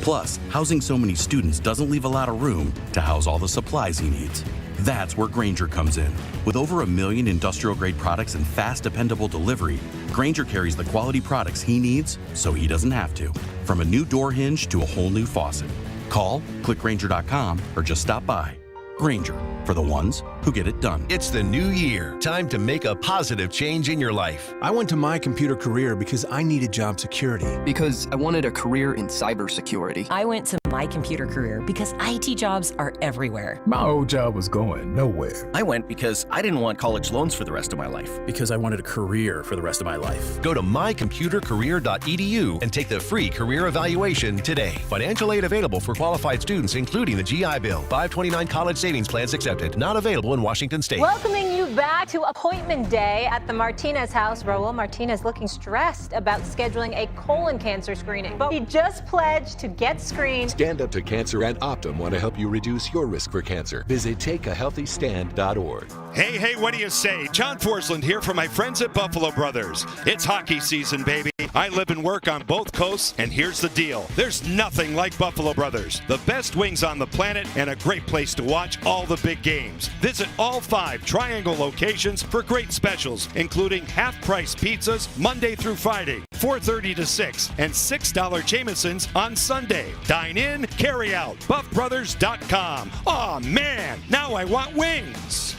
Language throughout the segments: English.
Plus, housing so many students doesn't leave a lot of room to house all the supplies he needs. That's where Grainger comes in. With over 1 million industrial-grade products and fast, dependable delivery, Grainger carries the quality products he needs so he doesn't have to. From a new door hinge to a whole new faucet. Call, click Grainger.com, or just stop by. Grainger, for the ones who get it done. It's the new year. Time to make a positive change in your life. I went to My Computer Career because I needed job security. Because I wanted a career in cybersecurity. I went to My Computer Career because IT jobs are everywhere. My old job was going nowhere. I went because I didn't want college loans for the rest of my life. Because I wanted a career for the rest of my life. Go to mycomputercareer.edu and take the free career evaluation today. Financial aid available for qualified students, including the GI Bill. 529 college savings plans accepted. Not available in Washington State. Welcoming you back to appointment day at the Martinez house. Raul Martinez looking stressed about scheduling a colon cancer screening. But he just pledged to get screened. Stand Up to Cancer and Optum want to help you reduce your risk for cancer. Visit takeahealthystand.org. Hey, what do you say? John Forsland here from my friends at Buffalo Brothers. It's hockey season, baby. I live and work on both coasts, and here's the deal. There's nothing like Buffalo Brothers. The best wings on the planet and a great place to watch all the big games. Visit all 5 Triangle locations for great specials, including half-price pizzas Monday through Friday, 4:30 to 6, and $6 Jamesons on Sunday. Dine in, carry out. BuffBrothers.com. Aw, man, now I want wings.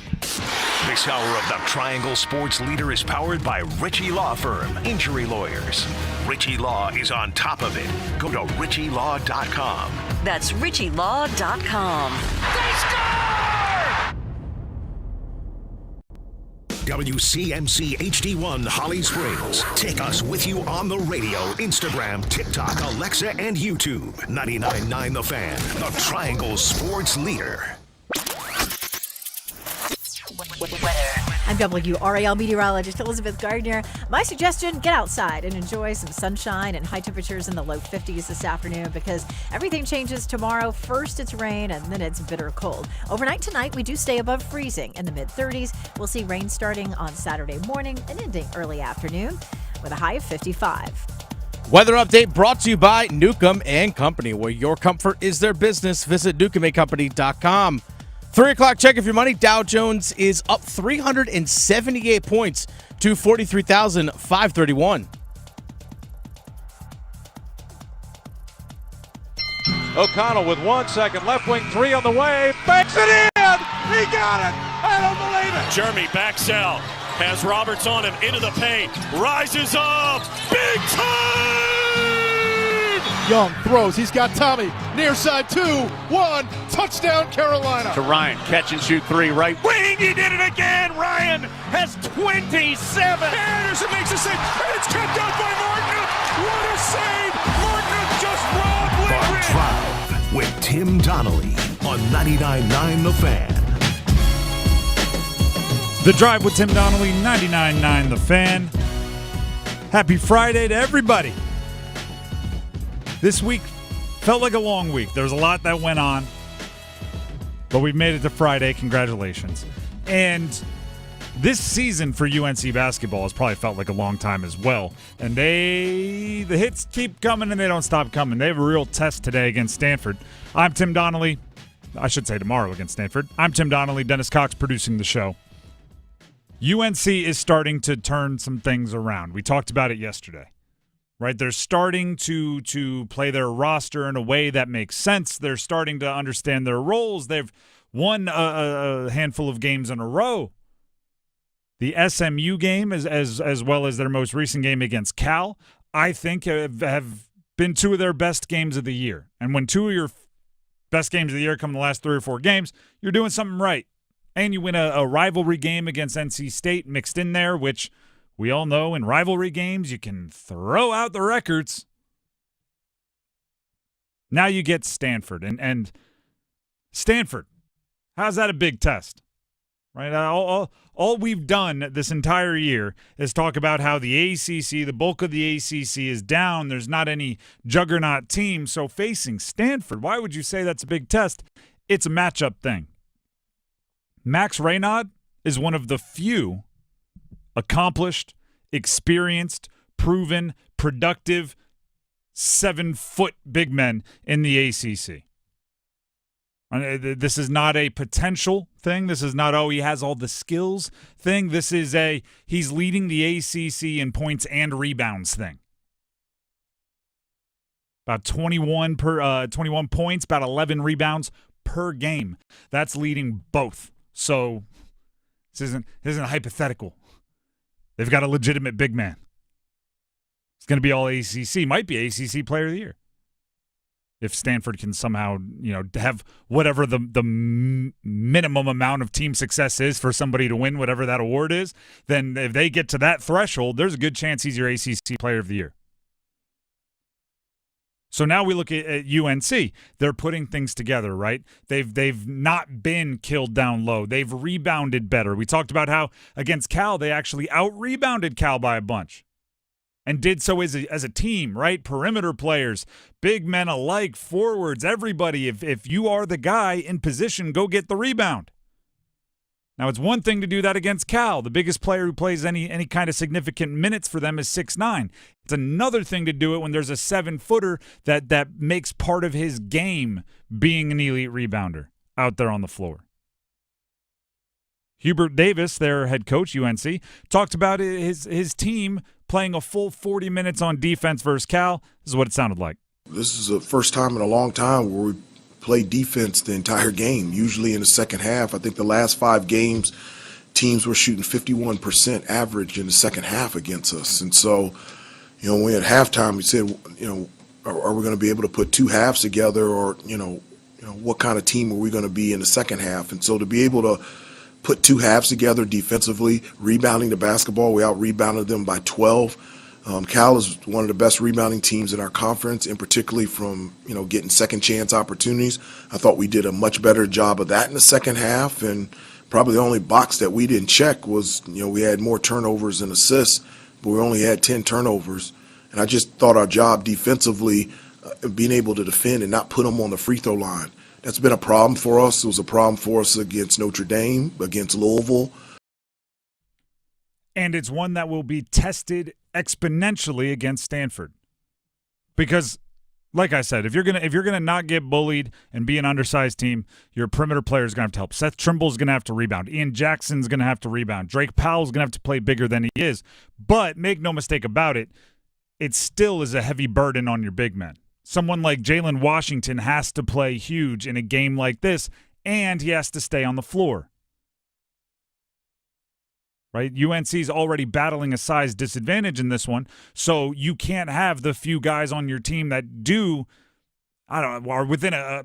This hour of the Triangle Sports Leader is powered by Ritchie Law Firm, injury lawyers. Ritchie Law is on top of it. Go to ritchielaw.com. That's ritchielaw.com. They score! WCMC HD1 Holly Springs. Take us with you on the radio, Instagram, TikTok, Alexa, and YouTube. 99.9 The Fan, the Triangle Sports Leader. I'm WRAL meteorologist Elizabeth Gardner. My suggestion, get outside and enjoy some sunshine and high temperatures in the low 50s this afternoon because everything changes tomorrow. First it's rain and then it's bitter cold. Overnight tonight, we do stay above freezing in the mid-30s. We'll see rain starting on Saturday morning and ending early afternoon with a high of 55. Weather update brought to you by Newcomb & Company, where your comfort is their business. Visit newcombandcompany.com. 3 o'clock, check if your money. Dow Jones is up 378 points to 43,531. O'Connell with 1 second. Left wing 3 on the way. Banks it in! He got it! I don't believe it! Jeremy Baxell has Roberts on him into the paint. Rises up! Big time! Young throws. He's got Tommy. Near side 2-1. Touchdown, Carolina. To Ryan. Catch and shoot 3 right wing. He did it again. Ryan has 27. Andersen makes a save. And it's kept out by Martin. What a save. Martin just robbed Lidgren. The Drive with Tim Donnelly on 99.9 The Fan. The Drive with Tim Donnelly, 99.9 The Fan. Happy Friday to everybody. This week felt like a long week. There was a lot that went on, but we've made it to Friday. Congratulations. And this season for UNC basketball has probably felt like a long time as well. And the hits keep coming and they don't stop coming. They have a real test today against Stanford. I'm Tim Donnelly. I should say tomorrow against Stanford. I'm Tim Donnelly. Dennis Cox producing the show. UNC is starting to turn some things around. We talked about it yesterday. Right, they're starting to play their roster in a way that makes sense. They're starting to understand their roles. They've won a handful of games in a row. The SMU game, as well as their most recent game against Cal, I think have been 2 of their best games of the year. And when 2 of your best games of the year come in the last 3 or 4 games, you're doing something right. And you win a rivalry game against NC State mixed in there, which we all know in rivalry games, you can throw out the records. Now you get Stanford. And Stanford, how's that a big test? Right? All we've done this entire year is talk about how the ACC, the bulk of the ACC is down. There's not any juggernaut team. So facing Stanford, why would you say that's a big test? It's a matchup thing. Max Reynaud is one of the few accomplished, experienced, proven, productive 7-foot big men in the ACC. This is not a potential thing. This is not, he has all the skills thing. This is he's leading the ACC in points and rebounds thing. About 21 points, about 11 rebounds per game. That's leading both. So this isn't hypothetical. They've got a legitimate big man. It's going to be all ACC. Might be ACC Player of the Year. If Stanford can somehow, have whatever the minimum amount of team success is for somebody to win whatever that award is, then if they get to that threshold, there's a good chance he's your ACC Player of the Year. So now we look at UNC. They're putting things together, right? They've not been killed down low. They've rebounded better. We talked about how against Cal, they actually out-rebounded Cal by a bunch. And did so as a team, right? Perimeter players, big men alike, forwards, everybody. If you are the guy in position, go get the rebound. Now, it's one thing to do that against Cal. The biggest player who plays any kind of significant minutes for them is 6'9". It's another thing to do it when there's a 7-footer that makes part of his game being an elite rebounder out there on the floor. Hubert Davis, their head coach, UNC, talked about his team playing a full 40 minutes on defense versus Cal. This is what it sounded like. This is the first time in a long time where we played defense the entire game, usually in the second half. I think the last 5 games, teams were shooting 51% average in the second half against us. And so, when we at halftime, we said, are we going to be able to put 2 halves together, or, what kind of team are we going to be in the second half? And so to be able to put 2 halves together defensively, rebounding the basketball, we out-rebounded them by 12. Cal is one of the best rebounding teams in our conference, and particularly from, getting second chance opportunities. I thought we did a much better job of that in the second half, and probably the only box that we didn't check was, we had more turnovers than assists, but we only had 10 turnovers. And I just thought our job defensively, being able to defend and not put them on the free throw line, that's been a problem for us. It was a problem for us against Notre Dame, against Louisville. And it's one that will be tested exponentially against Stanford. Because, like I said, if you're gonna not get bullied and be an undersized team, your perimeter player is gonna have to help. Seth Trimble's gonna have to rebound. Ian Jackson's gonna have to rebound. Drake Powell's gonna have to play bigger than he is. But make no mistake about it, it still is a heavy burden on your big men. Someone like Jalen Washington has to play huge in a game like this, and he has to stay on the floor. Right? UNC's already battling a size disadvantage in this one, so you can't have the few guys on your team that are within a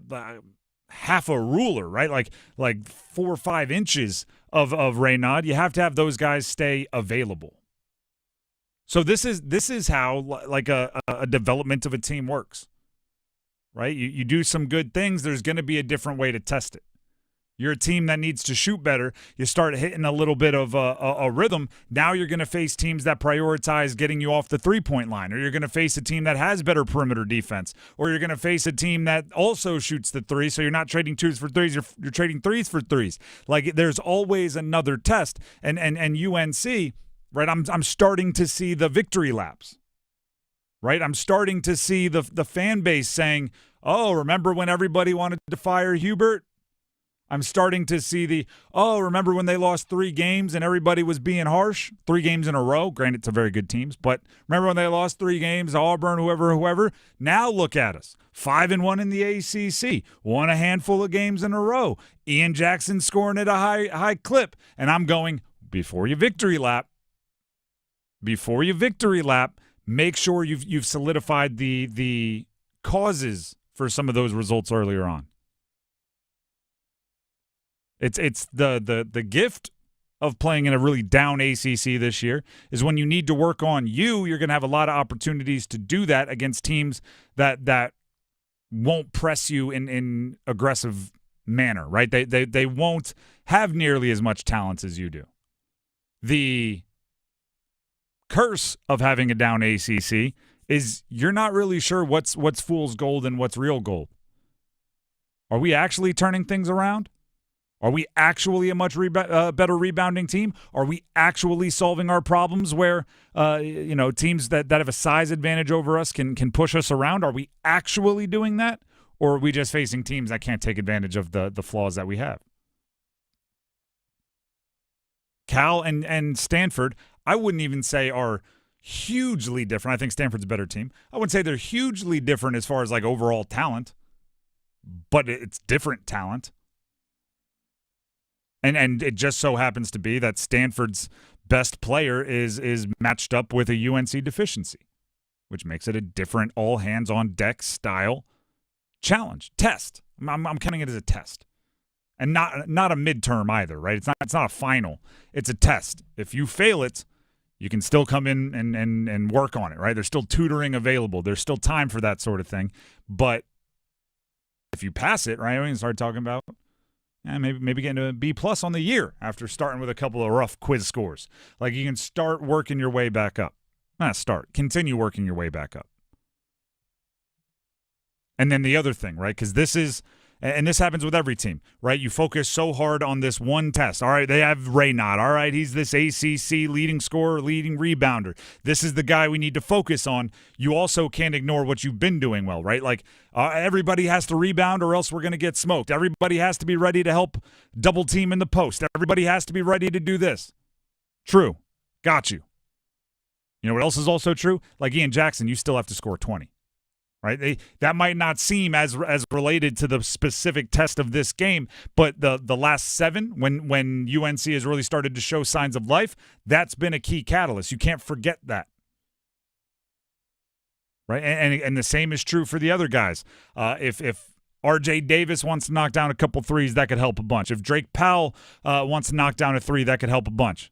half a ruler, right? Like 4 or 5 inches of Raynaud. You have to have those guys stay available. So this is how like a development of a team works, right? You do some good things. There's going to be a different way to test it. You're a team that needs to shoot better. You start hitting a little bit of a rhythm. Now you're going to face teams that prioritize getting you off the three-point line, or you're going to face a team that has better perimeter defense, or you're going to face a team that also shoots the three, so you're not trading 2s for 3s, you're trading 3s for 3s. Like, there's always another test. And UNC, right, I'm starting to see the victory laps. Right? I'm starting to see the fan base saying, oh, remember when everybody wanted to fire Hubert? I'm starting to see remember when they lost 3 games and everybody was being harsh? 3 games in a row. Granted, it's a very good teams, but remember when they lost 3 games, Auburn, whoever? Now look at us. 5-1 in the ACC. Won a handful of games in a row. Ian Jackson scoring at a high clip. And I'm going, before you victory lap, make sure you've solidified the causes for some of those results earlier on. It's the gift of playing in a really down ACC this year is when you need to work on you're going to have a lot of opportunities to do that against teams that won't press you in aggressive manner, right? They won't have nearly as much talent as you do. The curse of having a down ACC is you're not really sure what's fool's gold and what's real gold. Are we actually turning things around? Are we actually a much better rebounding team? Are we actually solving our problems where, teams that have a size advantage over us can push us around? Are we actually doing that? Or are we just facing teams that can't take advantage of the flaws that we have? Cal and Stanford, I wouldn't even say are hugely different. I think Stanford's a better team. I wouldn't say they're hugely different as far as like overall talent, but it's different talent. And it just so happens to be that Stanford's best player is matched up with a UNC deficiency, which makes it a different all-hands-on-deck style challenge, test. I'm counting it as a test. And not a midterm either, right? It's not a final. It's a test. If you fail it, you can still come in and work on it, right? There's still tutoring available. There's still time for that sort of thing. But if you pass it, right, we can start talking about maybe getting a B+ on the year after starting with a couple of rough quiz scores. Like you can start working your way back up. Continue working your way back up. And then the other thing, right, because this happens with every team, right? You focus so hard on this one test. All right, they have Raynaud. All right, he's this ACC leading scorer, leading rebounder. This is the guy we need to focus on. You also can't ignore what you've been doing well, right? Like everybody has to rebound or else we're going to get smoked. Everybody has to be ready to help double team in the post. Everybody has to be ready to do this. True. Got you. You know what else is also true? Like Ian Jackson, you still have to score 20. Right? That might not seem as related to the specific test of this game, but the last 7, when UNC has really started to show signs of life, that's been a key catalyst. You can't forget that. Right? And the same is true for the other guys. If RJ Davis wants to knock down a couple threes, that could help a bunch. If Drake Powell wants to knock down a 3, that could help a bunch.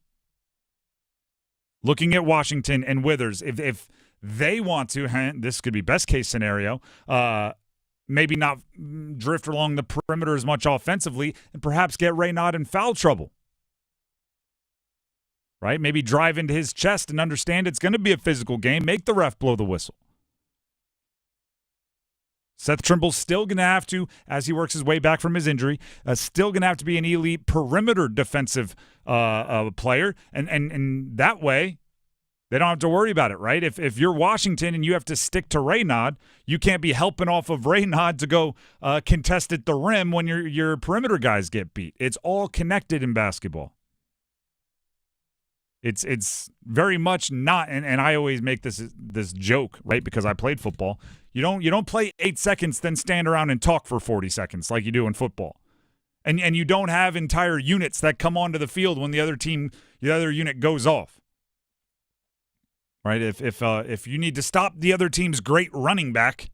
Looking at Washington and Withers, if they want to, this could be best case scenario, maybe not drift along the perimeter as much offensively and perhaps get Raynaud in foul trouble. Right? Maybe drive into his chest and understand it's going to be a physical game. Make the ref blow the whistle. Seth Trimble's still going to have to, as he works his way back from his injury, still going to have to be an elite perimeter defensive player. And that way, they don't have to worry about it, right? If you're Washington and you have to stick to Raynaud, you can't be helping off of Raynaud to go contest at the rim when your perimeter guys get beat. It's all connected in basketball. It's very much not, and I always make this joke, right? Because I played football. You don't play 8 seconds, then stand around and talk for 40 seconds like you do in football. And you don't have entire units that come onto the field when the other unit goes off. Right? If you need to stop the other team's great running back,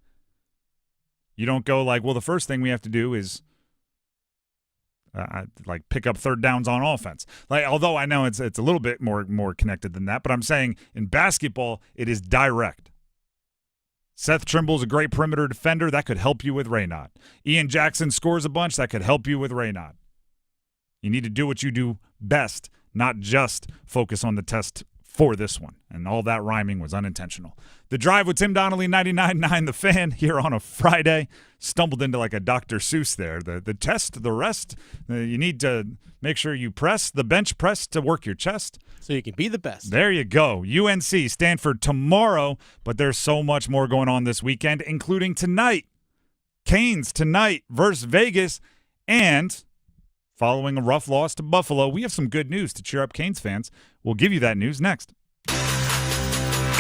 you don't go like, well, the first thing we have to do is pick up third downs on offense. Like, although I know it's a little bit more connected than that, but I'm saying in basketball it is direct. Seth Trimble's a great perimeter defender. That could help you with Raynaud. Ian Jackson scores a bunch. That could help you with Raynaud. You need to do what you do best, not just focus on the test for this one. And all that rhyming was unintentional. The Drive with Tim Donnelly, 99.9 The Fan, here on a Friday. Stumbled into like a Dr. Seuss there. The test, the rest, you need to make sure you press the bench press to work your chest. So you can be the best. There you go. UNC, Stanford tomorrow, but there's so much more going on this weekend, including tonight. Canes tonight versus Vegas, and following a rough loss to Buffalo, we have some good news to cheer up Canes fans. We'll give you that news next.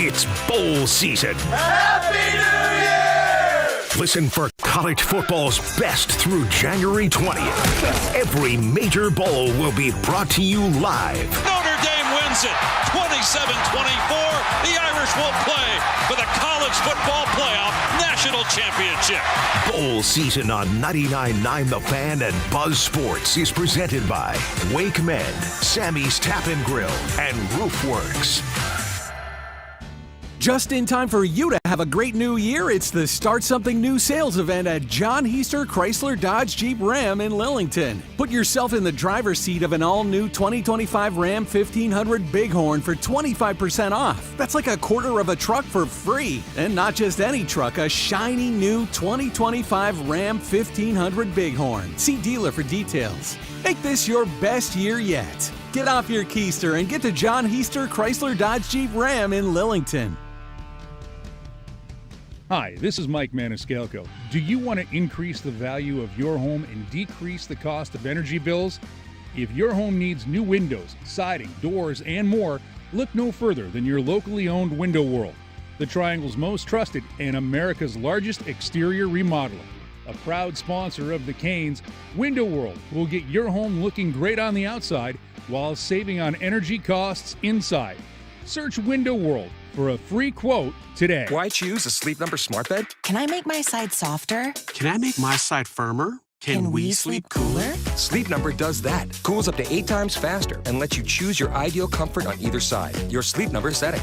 It's bowl season. Happy New Year! Listen for college football's best through January 20th. Every major bowl will be brought to you live. Notre Dame wins it 27-24. The Irish will play for the College Football Playoff National Championship. Bowl season on 99.9 The Fan and Buzz Sports is presented by Wake Med, Sammy's Tap and Grill, and Roofworks. Just in time for you to have a great new year, it's the Start Something New sales event at John Heister Chrysler Dodge Jeep Ram in Lillington. Put yourself in the driver's seat of an all-new 2025 Ram 1500 Bighorn for 25% off. That's like a quarter of a truck for free. And not just any truck, a shiny new 2025 Ram 1500 Bighorn. See dealer for details. Make this your best year yet. Get off your keister and get to John Heister Chrysler Dodge Jeep Ram in Lillington. Hi, this is Mike Maniscalco. Do you want to increase the value of your home and decrease the cost of energy bills? If your home needs new windows, siding, doors, and more, look no further than your locally owned Window World, the Triangle's most trusted and America's largest exterior remodeler. A proud sponsor of the Canes, Window World will get your home looking great on the outside while saving on energy costs inside. Search Window World for a free quote today. Why choose a Sleep Number smart bed? Can I make my side softer? Can I make my side firmer? Can we sleep cooler? Sleep Number does that. Cools up to 8 times faster and lets you choose your ideal comfort on either side. Your Sleep Number setting.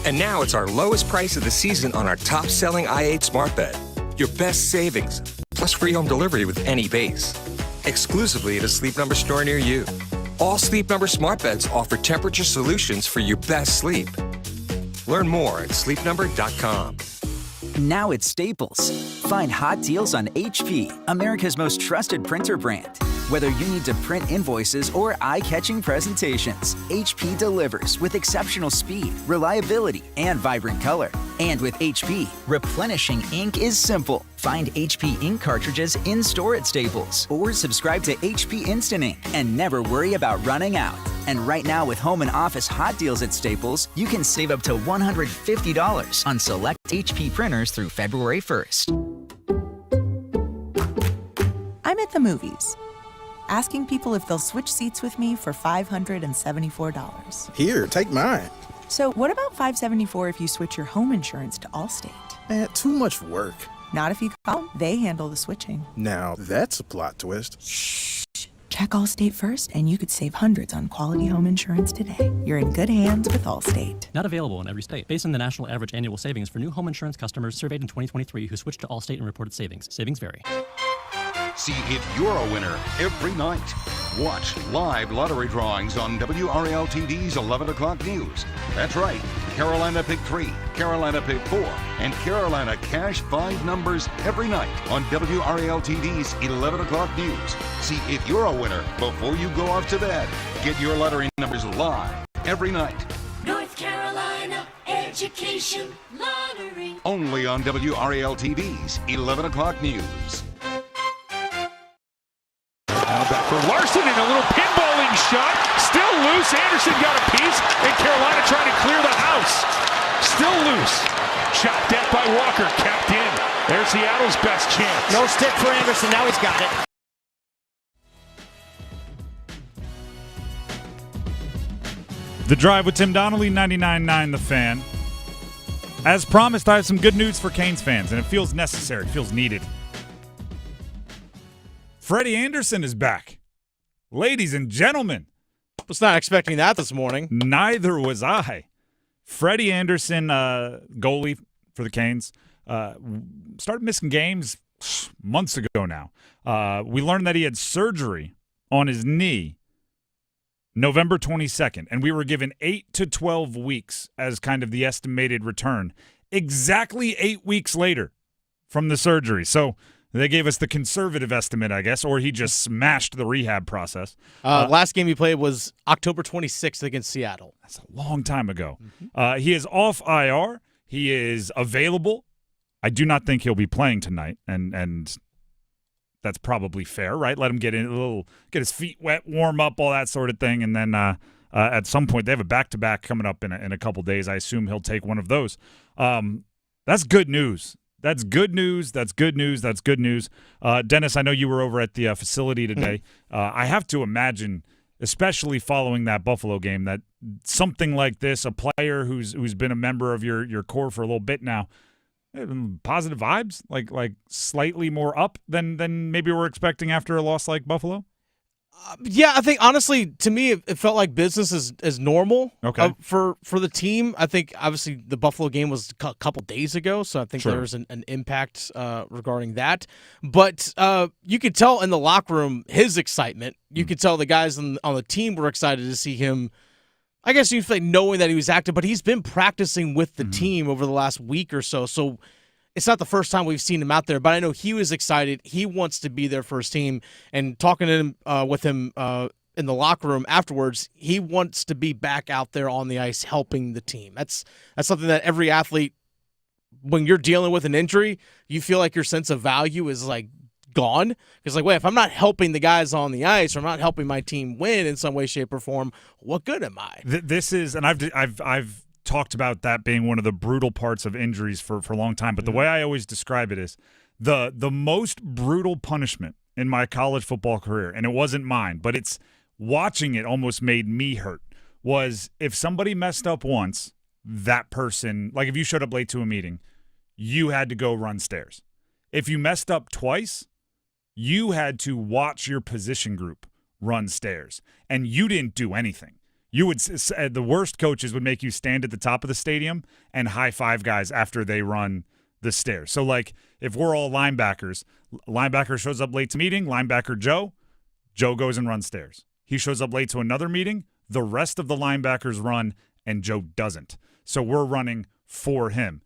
And now it's our lowest price of the season on our top-selling i8 smart bed. Your best savings, plus free home delivery with any base. Exclusively at a Sleep Number store near you. All Sleep Number smart beds offer temperature solutions for your best sleep. Learn more at sleepnumber.com. Now at Staples. Find hot deals on HP, America's most trusted printer brand. Whether you need to print invoices or eye-catching presentations, HP delivers with exceptional speed, reliability, and vibrant color. And with HP, replenishing ink is simple. Find HP ink cartridges in-store at Staples or subscribe to HP Instant Ink and never worry about running out. And right now with home and office hot deals at Staples, you can save up to $150 on select HP printers through February 1st. I'm at the movies, asking people if they'll switch seats with me for $574. Here, take mine. So what about $574 if you switch your home insurance to Allstate? Too much work. Not if you call. They handle the switching. Now, that's a plot twist. Shh. Check Allstate first, and you could save hundreds on quality home insurance today. You're in good hands with Allstate. Not available in every state. Based on the national average annual savings for new home insurance customers surveyed in 2023 who switched to Allstate and reported savings. Savings vary. See if you're a winner every night. Watch live lottery drawings on WRAL TV's 11 o'clock news. That's right. Carolina Pick 3, Carolina Pick 4, and Carolina Cash 5 numbers every night on WRAL TV's 11 o'clock news. See if you're a winner before you go off to bed. Get your lottery numbers live every night. North Carolina Education Lottery. Only on WRAL TV's 11 o'clock news. Now back for Larson and a little pinballing shot. Still loose. Andersen got a piece, and Carolina trying to clear the house. Still loose. Chopped at by Walker. Kept in. There's Seattle's best chance. No stick for Andersen. Now he's got it. The Drive with Tim Donnelly, 99.9 The Fan. As promised, I have some good news for Canes fans, and it feels necessary. It feels needed. Freddy Andersen is back. Ladies and gentlemen. Was not expecting that this morning. Neither was I. Freddy Andersen, goalie for the Canes, started missing games months ago now. We learned that he had surgery on his knee November 22nd, and we were given 8 to 12 weeks as kind of the estimated return. Exactly 8 weeks later from the surgery. So they gave us the conservative estimate, I guess, or he just smashed the rehab process. Last game he played was October 26th against Seattle. That's a long time ago. He is off IR. He is available. I do not think he'll be playing tonight, and that's probably fair, right? Let him get his feet wet, warm up, all that sort of thing, and then at some point they have a back-to-back coming up in a couple days. I assume he'll take one of those. That's good news. That's good news. That's good news. That's good news. Dennis, I know you were over at the facility today. I have to imagine, especially following that Buffalo game, that something like this, a player who's been a member of your core for a little bit now, positive vibes, like slightly more up than maybe we're expecting after a loss like Buffalo. Yeah, I think honestly, to me, it felt like business as normal. Okay. For the team, I think obviously the Buffalo game was a couple days ago, so I think there was an impact regarding that. But you could tell in the locker room his excitement. You could tell the guys on the team were excited to see him. I guess you'd say knowing that he was active, but he's been practicing with the team over the last week or so. So it's not the first time we've seen him out there, but I know he was excited. He wants to be there for his team, and talking to him with him in the locker room afterwards, he wants to be back out there on the ice helping the team. That's something that every athlete, when you're dealing with an injury, you feel like your sense of value is like gone. Because like, wait, if I'm not helping the guys on the ice, or I'm not helping my team win in some way, shape, or form, what good am I? This is, and I've talked about that being one of the brutal parts of injuries for a long time. But the way I always describe it is the most brutal punishment in my college football career, and it wasn't mine, but it's watching it almost made me hurt, was if somebody messed up once, that person, like if you showed up late to a meeting, you had to go run stairs. If you messed up twice, you had to watch your position group run stairs, and you didn't do anything. You would, the worst coaches would make you stand at the top of the stadium and high five guys after they run the stairs. So like if we're all linebackers, linebacker shows up late to meeting, linebacker Joe goes and runs stairs. He shows up late to another meeting, the rest of the linebackers run and Joe doesn't. So we're running for him.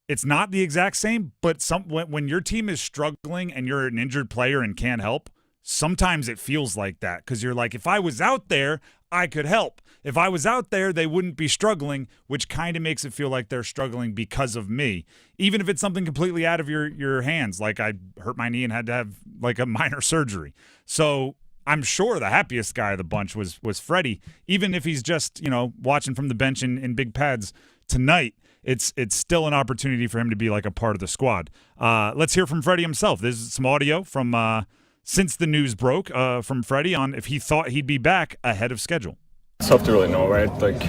It's not the exact same, but when your team is struggling and you're an injured player and can't help, sometimes it feels like that because you're like, if I was out there, I could help. If I was out there, they wouldn't be struggling, which kind of makes it feel like they're struggling because of me, even if it's something completely out of your hands, like I hurt my knee and had to have like a minor surgery. So I'm sure the happiest guy of the bunch was Freddy, even if he's just, watching from the bench in big pads tonight. It's still an opportunity for him to be like a part of the squad. Let's hear from Freddy himself. There's some audio from since the news broke from Freddy on if he thought he'd be back ahead of schedule. It's tough to really know, right? Like,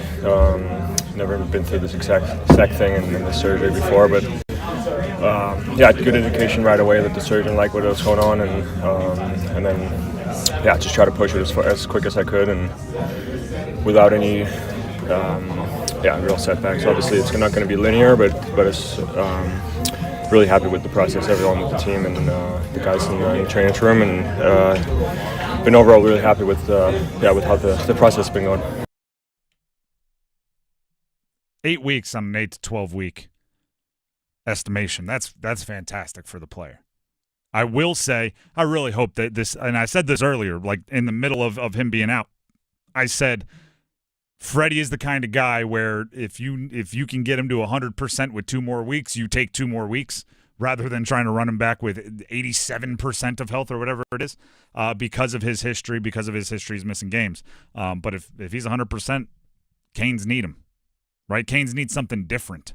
never been through this exact thing in the surgery before, but good indication right away that the surgeon liked what was going on, and then just try to push it as quick as I could, and without any real setbacks. Obviously, it's not going to be linear, but it's really happy with the process, everyone with the team and the guys in the training room, and been overall really happy with how the process has been going. 8 weeks on an 8 to 12 week estimation. That's fantastic for the player. I will say, I really hope that this, and I said this earlier, like in the middle of him being out, I said, Freddie is the kind of guy where if you can get him to 100% with 2 more weeks, you take 2 more weeks rather than trying to run him back with 87% of health or whatever it is, because of his history. Because of his history, he's missing games. But if he's 100%, Canes need him, right? Canes need something different.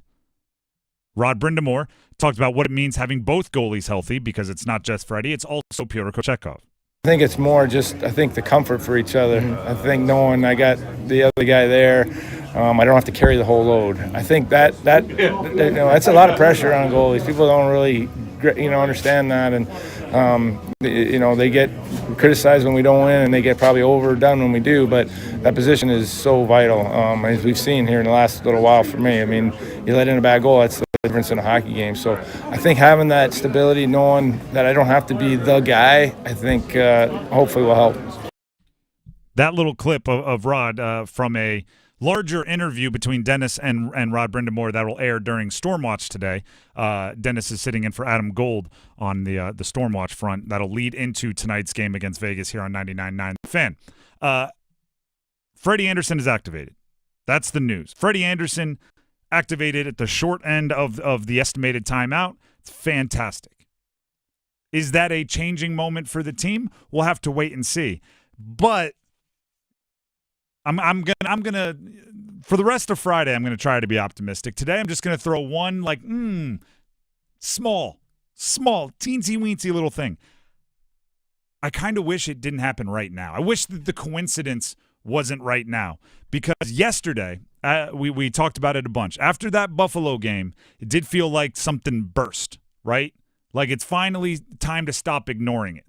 Rod Brindamore talked about what it means having both goalies healthy, because it's not just Freddie, it's also Pyotr Kochetkov. I think it's more just, the comfort for each other. I think knowing I got the other guy there, I don't have to carry the whole load. I think that's a lot of pressure on goalies. People don't really, understand that, and they get criticized when we don't win, and they get probably overdone when we do. But that position is so vital, as we've seen here in the last little while for me. I mean, you let in a bad goal, that's the difference in a hockey game. So I think having that stability, knowing that I don't have to be the guy, I think hopefully will help. That little clip of Rod from a larger interview between Dennis and Rod Brindamore that will air during Stormwatch today. Dennis is sitting in for Adam Gold on the Stormwatch front. That'll lead into tonight's game against Vegas here on 99.9 The Fan. Freddy Andersen is activated. That's the news. Freddy Andersen activated at the short end of the estimated timeout. It's fantastic. Is that a changing moment for the team? We'll have to wait and see. But I'm gonna for the rest of Friday, I'm gonna try to be optimistic. Today, I'm just gonna throw one small, teensy weensy little thing. I kind of wish it didn't happen right now. I wish that the coincidence wasn't right now, because yesterday we talked about it a bunch. After that Buffalo game, it did feel like something burst, right? Like it's finally time to stop ignoring it.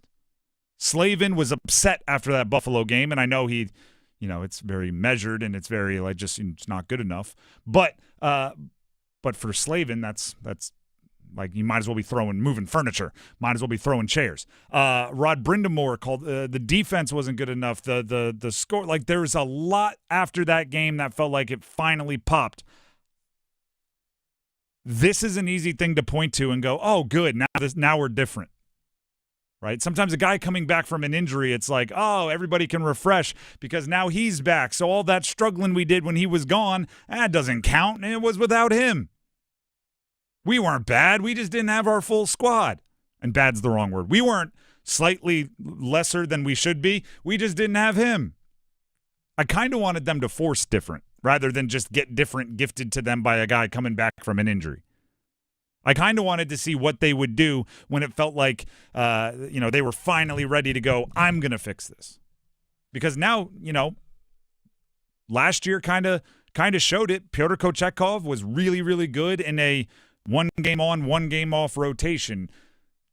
Slavin was upset after that Buffalo game, and I know he. It's very measured and it's very it's not good enough. But for Slavin, that's like you might as well be moving furniture, might as well be throwing chairs. Rod Brindamore called the defense wasn't good enough. The score, like there was a lot after that game that felt like it finally popped. this is an easy thing to point to and go, oh, good, now we're different. Right? Sometimes a guy coming back from an injury, it's like, oh, everybody can refresh because now he's back. So all that struggling we did when he was gone, that doesn't count, and it was without him. We weren't bad. We just didn't have our full squad. And bad's the wrong word. We weren't slightly lesser than we should be. We just didn't have him. I kind of wanted them to force different rather than just get different gifted to them by a guy coming back from an injury. I kind of wanted to see what they would do when it felt like, they were finally ready to go, I'm going to fix this. Because now, last year kind of showed it. Pyotr Kochetkov was really, really good in a one game on, one game off rotation.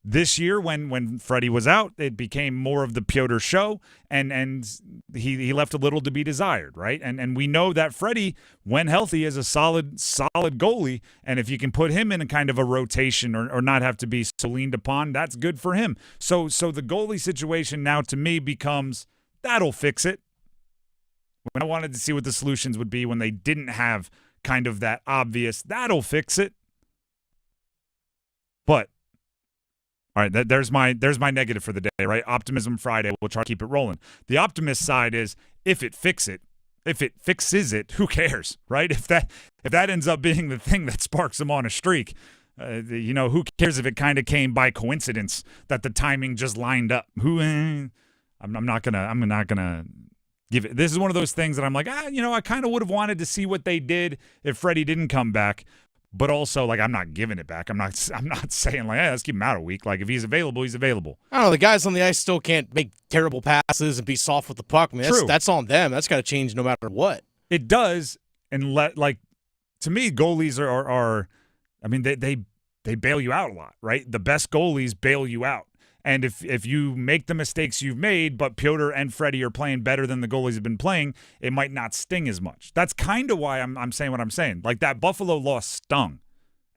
This year, when Freddie was out, it became more of the Pyotr show, and he left a little to be desired, right? And we know that Freddie, when healthy, is a solid goalie, and if you can put him in a kind of a rotation or not have to be so leaned upon, that's good for him. So the goalie situation now to me becomes, that'll fix it. When I wanted to see what the solutions would be when they didn't have kind of that obvious, that'll fix it. But all right, there's my negative for the day, right? Optimism Friday. We'll try to keep it rolling. The optimist side is if it fixes it, who cares, right? If that ends up being the thing that sparks them on a streak, who cares if it kind of came by coincidence that the timing just lined up? I'm not gonna give it. This is one of those things that I'm like, I kind of would have wanted to see what they did if Freddie didn't come back. But also, like, I'm not giving it back. I'm not saying, like, hey, let's keep him out a week. Like, if he's available, he's available. I don't know. The guys on the ice still can't make terrible passes and be soft with the puck. I mean, that's on them. That's got to change no matter what. It does. And, to me, goalies are I mean, they bail you out a lot, right? The best goalies bail you out. And if you make the mistakes you've made, but Pyotr and Freddie are playing better than the goalies have been playing, it might not sting as much. That's kind of why I'm saying what I'm saying. Like, that Buffalo loss stung.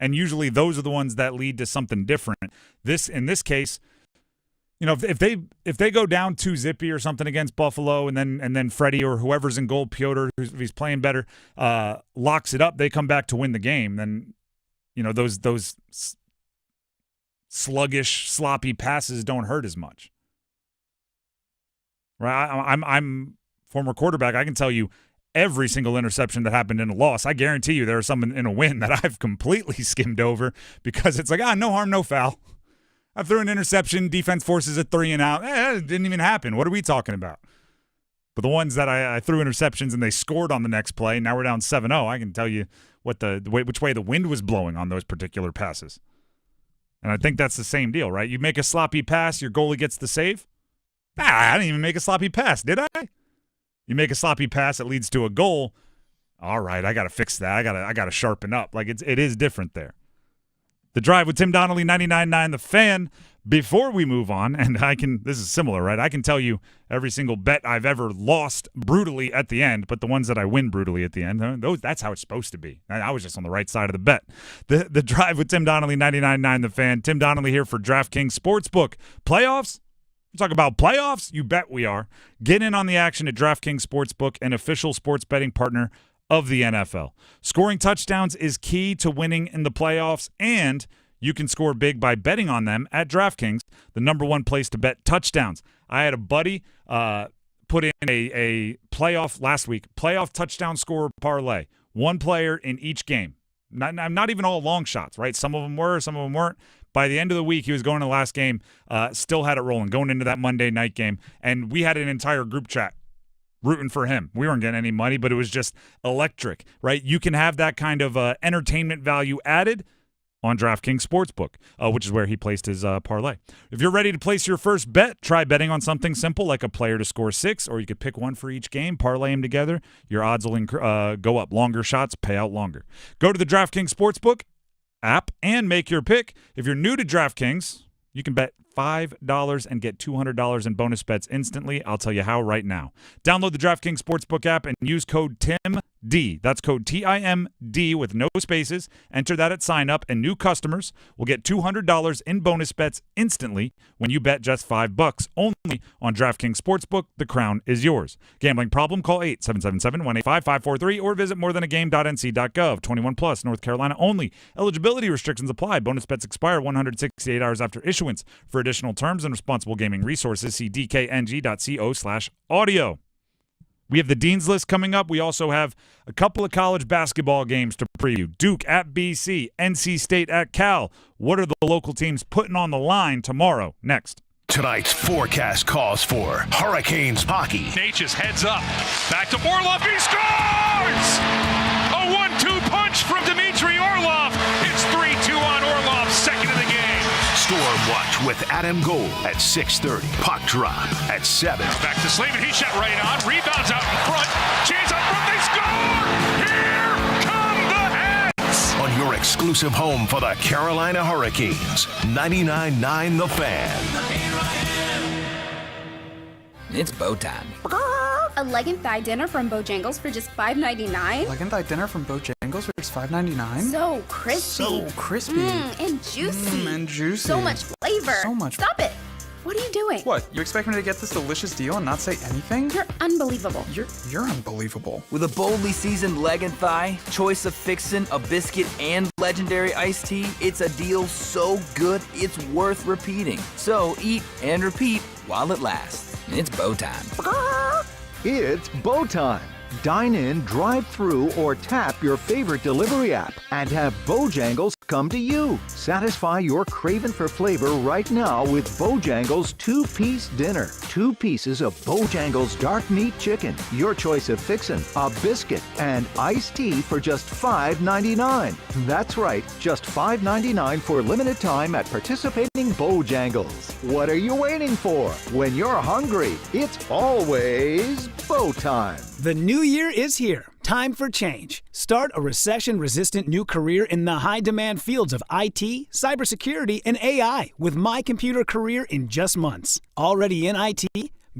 And usually those are the ones that lead to something different. In this case, if they go down 2-0 or something against Buffalo and then Freddie or whoever's in goal, Pyotr, if he's playing better, locks it up, they come back to win the game, then those sluggish, sloppy passes don't hurt as much. Right? I'm former quarterback. I can tell you every single interception that happened in a loss. I guarantee you there are some in a win that I've completely skimmed over because it's like, no harm, no foul. I threw an interception, defense forces a 3 and out. It didn't even happen. What are we talking about? But the ones that I threw interceptions and they scored on the next play, now we're down 7-0. I can tell you which way the wind was blowing on those particular passes. And I think that's the same deal, right? You make a sloppy pass, your goalie gets the save. I didn't even make a sloppy pass, did I? You make a sloppy pass, it leads to a goal. All right, I got to fix that. I got to sharpen up. Like, it is different there. The Drive with Tim Donnelly, 99.9 The Fan. Before we move on, and this is similar, right? I can tell you every single bet I've ever lost brutally at the end, but the ones that I win brutally at the end, that's how it's supposed to be. I was just on the right side of the bet. The Drive with Tim Donnelly, 99.9 The Fan. Tim Donnelly here for DraftKings Sportsbook. Playoffs? We're talking about playoffs? You bet we are. Get in on the action at DraftKings Sportsbook, an official sports betting partner of the NFL. Scoring touchdowns is key to winning in the playoffs, and you can score big by betting on them at DraftKings, the number one place to bet touchdowns. I had a buddy put in a playoff last week, playoff touchdown score parlay. One player in each game. Not even all long shots, right? Some of them were, some of them weren't. By the end of the week, he was going to the last game, still had it rolling, going into that Monday night game. And we had an entire group chat rooting for him. We weren't getting any money, but it was just electric, right? You can have that kind of entertainment value added on DraftKings Sportsbook, which is where he placed his parlay. If you're ready to place your first bet, try betting on something simple like a player to score 6, or you could pick one for each game, parlay them together. Your odds will go up. Longer shots pay out longer. Go to the DraftKings Sportsbook app and make your pick. If you're new to DraftKings, you can bet $5 and get $200 in bonus bets instantly. I'll tell you how right now. Download the DraftKings Sportsbook app and use code TIMD. That's code TIMD with no spaces. Enter that at sign up, and new customers will get $200 in bonus bets instantly when you bet just $5 only on DraftKings Sportsbook. The crown is yours. Gambling problem? Call 877-185-543 or visit morethanagame.nc.gov. 21 plus, North Carolina only. Eligibility restrictions apply. Bonus bets expire 168 hours after issuance. For additional terms and responsible gaming resources, see dkng.co/audio. We have the Dean's List coming up. We also have a couple of college basketball games to preview. Duke at BC, NC State at Cal. What are the local teams putting on the line tomorrow? Next. Tonight's forecast calls for Hurricanes hockey. Natchez heads up. Back to Orlov. He scores! A 1-2 punch from Dmitry Orlov. It's 3-2 on Orlov, second of the game. Storm Watch with Adam Gold at 6:30. Puck drop at 7. Back to Slavin. He shot right on. Rebounds out in front. Chance out front. They score! Here come the Hats! On your exclusive home for the Carolina Hurricanes, 99.9 The Fan. It's bow time. A leg and thigh dinner from Bojangles for just $5.99. Leg and thigh dinner from Bojangles for just $5.99. So crispy. And juicy. And juicy. So much flavor. So much. Stop it. What are you doing? What? You expect me to get this delicious deal and not say anything? You're unbelievable. You're unbelievable. With a boldly seasoned leg and thigh, choice of fixin', a biscuit, and legendary iced tea, it's a deal so good it's worth repeating. So eat and repeat while it lasts. It's bow time. It's bow time. Dine in, drive through, or tap your favorite delivery app and have Bojangles come to you. Satisfy your craving for flavor right now with Bojangles 2-piece dinner. 2 pieces of Bojangles dark meat chicken, your choice of fixin', a biscuit, and iced tea for just $5.99. That's right, just $5.99 for limited time at participating Bojangles. What are you waiting for? When you're hungry, it's always bow time. The new year is here. Time for change. Start a recession-resistant new career in the high-demand fields of IT, cybersecurity, and AI with My Computer Career in just months. Already in IT?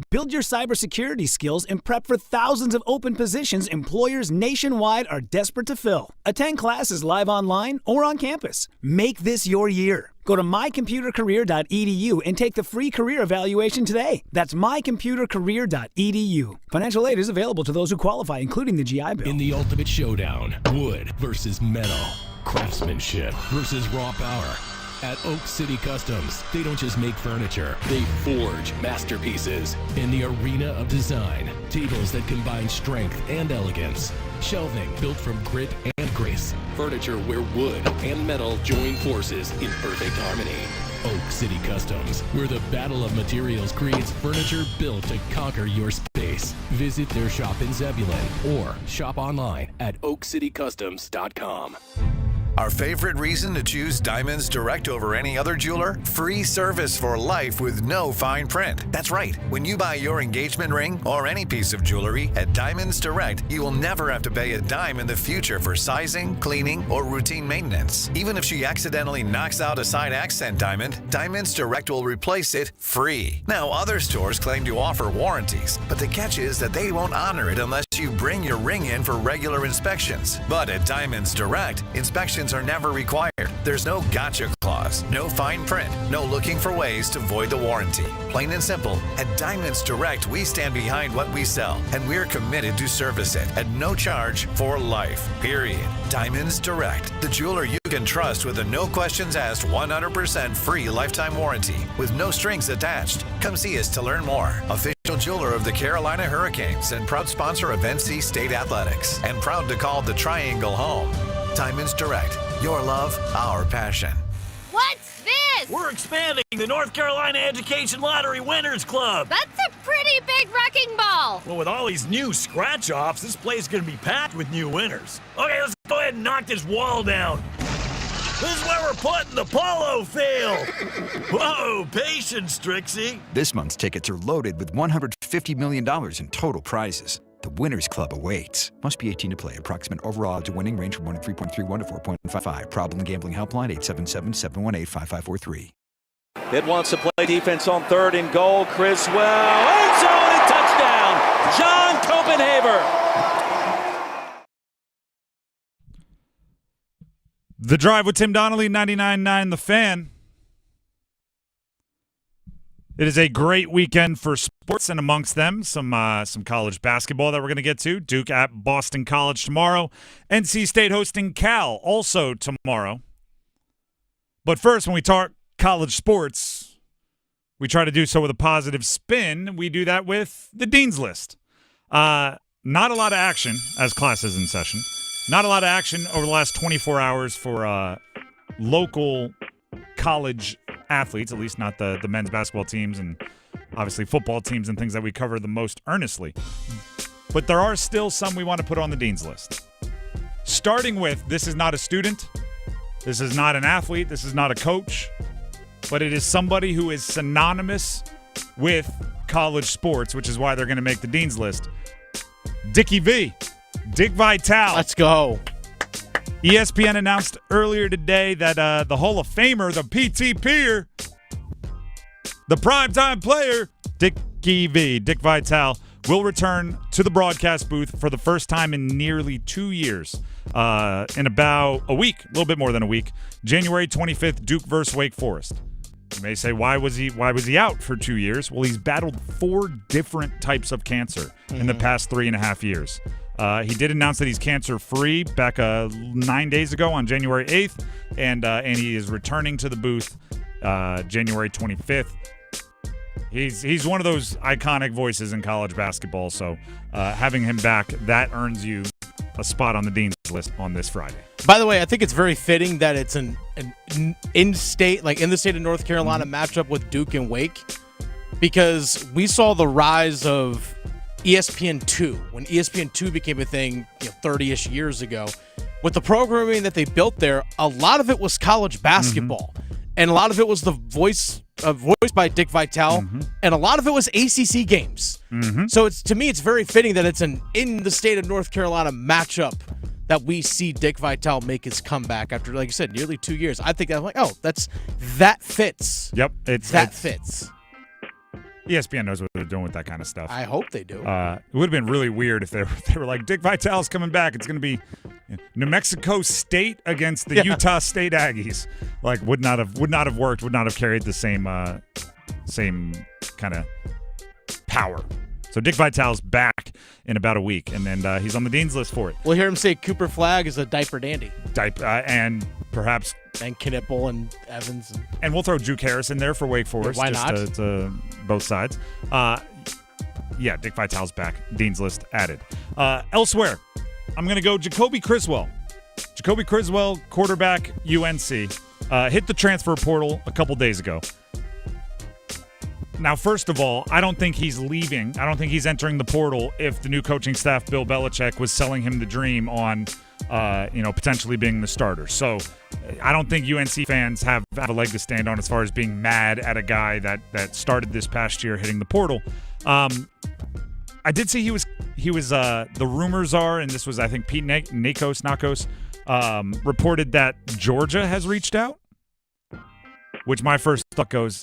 Build your cybersecurity skills and prep for thousands of open positions employers nationwide are desperate to fill. Attend classes live online or on campus. Make this your year. Go to mycomputercareer.edu and take the free career evaluation today. That's mycomputercareer.edu. Financial aid is available to those who qualify, including the GI Bill. In the ultimate showdown, wood versus metal, craftsmanship versus raw power. At Oak City Customs, they don't just make furniture, they forge masterpieces. In the arena of design, tables that combine strength and elegance. Shelving built from grit and grace. Furniture where wood and metal join forces in perfect harmony. Oak City Customs, where the battle of materials creates furniture built to conquer your space. Visit their shop in Zebulon or shop online at oakcitycustoms.com. Our favorite reason to choose Diamonds Direct over any other jeweler? Free service for life with no fine print. That's right. When you buy your engagement ring or any piece of jewelry at Diamonds Direct, you will never have to pay a dime in the future for sizing, cleaning, or routine maintenance. Even if she accidentally knocks out a side accent diamond, Diamonds Direct will replace it free. Now, other stores claim to offer warranties, but the catch is that they won't honor it unless you bring your ring in for regular inspections. But at Diamonds Direct, inspections are never required. There's no gotcha clause, no fine print, no looking for ways to void the warranty. Plain and simple, at Diamonds Direct, we stand behind what we sell, and we're committed to service it at no charge for life, period. Diamonds Direct, the jeweler you can trust with a no questions asked 100% free lifetime warranty with no strings attached. Come see us to learn more. Official jeweler of the Carolina Hurricanes and proud sponsor of NC State Athletics and proud to call the Triangle home. Diamonds Direct, your love, our passion. What's this? We're expanding the North Carolina Education Lottery Winners Club. That's a pretty big wrecking ball. Well, with all these new scratch-offs, this place is going to be packed with new winners. Okay, let's go ahead and knock this wall down. This is where we're putting the polo field. Whoa, patience, Trixie. This month's tickets are loaded with $150 million in total prizes. The Winners Club awaits. Must be 18 to play. Approximate overall odds of winning range from 3.31 to 4.55. Problem gambling helpline 877-718-5543. It wants to play defense on third and goal. Criswell, end zone, and touchdown. John Copenhaver. The Drive with Tim Donnelly, 99.9 The Fan. It is a great weekend for sports, and amongst them, some college basketball that we're going to get to. Duke at Boston College tomorrow. NC State hosting Cal also tomorrow. But first, when we talk college sports, we try to do so with a positive spin. We do that with the Dean's List. Not a lot of action as class is in session. Not a lot of action over the last 24 hours for local college athletes, at least not the men's basketball teams and obviously football teams and things that we cover the most earnestly. But there are still some we want to put on the Dean's List. Starting with, this is not a student, this is not an athlete, this is not a coach, but it is somebody who is synonymous with college sports, which is why they're going to make the Dean's List. Dickie V. Dick Vitale. Let's go. ESPN announced earlier today that the Hall of Famer, the PTPer, the primetime player, Dickie V, Dick Vitale, will return to the broadcast booth for the first time in nearly 2 years. In about a week, a little bit more than a week. January 25th, Duke versus Wake Forest. You may say, why was he out for 2 years? Well, he's battled 4 different types of cancer in the past 3.5 years. He did announce that he's cancer-free back 9 days ago on January 8th, and he is returning to the booth January 25th. He's one of those iconic voices in college basketball, so having him back, that earns you a spot on the Dean's List on this Friday. By the way, I think it's very fitting that it's an in-state, like in the state of North Carolina matchup with Duke and Wake, because we saw the rise of ESPN2 when ESPN2 became a thing 30-ish years ago. With the programming that they built there, a lot of it was college basketball, and a lot of it was the voiced by Dick Vitale, and a lot of it was ACC games. So to me, it's very fitting that it's an in the state of North Carolina matchup that we see Dick Vitale make his comeback after, like you said, nearly 2 years. I think I'm like, that fits. Yep, that fits. ESPN knows what they're doing with that kind of stuff. I hope they do. It would have been really weird if they were like, Dick Vitale's coming back. It's going to be New Mexico State against the Utah State Aggies. Like, would not have worked. Would not have carried the same kind of power. So Dick Vitale's back in about a week, and then he's on the Dean's List for it. We'll hear him say Cooper Flagg is a diaper dandy. And perhaps... And Knipple and Evans. And we'll throw Juke Harris in there for Wake Forest. Why not? To both sides. Dick Vitale's back. Dean's List added. Elsewhere, I'm going to go Jacoby Criswell. Jacoby Criswell, quarterback, UNC. Hit the transfer portal a couple days ago. Now, first of all, I don't think he's leaving. I don't think he's entering the portal if the new coaching staff, Bill Belichick, was selling him the dream on, potentially being the starter. So I don't think UNC fans have a leg to stand on as far as being mad at a guy that started this past year hitting the portal. I did see he was the rumors are, and this was, I think, Pete Nakos, reported that Georgia has reached out, which my first thought goes,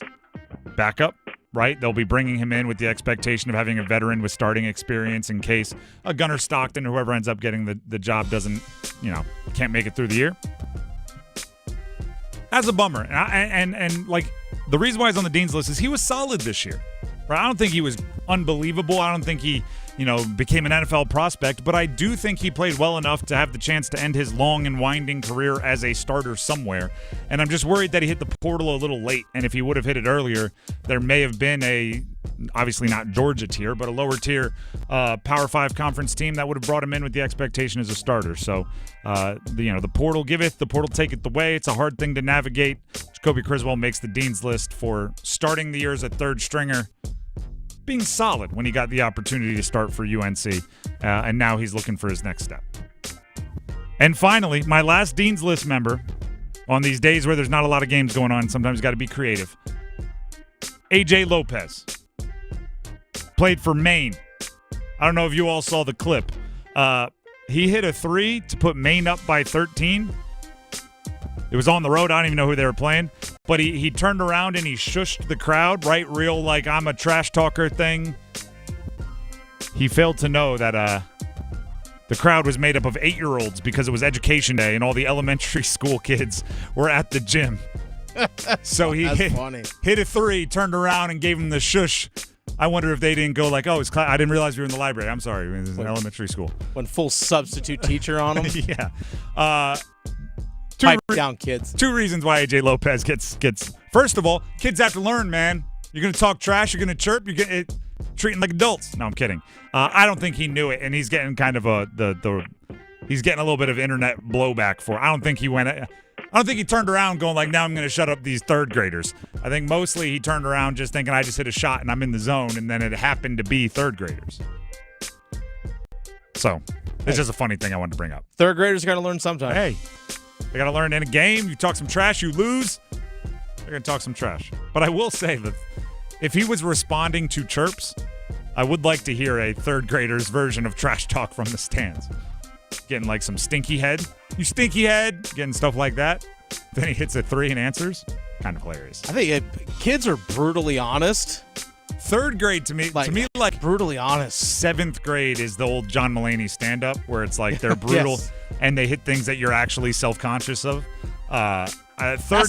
back up. Right? They'll be bringing him in with the expectation of having a veteran with starting experience in case a Gunnar Stockton or whoever ends up getting the job doesn't, can't make it through the year. That's a bummer. And like, the reason why he's on the Dean's List is he was solid this year. Right? I don't think he was unbelievable. I don't think he, became an NFL prospect, but I do think he played well enough to have the chance to end his long and winding career as a starter somewhere. And I'm just worried that he hit the portal a little late. And if he would have hit it earlier, there may have been obviously not Georgia tier, but a lower tier Power 5 conference team that would have brought him in with the expectation as a starter. So, the portal giveth, the portal taketh away. It's a hard thing to navigate. Jacoby Criswell makes the Dean's List for starting the year as a third stringer, being solid when he got the opportunity to start for UNC, and now he's looking for his next step. And finally, my last Dean's List member on these days where there's not a lot of games going on, sometimes you got to be creative. AJ Lopez played for Maine. I don't know if you all saw the clip. He hit a 3 to put Maine up by 13. It was on the road. I don't even know who they were playing. But he turned around and he shushed the crowd, right? Real, like, I'm a trash talker thing. He failed to know that the crowd was made up of 8-year-olds because it was education day and all the elementary school kids were at the gym. So he hit a 3, turned around and gave him the shush. I wonder if they didn't go like, oh, it's I didn't realize we were in the library. I'm sorry. It was an elementary school. Went full substitute teacher on him. Yeah. Pipe down, kids. 2 reasons why AJ Lopez gets. First of all, kids have to learn, man. You're going to talk trash. You're going to chirp. You're going to treating like adults. No, I'm kidding. I don't think he knew it, and he's getting kind of he's getting a little bit of internet blowback for it. I don't think he turned around going like, now I'm going to shut up these third graders. I think mostly he turned around just thinking I just hit a shot and I'm in the zone, and then it happened to be third graders. So it's just a funny thing I wanted to bring up. Third graders got to learn sometime. Hey, they got to learn in a game. You talk some trash, you lose. They're going to talk some trash. But I will say that if he was responding to chirps, I would like to hear a third grader's version of trash talk from the stands. Getting like some stinky head. You stinky head. Getting stuff like that. Then he hits a 3 and answers. Kind of hilarious. I think kids are brutally honest. Third grade to me, like brutally honest. 7th grade is the old John Mulaney stand-up where it's like they're brutal and they hit things that you're actually self-conscious of. That's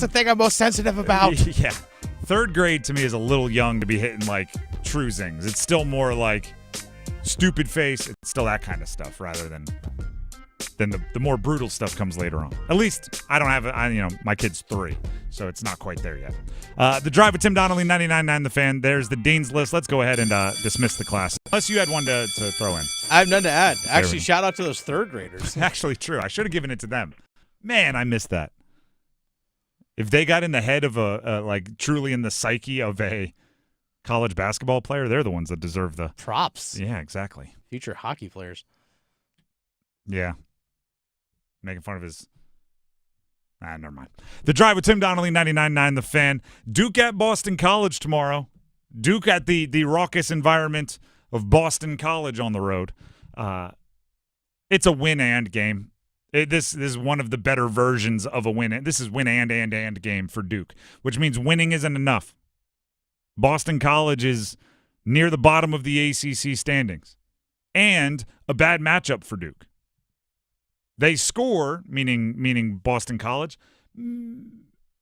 the thing I'm most sensitive about. Yeah. 3rd grade to me is a little young to be hitting like true zings. It's still more like stupid face. It's still that kind of stuff rather than the more brutal stuff comes later on. At least I don't have my kid's 3, so it's not quite there yet. The Drive with Tim Donnelly, 99.9 The Fan. There's the Dean's List. Let's go ahead and dismiss the class. Unless you had one to throw in. I have none to add. Actually, shout out to those third graders. Actually, true. I should have given it to them. Man, I missed that. If they got in the head of truly in the psyche of a college basketball player, they're the ones that deserve the props. Yeah, exactly. Future hockey players. Yeah. Making fun of his. Never mind. The Drive with Tim Donnelly, 99.9 The Fan. Duke at Boston College tomorrow. Duke at the raucous environment of Boston College on the road. It's a win-and game. This is one of the better versions of a win. This is win and game for Duke, which means winning isn't enough. Boston College is near the bottom of the ACC standings and a bad matchup for Duke. They score, meaning Boston College.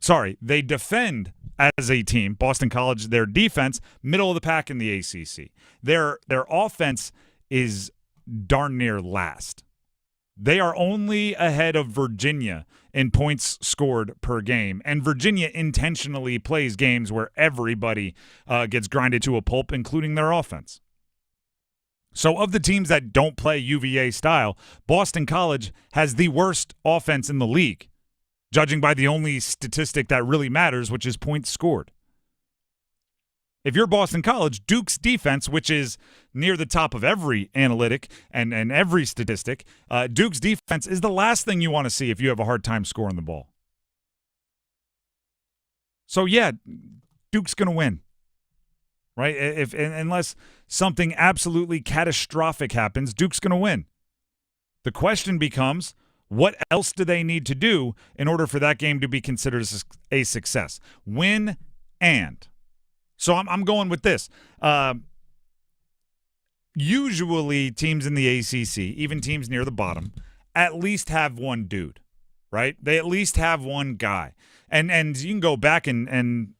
Sorry, they defend as a team. Boston College, their defense, middle of the pack in the ACC. Their offense is darn near last. They are only ahead of Virginia in points scored per game, and Virginia intentionally plays games where everybody gets grinded to a pulp, including their offense. So of the teams that don't play UVA style, Boston College has the worst offense in the league, judging by the only statistic that really matters, which is points scored. If you're Boston College, Duke's defense, which is near the top of every analytic and every statistic, Duke's defense is the last thing you want to see if you have a hard time scoring the ball. So, yeah, Duke's going to win, right? Unless something absolutely catastrophic happens, Duke's going to win. The question becomes, what else do they need to do in order for that game to be considered a success? Win and. So I'm going with this. Usually teams in the ACC, even teams near the bottom, at least have one dude, right? They at least have one guy. And you can go back and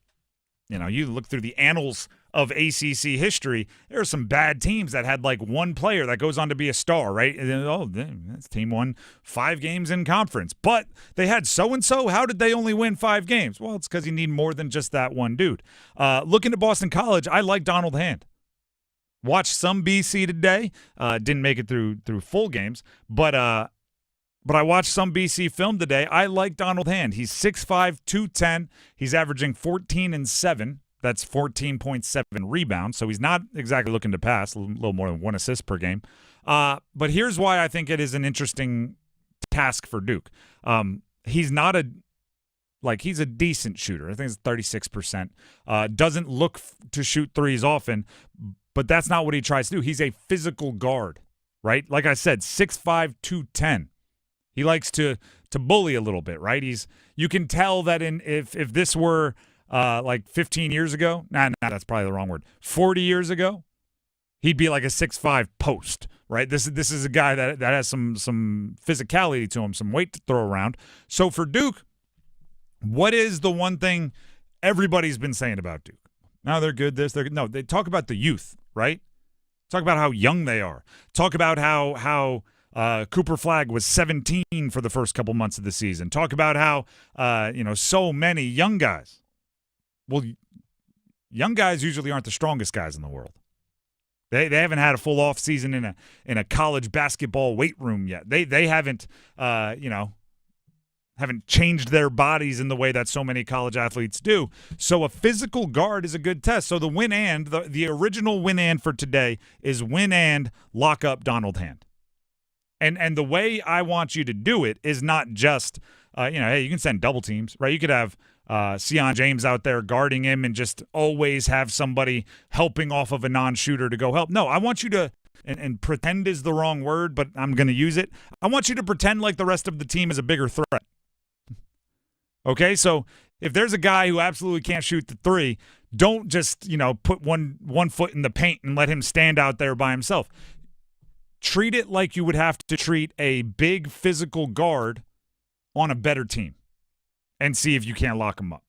you look through the annals of ACC history, there are some bad teams that had like one player that goes on to be a star, right? And then, this team won 5 games in conference, but they had so-and-so. How did they only win 5 games? Well, it's because you need more than just that one dude. Looking at Boston College, I like Donald Hand. Watched some BC today. Didn't make it through full games, but I watched some BC film today. I like Donald Hand. He's 6'5", 210. He's averaging 14 and 7. That's 14.7 rebounds, so he's not exactly looking to pass, a little more than 1 assist per game. But here's why I think it is an interesting task for Duke. He's not he's a decent shooter. I think it's 36%. Doesn't look to shoot threes often, but that's not what he tries to do. He's a physical guard, right? Like I said, 6'5", 210. He likes to bully a little bit, right? You can tell that if this were like 15 years ago, that's probably the wrong word. 40 years ago, he'd be like a 6'5" post, right? This is a guy that has some physicality to him, some weight to throw around. So for Duke, what is the one thing everybody's been saying about Duke? No, they're good. They talk about the youth, right? Talk about how young they are. Talk about how Cooper Flagg was 17 for the first couple months of the season. Talk about how so many young guys. Well, young guys usually aren't the strongest guys in the world. They haven't had a full off season in a college basketball weight room yet. They haven't haven't changed their bodies in the way that so many college athletes do. So a physical guard is a good test. So the original win and for today is win and lock up Donald Hand. And the way I want you to do it is not just hey, you can send double teams, right? You could have Sion James out there guarding him and just always have somebody helping off of a non-shooter to go help. No, I want you to, and pretend is the wrong word, but I'm going to use it. I want you to pretend like the rest of the team is a bigger threat. Okay, so if there's a guy who absolutely can't shoot the three, don't just, put one foot in the paint and let him stand out there by himself. Treat it like you would have to treat a big physical guard on a better team and see if you can't lock him up.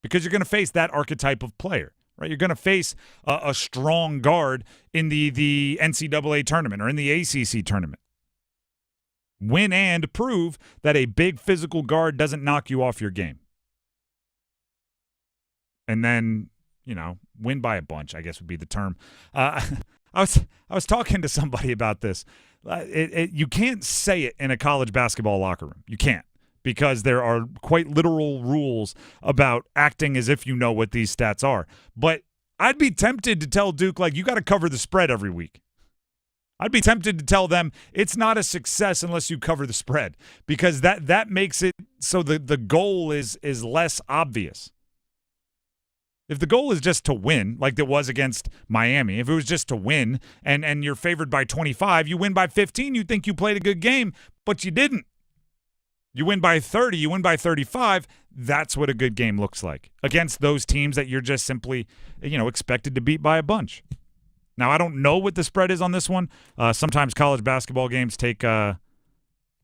Because you're going to face that archetype of player, right? You're going to face a strong guard in the NCAA tournament or in the ACC tournament. Win and prove that a big physical guard doesn't knock you off your game. And then, win by a bunch, I guess would be the term. I was talking to somebody about this. You can't say it in a college basketball locker room. You can't, because there are quite literal rules about acting as if you know what these stats are. But I'd be tempted to tell Duke, you got to cover the spread every week. I'd be tempted to tell them it's not a success unless you cover the spread, because that makes it so the goal is less obvious. If the goal is just to win, like it was against Miami, if it was just to win and you're favored by 25, you win by 15, you think you played a good game, but you didn't. You win by 30, you win by 35, that's what a good game looks like against those teams that you're just simply, expected to beat by a bunch. Now, I don't know what the spread is on this one. Sometimes college basketball games take a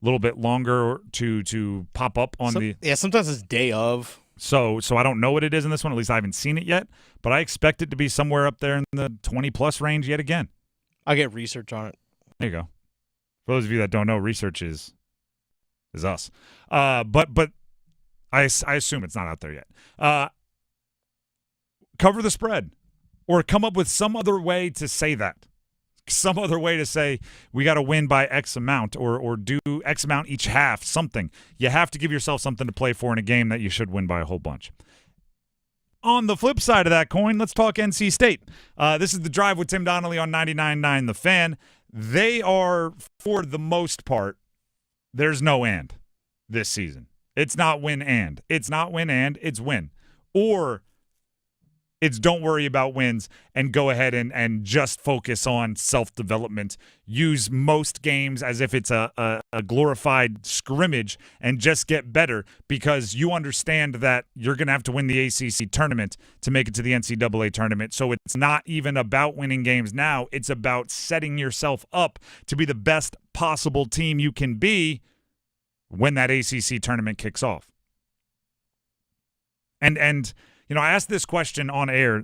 little bit longer to pop up on the. Yeah, sometimes it's day of. So I don't know what it is in this one. At least I haven't seen it yet. But I expect it to be somewhere up there in the 20-plus range yet again. I'll get research on it. There you go. For those of you that don't know, research is us. But I assume it's not out there yet. Cover the spread. Or come up with some other way to say that. Some other way to say we got to win by X amount or do X amount each half, something. You have to give yourself something to play for in a game that you should win by a whole bunch. On the flip side of that coin, let's talk NC State. This is The Drive with Tim Donnelly on 99.9 The Fan. They are, for the most part, there's no and this season. It's not win and. It's not win and, it's win. Or it's don't worry about wins and go ahead and just focus on self-development. Use most games as if it's a glorified scrimmage and just get better, because you understand that you're going to have to win the ACC tournament to make it to the NCAA tournament. So it's not even about winning games now. It's about setting yourself up to be the best possible team you can be when that ACC tournament kicks off. And I asked this question on air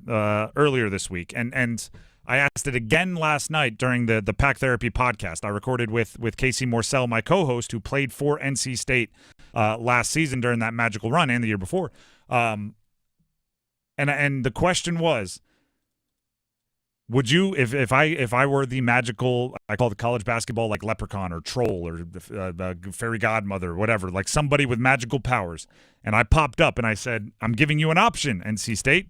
earlier this week, and I asked it again last night during the Pack Therapy podcast I recorded with Casey Morsell, my co-host, who played for NC State last season during that magical run and the year before. And the question was, would you, if I were the magical, I call it college basketball like leprechaun or troll or fairy godmother or whatever, like somebody with magical powers, and I popped up and I said, I'm giving you an option, NC State.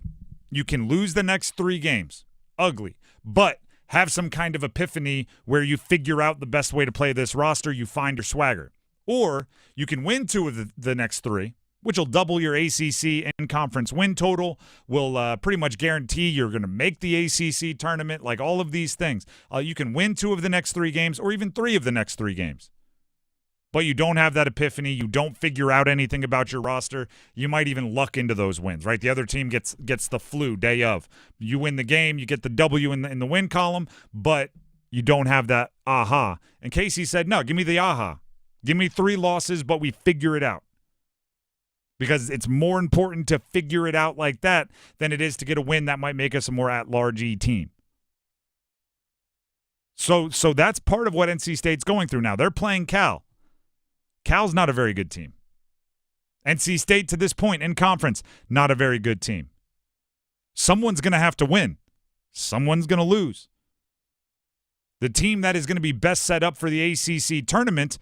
You can lose the next 3 games, ugly, but have some kind of epiphany where you figure out the best way to play this roster, you find your swagger. Or you can win 2 of the next 3, which will double your ACC and conference win total, will pretty much guarantee you're going to make the ACC tournament, like all of these things. You can win 2 of the next 3 games or even 3 of the next 3 games. but you don't have that epiphany. You don't figure out anything about your roster. You might even luck into those wins, right? The other team gets the flu day of. You win the game, you get the W in the win column, but you don't have that aha. And Casey said, no, give me the aha. Give me 3 losses, but we figure it out. Because it's more important to figure it out like that than it is to get a win that might make us a more at-large team. So that's part of what NC State's going through now. They're playing Cal. Cal's not a very good team. NC State, to this point in conference, not a very good team. Someone's going to have to win. Someone's going to lose. The team that is going to be best set up for the ACC tournament,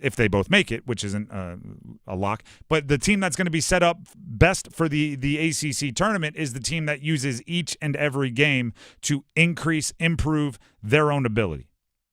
if they both make it, which isn't a lock, but the team that's going to be set up best for the ACC tournament is the team that uses each and every game to improve their own ability.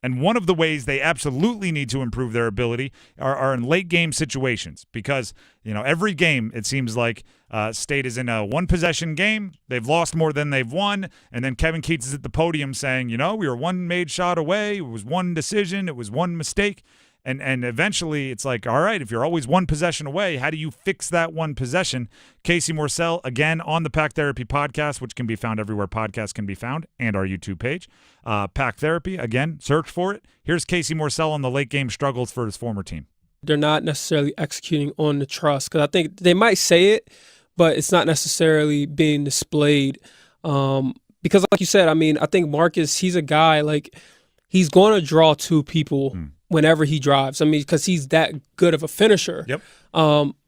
And one of the ways they absolutely need to improve their ability are in late game situations because, every game it seems like State is in a one-possession game. They've lost more than they've won. And then Kevin Keats is at the podium saying, we were one made shot away. It was one decision. It was one mistake. And eventually it's like, all right, if you're always one possession away, how do you fix that one possession? Casey Morcell, again, on the Pack Therapy podcast, which can be found everywhere podcasts can be found, and our YouTube page. Pack Therapy, again, search for it. Here's Casey Morcell on the late game struggles for his former team. They're not necessarily executing on the trust because I think they might say it, but it's not necessarily being displayed. Because like you said, I think Marcus, he's a guy, he's going to draw 2 people whenever he drives. Because he's that good of a finisher. Yep.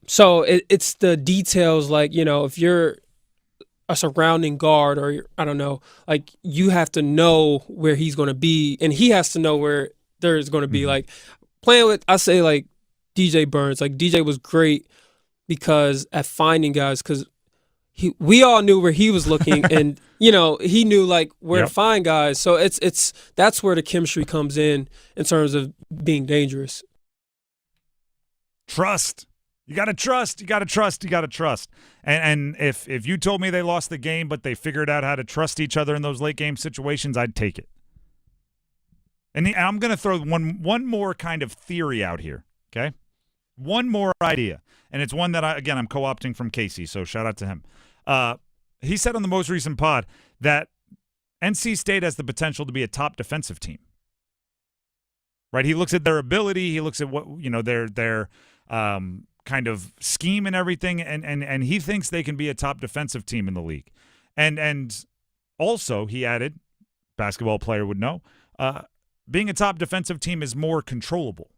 So it's the details, if you're a surrounding guard or I don't know, you have to know where he's going to be, and he has to know where there's going to be. Playing with, I say DJ Burns. DJ was great because at finding guys, because we all knew where he was looking, and he knew where to find guys. So that's where the chemistry comes in terms of being dangerous. Trust. You got to trust. You got to trust. You got to trust. And if you told me they lost the game, but they figured out how to trust each other in those late game situations, I'd take it. And I'm going to throw one more kind of theory out here. Okay, one more idea, and it's one that I'm co-opting from Casey. So shout out to him. He said on the most recent pod that NC State has the potential to be a top defensive team. Right? He looks at their ability. He looks at what their kind of scheme and everything, and he thinks they can be a top defensive team in the league. And also, he added, basketball player would know, being a top defensive team is more controllable.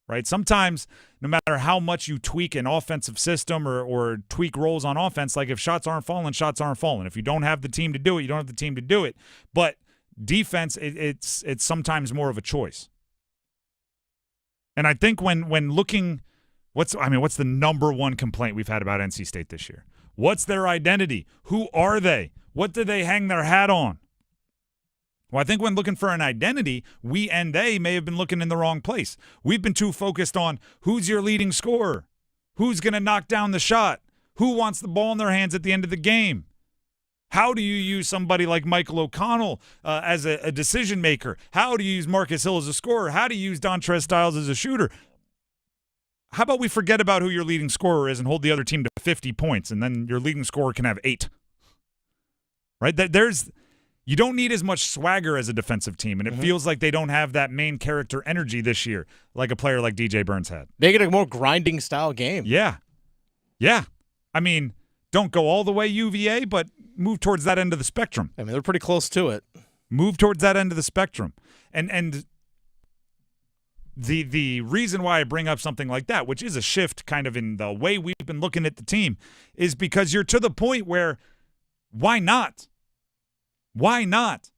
Right? Sometimes, no matter how much you tweak an offensive system or tweak roles on offense, if shots aren't falling, shots aren't falling. If you don't have the team to do it, you don't have the team to do it. But defense, it's sometimes more of a choice. And I think when looking, what's the number one complaint we've had about NC State this year? What's their identity? Who are they? What do they hang their hat on? Well, I think when looking for an identity, we and they may have been looking in the wrong place. We've been too focused on who's your leading scorer, who's going to knock down the shot, who wants the ball in their hands at the end of the game. How do you use somebody like Michael O'Connell as a decision maker? How do you use Marcus Hill as a scorer? How do you use Dontrez Styles as a shooter? How about we forget about who your leading scorer is and hold the other team to 50 points, and then your leading scorer can have 8? Right? You don't need as much swagger as a defensive team, and it feels like they don't have that main character energy this year, like a player like DJ Burns had. Make it a more grinding style game. Yeah. Don't go all the way UVA, but move towards that end of the spectrum. They're pretty close to it. Move towards that end of the spectrum. And the reason why I bring up something like that, which is a shift kind of in the way we've been looking at the team, is because you're to the point where why not? Why not?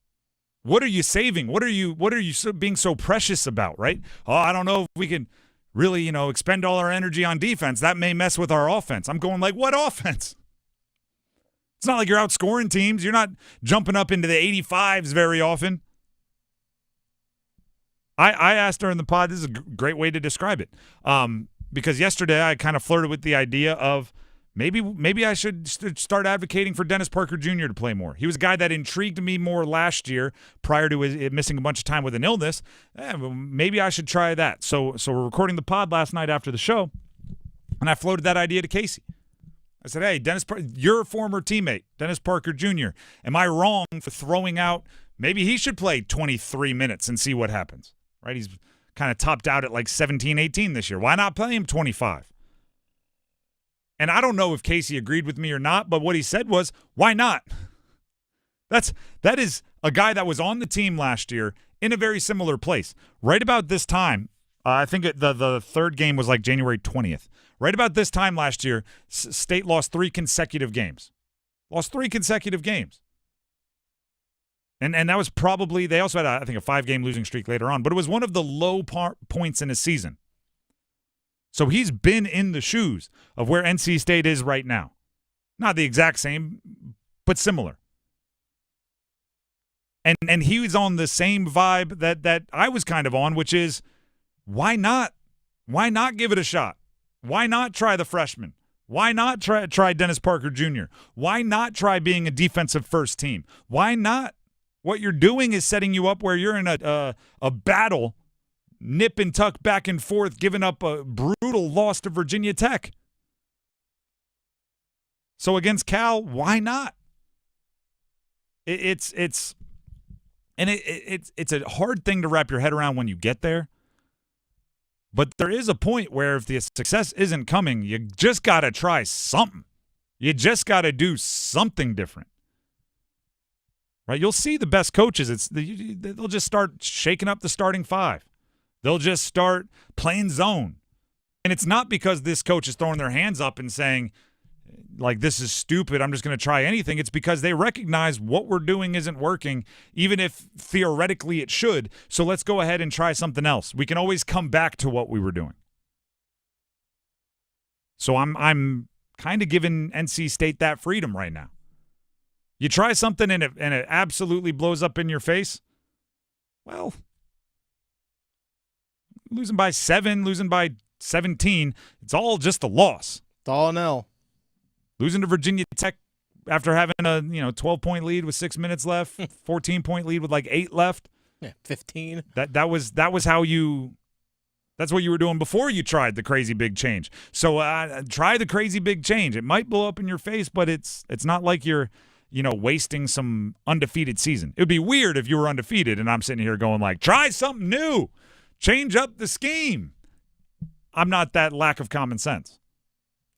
What are you saving? What are you being so precious about, right? Oh, I don't know if we can really, expend all our energy on defense. That may mess with our offense. I'm going what offense? It's not like you're outscoring teams. You're not jumping up into the 85s very often. I asked her in the pod, this is a great way to describe it, because yesterday I kind of flirted with the idea of Maybe I should start advocating for Dennis Parker Jr. to play more. He was a guy that intrigued me more last year prior to his missing a bunch of time with an illness. Maybe I should try that. So we're recording the pod last night after the show, and I floated that idea to Casey. I said, hey, you're a former teammate, Dennis Parker Jr. Am I wrong for throwing out maybe he should play 23 minutes and see what happens, right? He's kind of topped out at like 17, 18 this year. Why not play him 25? And I don't know if Casey agreed with me or not, but what he said was, why not? That is a guy that was on the team last year in a very similar place. Right about this time, I think the third game was like January 20th. Right about this time last year, State lost 3 consecutive games. Lost 3 consecutive games. And that was probably, they also had, I think, a 5-game losing streak later on, but it was one of the low points in a season. So he's been in the shoes of where NC State is right now. Not the exact same, but similar. And he was on the same vibe that I was kind of on, which is, why not? Why not give it a shot? Why not try the freshman? Why not try Dennis Parker Jr.? Why not try being a defensive first team? Why not? What you're doing is setting you up where you're in a battle, nip and tuck back and forth, giving up a brutal loss to Virginia Tech. So against Cal, why not? It's a hard thing to wrap your head around when you get there. But there is a point where if the success isn't coming, you just got to try something. You just got to do something different. Right? You'll see the best coaches. They'll just start shaking up the starting 5. They'll just start playing zone. And it's not because this coach is throwing their hands up and saying, like, this is stupid, I'm just going to try anything. It's because they recognize what we're doing isn't working, even if theoretically it should. So let's go ahead and try something else. We can always come back to what we were doing. So I'm kind of giving NC State that freedom right now. You try something and it absolutely blows up in your face, well, losing by 7, losing by 17, it's all just a loss. It's all an L. Losing to Virginia Tech after having a 12-point lead with 6 minutes left, 14-point lead with like 8 left. Yeah, 15. That was how you. That's what you were doing before you tried the crazy big change. So try the crazy big change. It might blow up in your face, but it's not like you're wasting some undefeated season. It would be weird if you were undefeated and I'm sitting here going like, try something new, change up the scheme. I'm not that lack of common sense.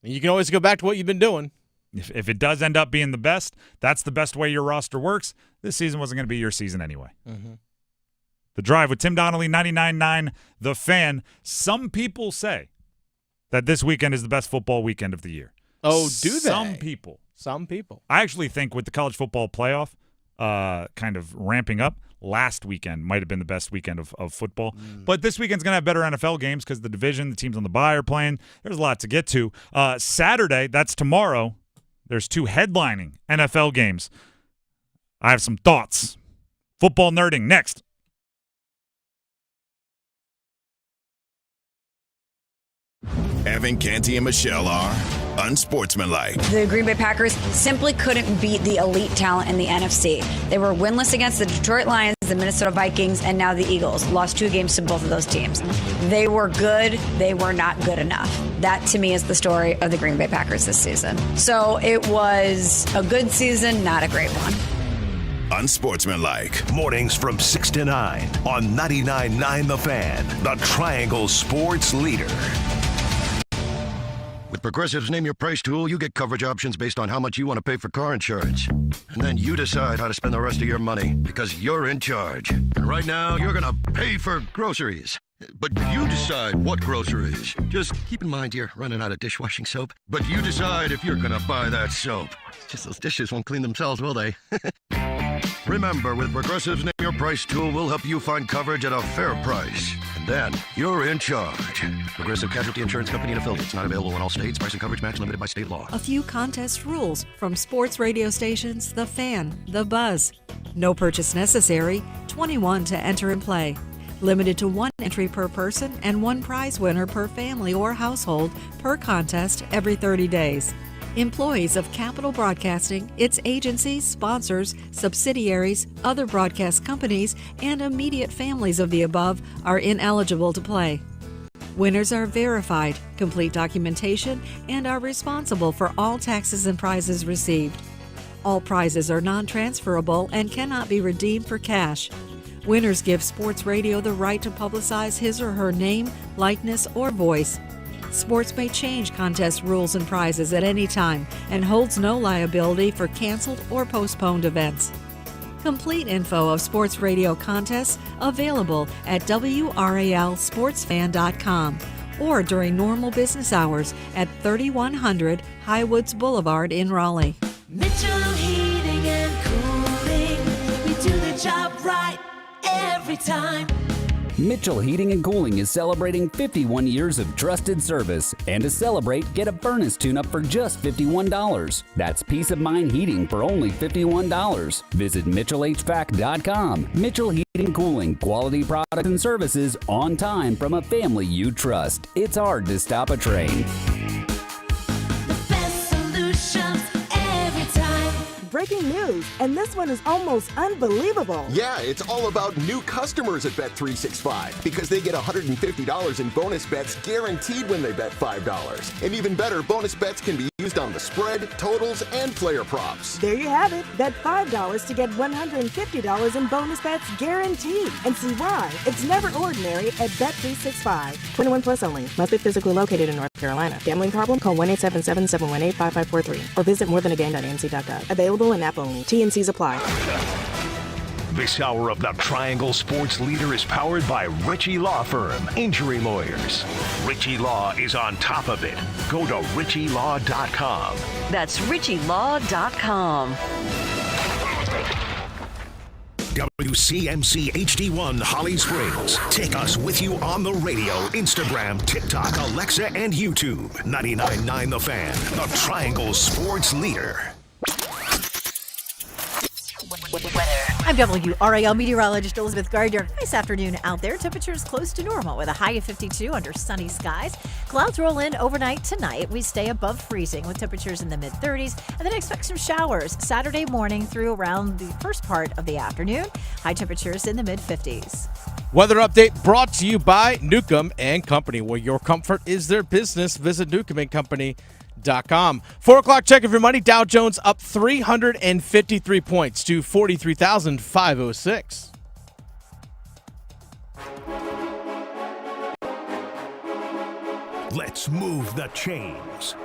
You can always go back to what you've been doing. If it does end up being the best, that's the best way your roster works. This season wasn't going to be your season anyway. Mm-hmm. The Drive with Tim Donnelly, 99.9 The Fan. Some people say that this weekend is the best football weekend of the year. Oh, do they? Some people. Some people. I actually think with the college football playoff kind of ramping up, last weekend might have been the best weekend of football. But this weekend's going to have better NFL games because the division, the teams on the bye are playing. There's a lot to get to. Saturday, that's tomorrow, there's 2 headlining NFL games. I have some thoughts. Football nerding next. Evan, Canty, and Michelle are unsportsmanlike. The Green Bay Packers simply couldn't beat the elite talent in the NFC. They were winless against the Detroit Lions, the Minnesota Vikings, and now the Eagles. Lost 2 games to both of those teams. They were good. They were not good enough. That, to me, is the story of the Green Bay Packers this season. So it was a good season, not a great one. Unsportsmanlike. Mornings from 6 to 9 on 99.9 The Fan, the Triangle Sports Leader. With Progressive's Name Your Price tool, you get coverage options based on how much you want to pay for car insurance. And then you decide how to spend the rest of your money because you're in charge. And right now, you're going to pay for groceries. But you decide what groceries. Just keep in mind you're running out of dishwashing soap. But you decide if you're going to buy that soap. Just those dishes won't clean themselves, will they? Remember, with Progressive's Name Your Price tool, we'll help you find coverage at a fair price. And then you're in charge. Progressive Casualty Insurance Company and affiliates. Not available in all states. Price and coverage match limited by state law. A few contest rules from sports radio stations The Fan, The Buzz. No purchase necessary. 21 to enter and play. Limited to 1 entry per person and 1 prize winner per family or household per contest every 30 days. Employees of Capital Broadcasting, its agencies, sponsors, subsidiaries, other broadcast companies, and immediate families of the above are ineligible to play. Winners are verified, complete documentation, and are responsible for all taxes and prizes received. All prizes are non-transferable and cannot be redeemed for cash. Winners give Sports Radio the right to publicize his or her name, likeness, or voice. Sports may change contest rules and prizes at any time and holds no liability for canceled or postponed events. Complete info of sports radio contests available at WRALSportsFan.com or during normal business hours at 3100 Highwoods Boulevard in Raleigh. Mitchell Heating and Cooling. We do the job right every time. Mitchell Heating and Cooling is celebrating 51 years of trusted service. And to celebrate, get a furnace tune-up for just $51. That's peace of mind heating for only $51. Visit MitchellHVAC.com. Mitchell Heating and Cooling, quality products and services on time from a family you trust. It's hard to stop a train. Breaking news, and this one is almost unbelievable. Yeah, it's all about new customers at Bet365 because they get $150 in bonus bets guaranteed when they bet $5. And even better, bonus bets can be used on the spread, totals, and player props. There you have it. Bet $5 to get $150 in bonus bets guaranteed. And see why? It's never ordinary at Bet365. 21 plus only. Must be physically located in North Carolina. Gambling problem? Call 1-877-718-5543 or visit morethanagame.nc.gov. Available in app only. T&Cs apply. This hour of the Triangle Sports Leader is powered by Ritchie Law Firm, Injury Lawyers. Ritchie Law is on top of it. Go to ritchielaw.com. That's ritchielaw.com. WCMC HD1 Holly Springs. Take us with you on the radio, Instagram, TikTok, Alexa, and YouTube. 99.9 The Fan, the Triangle Sports Leader. I'm WRAL meteorologist Elizabeth Gardner. Nice afternoon out there. Temperatures close to normal with a high of 52 under sunny skies. Clouds roll in overnight tonight. We stay above freezing with temperatures in the mid-30s and then expect some showers Saturday morning through around the first part of the afternoon. High temperatures in the mid-50s. Weather update brought to you by Newcomb and Company, where your comfort is their business. Visit Newcomb and Company.com. 4 o'clock check of your money. Dow Jones up 353 points to 43,506. Let's move the chains.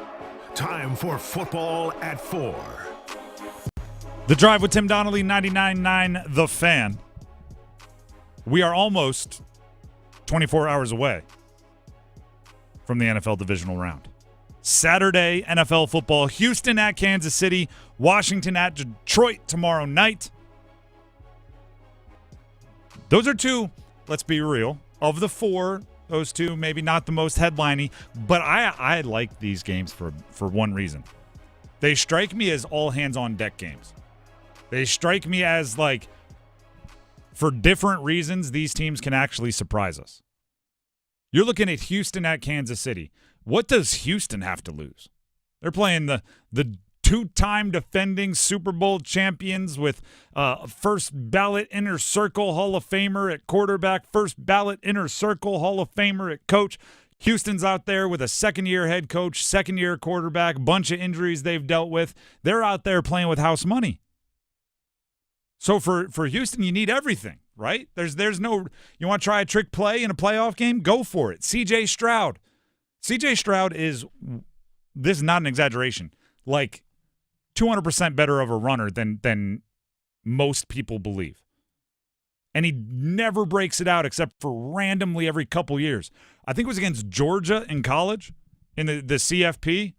Time for football at 4. The Drive with Tim Donnelly, 99.9 The Fan. We are almost 24 hours away from the NFL divisional round. Saturday, NFL football, Houston at Kansas City, Washington at Detroit tomorrow night. Those are two, let's be real, of the four, those two maybe not the most headlining, but I like these games for one reason. They strike me as all hands on deck games. They strike me as like, for different reasons, these teams can actually surprise us. You're looking at Houston at Kansas City. What does Houston have to lose? They're playing the two-time defending Super Bowl champions with first ballot inner circle Hall of Famer at quarterback, first ballot inner circle Hall of Famer at coach. Houston's out there with a second-year head coach, second-year quarterback, bunch of injuries they've dealt with. They're out there playing with house money. So for Houston, you need everything, right? There's no – you want to try a trick play in a playoff game? Go for it. C.J. Stroud is – this is not an exaggeration – like 200% better of a runner than most people believe. And he never breaks it out except for randomly every couple years. I think it was against Georgia in college in the CFP.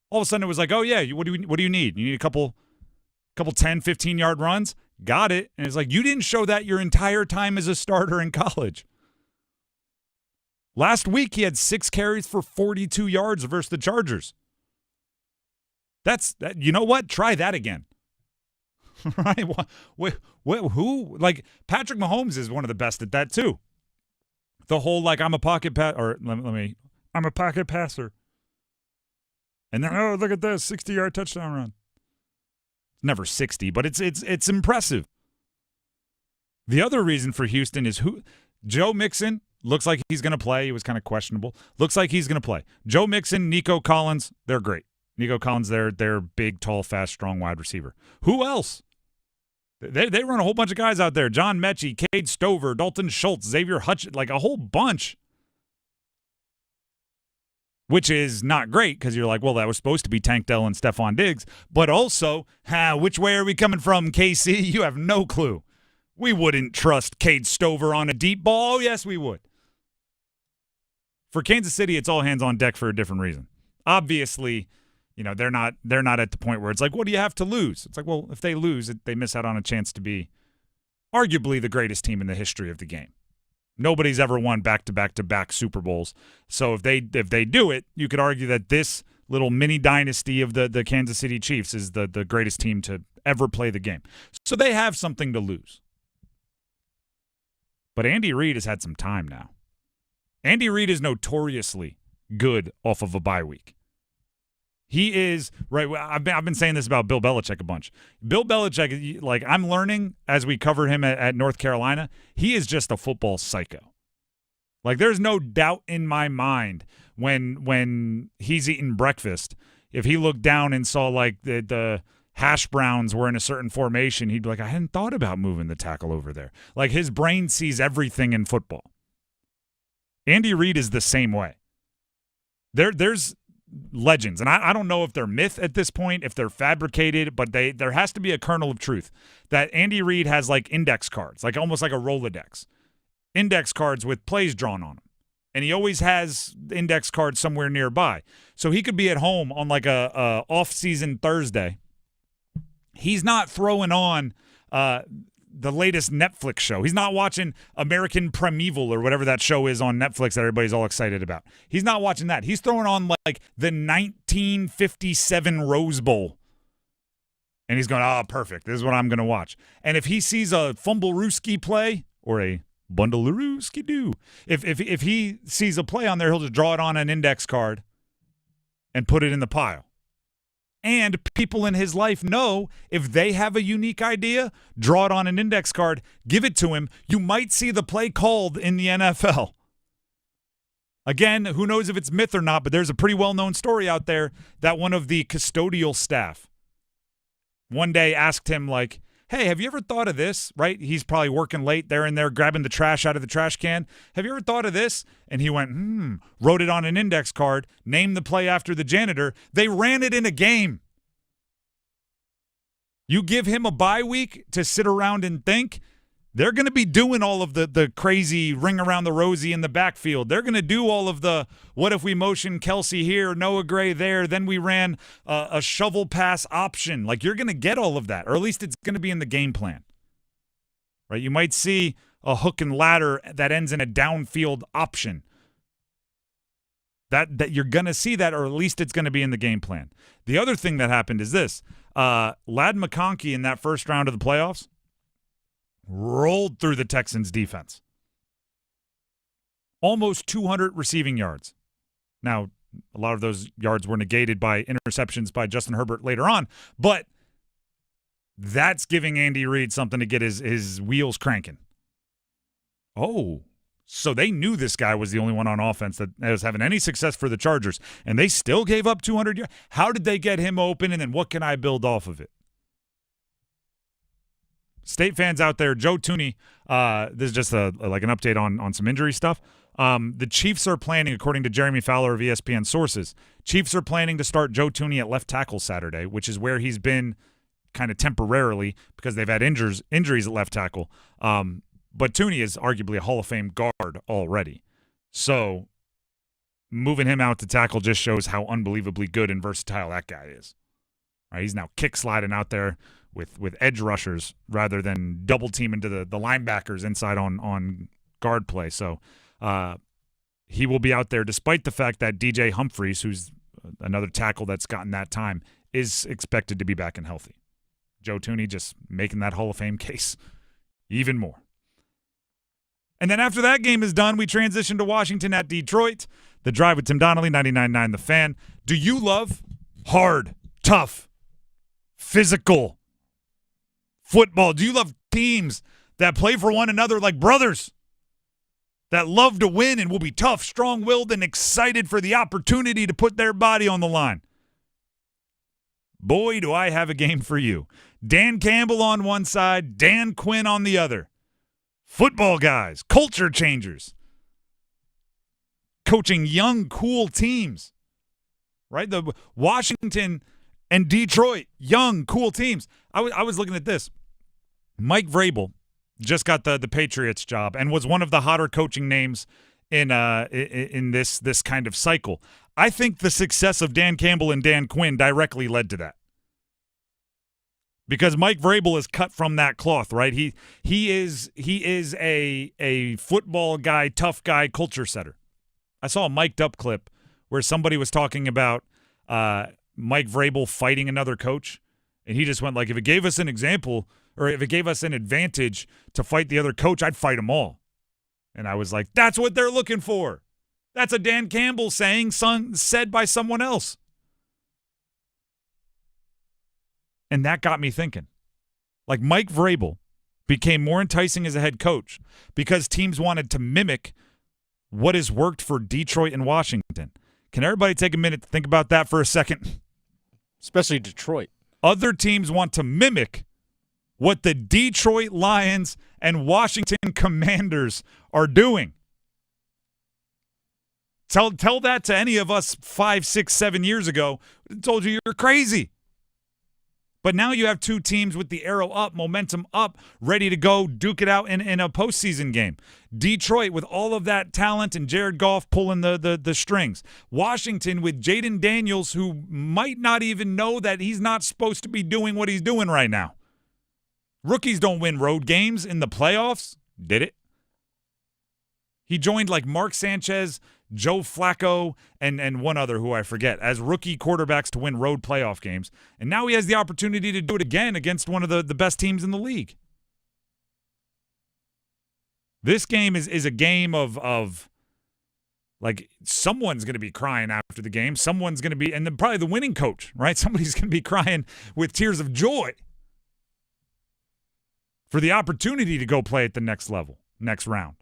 All of a sudden it was like, oh, yeah, what do you need? You need a couple 10, 15-yard runs? Got it. And it's like, you didn't show that your entire time as a starter in college. Last week he had 6 carries for 42 yards versus the Chargers. You know what? Try that again. Right? Who? Like, Patrick Mahomes is one of the best at that, too. The whole, like, I'm a pocket passer. And then, oh, look at this 60-yard touchdown run. Never 60, but it's impressive. The other reason for Houston is Joe Mixon looks like he's going to play. He was kind of questionable. Looks like he's going to play. Joe Mixon, Nico Collins, they're great. Nico Collins, they're big, tall, fast, strong wide receiver. Who else? They run a whole bunch of guys out there. John Mechie, Cade Stover, Dalton Schultz, Xavier Hutch, like a whole bunch. Which is not great because you're like, well, that was supposed to be Tank Dell and Stephon Diggs. But also, which way are we coming from, KC? You have no clue. We wouldn't trust Cade Stover on a deep ball. Oh, yes, we would. For Kansas City, it's all hands on deck for a different reason. Obviously, they're not at the point where it's like, what do you have to lose? It's like, well, if they lose, they miss out on a chance to be arguably the greatest team in the history of the game. Nobody's ever won back-to-back-to-back Super Bowls. So if they do it, you could argue that this little mini dynasty of the Kansas City Chiefs is the greatest team to ever play the game. So they have something to lose. But Andy Reid has had some time now. Andy Reid is notoriously good off of a bye week. He is, right, I've been saying this about Bill Belichick a bunch. Bill Belichick, like I'm learning as we cover him at North Carolina, he is just a football psycho. Like there's no doubt in my mind when he's eating breakfast, if he looked down and saw like the hash browns were in a certain formation, he'd be like, I hadn't thought about moving the tackle over there. Like his brain sees everything in football. Andy Reid is the same way. There's legends, and I don't know if they're myth at this point, if they're fabricated, but there has to be a kernel of truth that Andy Reid has like index cards, like almost like a Rolodex. Index cards with plays drawn on them. And he always has index cards somewhere nearby. So he could be at home on like a off-season Thursday. He's not throwing on the latest Netflix show. He's not watching American Primeval or whatever that show is on Netflix that everybody's all excited about. He's not watching that. He's throwing on like the 1957 Rose Bowl. And he's going, oh, perfect. This is what I'm going to watch. And if he sees a Fumblerooski play or a Bundlerooski-doo, if he sees a play on there, he'll just draw it on an index card and put it in the pile. And people in his life know if they have a unique idea, draw it on an index card, give it to him. You might see the play called in the NFL. Again, who knows if it's myth or not, but there's a pretty well-known story out there that one of the custodial staff one day asked him, like, hey, have you ever thought of this? Right? He's probably working late there and there, grabbing the trash out of the trash can. Have you ever thought of this? And he went, wrote it on an index card, named the play after the janitor. They ran it in a game. You give him a bye week to sit around and think, they're going to be doing all of the crazy ring around the rosy in the backfield. They're going to do all of the, what if we motion Kelsey here, Noah Gray there, then we ran a shovel pass option. Like, you're going to get all of that, or at least it's going to be in the game plan. Right? You might see a hook and ladder that ends in a downfield option. That you're going to see that, or at least it's going to be in the game plan. The other thing that happened is this. Ladd McConkey in that first round of the playoffs rolled through the Texans' defense. Almost 200 receiving yards. Now, a lot of those yards were negated by interceptions by Justin Herbert later on, but that's giving Andy Reid something to get his wheels cranking. Oh, so they knew this guy was the only one on offense that was having any success for the Chargers, and they still gave up 200 yards. How did they get him open, and then what can I build off of it? State fans out there, Joe Thuney, this is just like an update on some injury stuff. The Chiefs are planning, according to Jeremy Fowler of ESPN sources, Chiefs are planning to start Joe Thuney at left tackle Saturday, which is where he's been kind of temporarily because they've had injuries at left tackle. But Thuney is arguably a Hall of Fame guard already. So moving him out to tackle just shows how unbelievably good and versatile that guy is. Right, he's now kick sliding out there with edge rushers rather than double team into the linebackers inside on guard play. So he will be out there despite the fact that DJ Humphries, who's another tackle that's gotten that time, is expected to be back and healthy. Joe Thuney just making that Hall of Fame case even more. And then after that game is done, we transition to Washington at Detroit. The Drive with Tim Donnelly, 99.9 The Fan. Do you love hard, tough, physical football? Do you love teams that play for one another like brothers, that love to win and will be tough, strong-willed, and excited for the opportunity to put their body on the line? Boy, do I have a game for you. Dan Campbell on one side, Dan Quinn on the other. Football guys, culture changers, coaching young, cool teams, right? The Washington and Detroit, young, cool teams. I was looking at this. Mike Vrabel just got the Patriots job and was one of the hotter coaching names in this kind of cycle. I think the success of Dan Campbell and Dan Quinn directly led to that. Because Mike Vrabel is cut from that cloth, right? He is a football guy, tough guy, culture setter. I saw a mic'd up clip where somebody was talking about Mike Vrabel fighting another coach, and he just went like, if it gave us an example or if it gave us an advantage to fight the other coach, I'd fight them all. And I was like, that's what they're looking for. That's a Dan Campbell saying said by someone else. And that got me thinking. Like, Mike Vrabel became more enticing as a head coach because teams wanted to mimic what has worked for Detroit and Washington. Can everybody take a minute to think about that for a second? Especially Detroit. Other teams want to mimic what the Detroit Lions and Washington Commanders are doing. Tell that to any of us 5, 6, 7 years ago. I told you you're crazy. But now you have two teams with the arrow up, momentum up, ready to go duke it out in a postseason game. Detroit with all of that talent and Jared Goff pulling the strings. Washington with Jaden Daniels, who might not even know that he's not supposed to be doing what he's doing right now. Rookies don't win road games in the playoffs. Did it? He joined like Mark Sanchez, Joe Flacco, and one other who I forget as rookie quarterbacks to win road playoff games. And now he has the opportunity to do it again against one of the best teams in the league. This game is a game of like someone's going to be crying after the game. Someone's going to be, and then probably the winning coach, right? Somebody's going to be crying with tears of joy for the opportunity to go play at the next level, next round.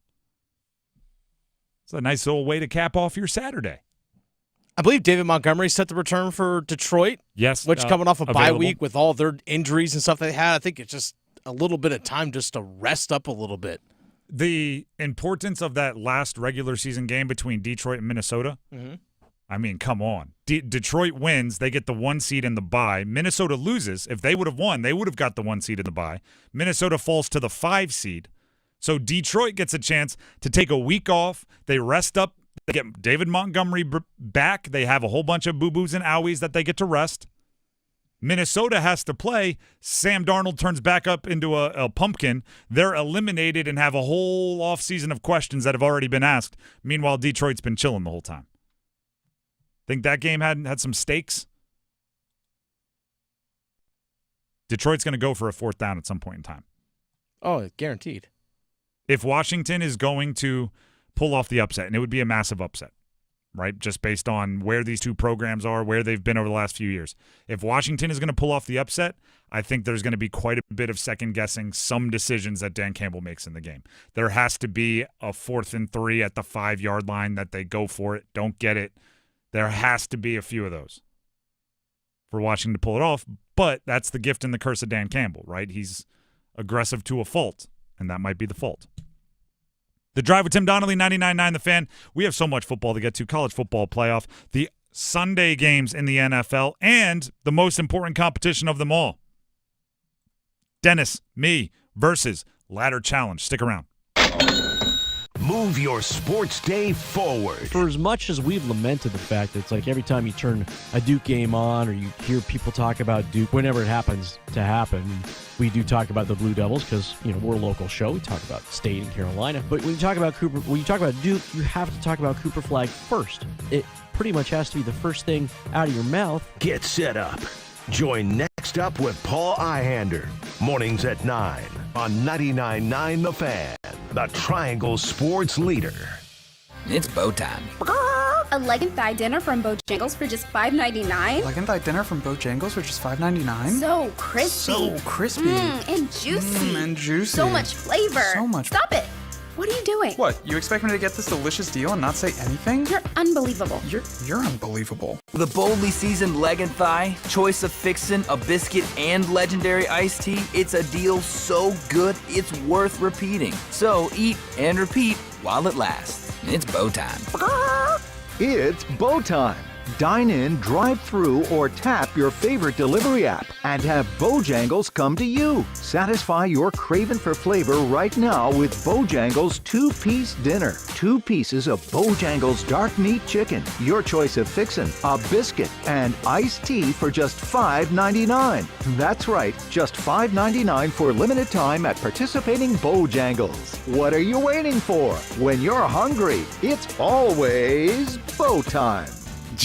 It's a nice little way to cap off your Saturday. I believe David Montgomery set the return for Detroit. Yes. Which coming off a bye available. week with all their injuries and stuff they had, I think it's just a little bit of time just to rest up a little bit. The importance of that last regular season game between Detroit and Minnesota, I mean, come on. Detroit wins. They get the 1 seed in the bye. Minnesota loses. If they would have won, they would have got the 1 seed in the bye. Minnesota falls to the 5 seed. So Detroit gets a chance to take a week off. They rest up. They get David Montgomery back. They have a whole bunch of boo-boos and owies that they get to rest. Minnesota has to play. Sam Darnold turns back up into a pumpkin. They're eliminated and have a whole offseason of questions that have already been asked. Meanwhile, Detroit's been chilling the whole time. Think that game had some stakes? Detroit's going to go for a 4th down at some point in time. Oh, guaranteed. If Washington is going to pull off the upset, and it would be a massive upset, right, just based on where these two programs are, where they've been over the last few years. If Washington is going to pull off the upset, I think there's going to be quite a bit of second-guessing some decisions that Dan Campbell makes in the game. There has to be a 4th and 3 at the 5-yard line that they go for it, don't get it. There has to be a few of those for Washington to pull it off, but that's the gift and the curse of Dan Campbell, right? He's aggressive to a fault, and that might be the fault. The Drive with Tim Donnelly, 99.9 The Fan. We have so much football to get to. College football playoff, the Sunday games in the NFL, and the most important competition of them all. Dennis, me, versus Ladder Challenge. Stick around. Move your sports day forward. For as much as we've lamented the fact that it's like every time you turn a Duke game on or you hear people talk about Duke, whenever it happens to happen, we do talk about the Blue Devils because, you know, we're a local show. We talk about State and Carolina. But when you talk about Duke, you have to talk about Cooper Flag first. It pretty much has to be the first thing out of your mouth. Get set up. Join Next Up with Paul Ihander. Mornings at 9 on 99.9 The Fan, the Triangle Sports Leader. It's bow time. a leg and thigh dinner from Bojangles for just $5.99? Leg and thigh dinner from Bojangles for just $5.99? So crispy. So crispy. And juicy. And juicy. So much flavor. So much. Stop it. What are you doing? What, you expect me to get this delicious deal and not say anything? You're unbelievable. You're unbelievable. With a boldly seasoned leg and thigh, choice of fixin', a biscuit, and legendary iced tea, it's a deal so good it's worth repeating. So eat and repeat while it lasts. It's bow time. It's bow time. Dine in, drive through, or tap your favorite delivery app and have Bojangles come to you. Satisfy your craving for flavor right now with Bojangles 2-piece dinner. 2 pieces of Bojangles dark meat chicken, your choice of fixin', a biscuit, and iced tea for just $5.99. That's right, just $5.99 for limited time at participating Bojangles. What are you waiting for? When you're hungry, it's always bow time.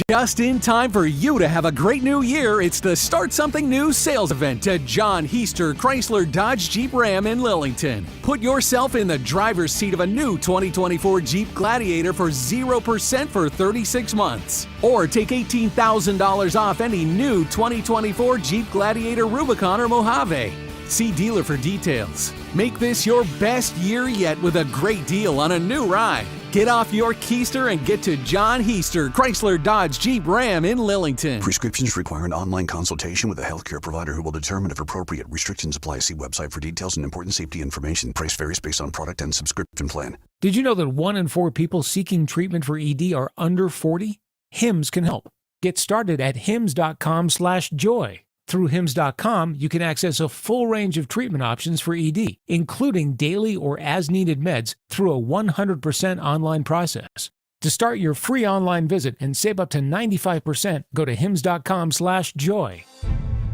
Just in time for you to have a great new year, it's the Start Something New sales event at John Heister Chrysler Dodge Jeep Ram in Lillington. Put yourself in the driver's seat of a new 2024 Jeep Gladiator for 0% for 36 months. Or take $18,000 off any new 2024 Jeep Gladiator Rubicon or Mojave. See dealer for details. Make this your best year yet with a great deal on a new ride. Get off your keister and get to John Heister Chrysler Dodge Jeep Ram in Lillington. Prescriptions require an online consultation with a healthcare provider who will determine if appropriate. Restrictions apply. See website for details and important safety information. Price varies based on product and subscription plan. Did you know that 1 in 4 people seeking treatment for ED are under 40? Hims can help. Get started at hims.com/joy. Through hims.com, you can access a full range of treatment options for ED, including daily or as-needed meds through a 100% online process. To start your free online visit and save up to 95%, go to hims.com/joy.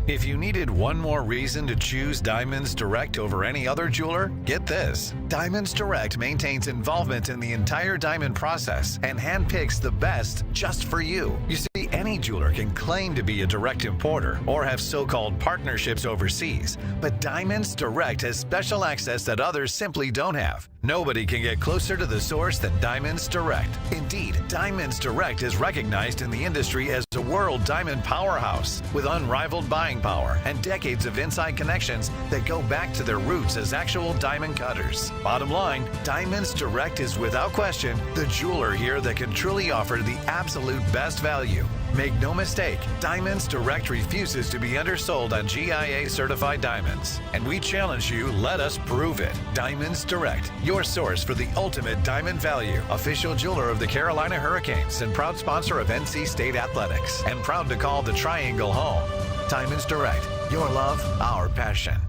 If you needed one more reason to choose Diamonds Direct over any other jeweler, get this. Diamonds Direct maintains involvement in the entire diamond process and handpicks the best just for you. You see, any jeweler can claim to be a direct importer or have so-called partnerships overseas, but Diamonds Direct has special access that others simply don't have. Nobody can get closer to the source than Diamonds Direct. Indeed, Diamonds Direct is recognized in the industry as a world diamond powerhouse with unrivaled buying power and decades of inside connections that go back to their roots as actual diamond cutters. Bottom line, Diamonds Direct is without question the jeweler here that can truly offer the absolute best value. Make no mistake, Diamonds Direct refuses to be undersold on GIA certified diamonds. And we challenge you, let us prove it. Diamonds Direct, your source for the ultimate diamond value. Official jeweler of the Carolina Hurricanes and proud sponsor of NC State Athletics. And proud to call the Triangle home. Diamonds Direct, your love, our passion.